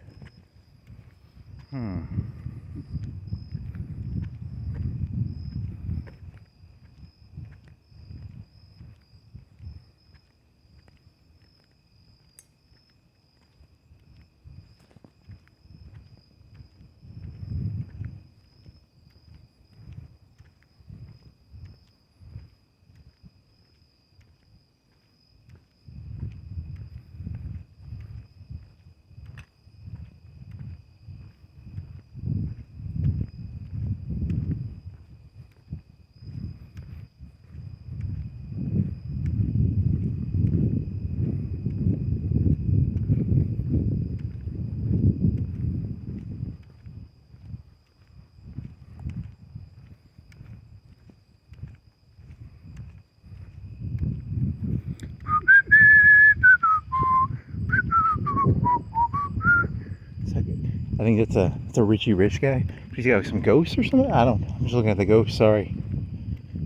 Speaker 1: I think it's a Richie Rich guy. He's got some ghosts or something? I don't know. I'm just looking at the ghosts, sorry.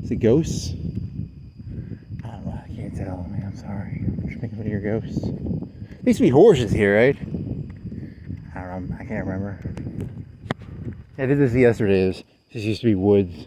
Speaker 1: Is it ghosts? I don't know, I can't tell, man, I'm sorry. I'm just thinking about your ghosts. There used to be horses here, right? I don't know, I can't remember. I did this yesterday. This used to be woods.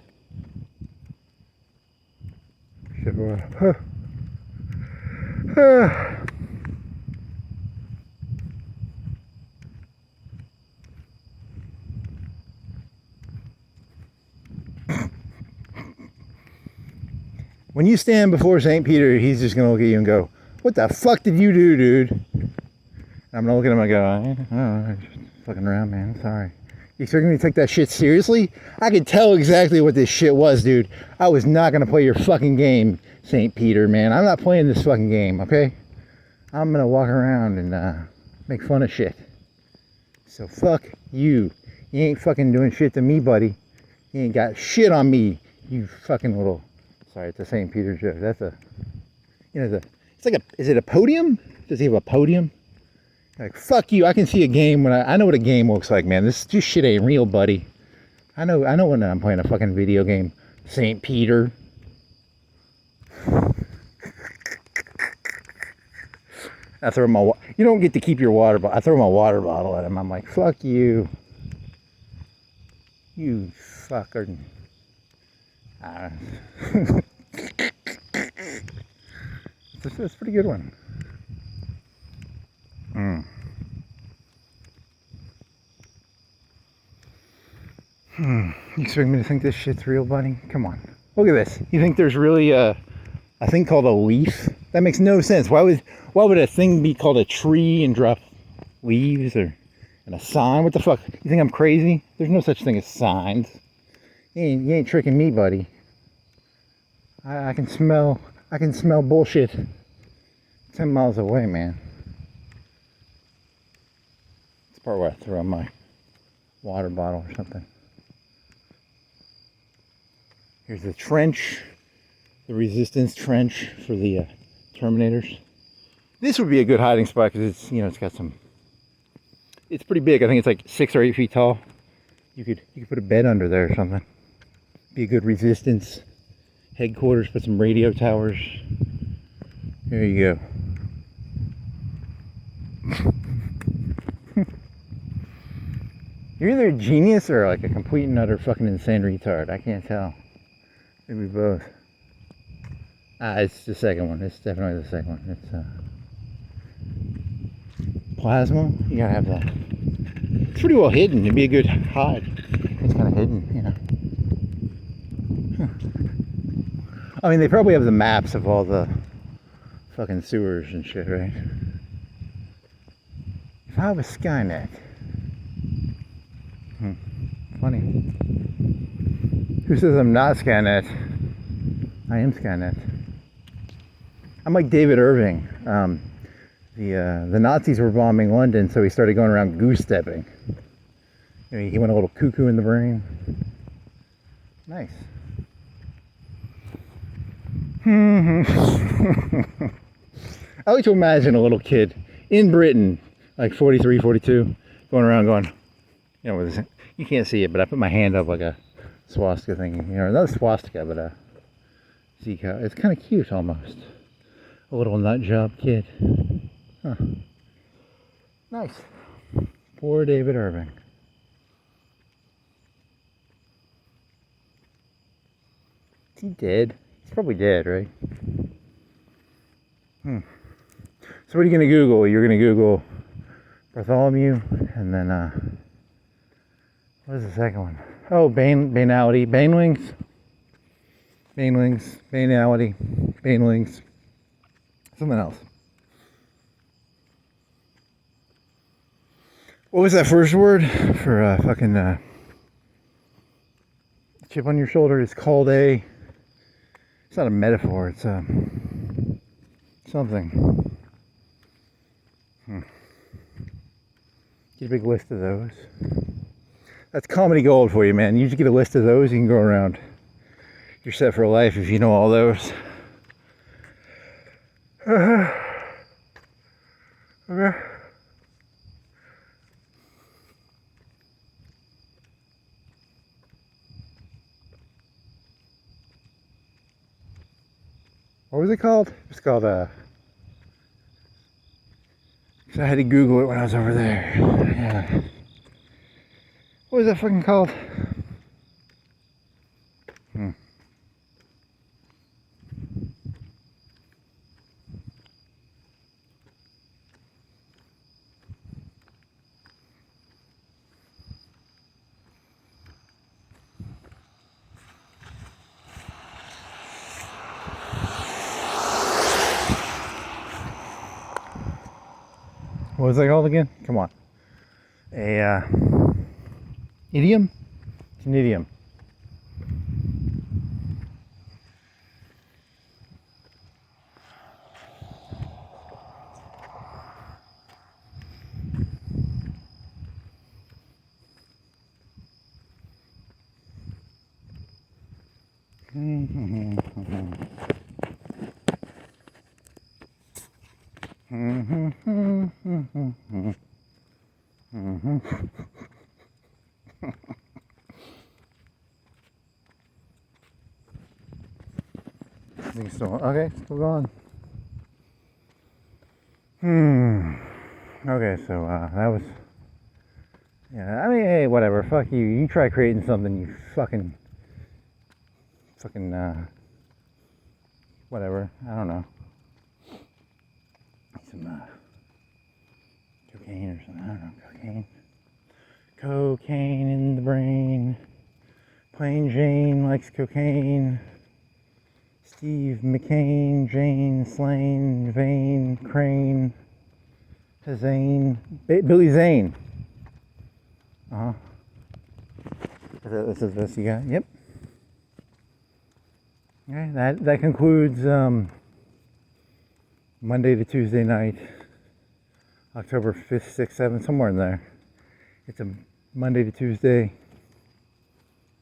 Speaker 1: When you stand before St. Peter, he's just going to look at you and go, "What the fuck did you do, dude?" And I'm going to look at him and go, "I'm just fucking around, man. Sorry." You expect me to take that shit seriously? I could tell exactly what this shit was, dude. I was not going to play your fucking game, St. Peter, man. I'm not playing this fucking game, okay? I'm going to walk around and make fun of shit. So fuck you. You ain't fucking doing shit to me, buddy. You ain't got shit on me, you fucking little... Sorry, it's a St. Peter joke. That's a, it's like is it a podium? Does he have a podium? Like, fuck you, I can see a game when I know what a game looks like, man. This shit ain't real, buddy. I know when I'm playing a fucking video game. St. Peter. I throw you don't get to keep your water bottle. I throw my water bottle at him. I'm like, fuck you. You fucker. It's a pretty good one. You expect me to think this shit's real, buddy? Come on. Look at this. You think there's really a thing called a leaf? That makes no sense. Why would a thing be called a tree and drop leaves and a sign? What the fuck? You think I'm crazy? There's no such thing as signs. You ain't tricking me, buddy. I can smell bullshit 10 miles away, man. It's part where I throw in my water bottle or something. Here's the trench, the resistance trench for the Terminators. This would be a good hiding spot because it's, it's got some. It's pretty big. I think it's like 6 or 8 feet tall. You could put a bed under there or something. Be a good resistance headquarters. Put some radio towers. There you go. You're either a genius or like a complete and utter fucking insane retard. I can't tell. Maybe both. It's the second one. It's definitely the second one. It's plasma. You gotta have that. It's pretty well hidden. It'd be a good hide. It's kind of hidden, I mean, they probably have the maps of all the fucking sewers and shit, right? If I was Skynet. Funny. Who says I'm not Skynet? I am Skynet. I'm like David Irving. The Nazis were bombing London, so he started going around goose-stepping. He went a little cuckoo in the brain. Nice. I like to imagine a little kid in Britain, like 43, 42, going around going, with this, you can't see it, but I put my hand up like a swastika thing, not a swastika, but a Zika. It's kind of cute almost. A little nut job kid. Huh. Nice. Poor David Irving. Is he dead? He's probably dead, right? So what are you going to Google? You're going to Google Bartholomew, and then, what is the second one? Oh, Banality. Banelings. Banality. Banelings. Something else. What was that first word for fucking chip on your shoulder? It's called a... It's not a metaphor, it's something. Get a big list of those. That's comedy gold for you, man. You just get a list of those, you can go around. You're set for life if you know all those. Okay. What was it called? It was called, I had to Google it when I was over there. Yeah. What was that fucking called? What was that called again? Come on. A idiom? It's an idiom. Okay, still going. Okay, so that was, I mean, hey, whatever, fuck you. You try creating something, you fucking whatever, I don't know. Some cocaine or something, I don't know, cocaine in the brain. Plain Jane likes cocaine. Steve McCain, Jane, Slane, Vane, Crane, Zane, Billy Zane. This is this you got? Yep. Okay, that concludes Monday to Tuesday night, October 5th, 6th, 7th, somewhere in there. It's a Monday to Tuesday.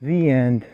Speaker 1: The end.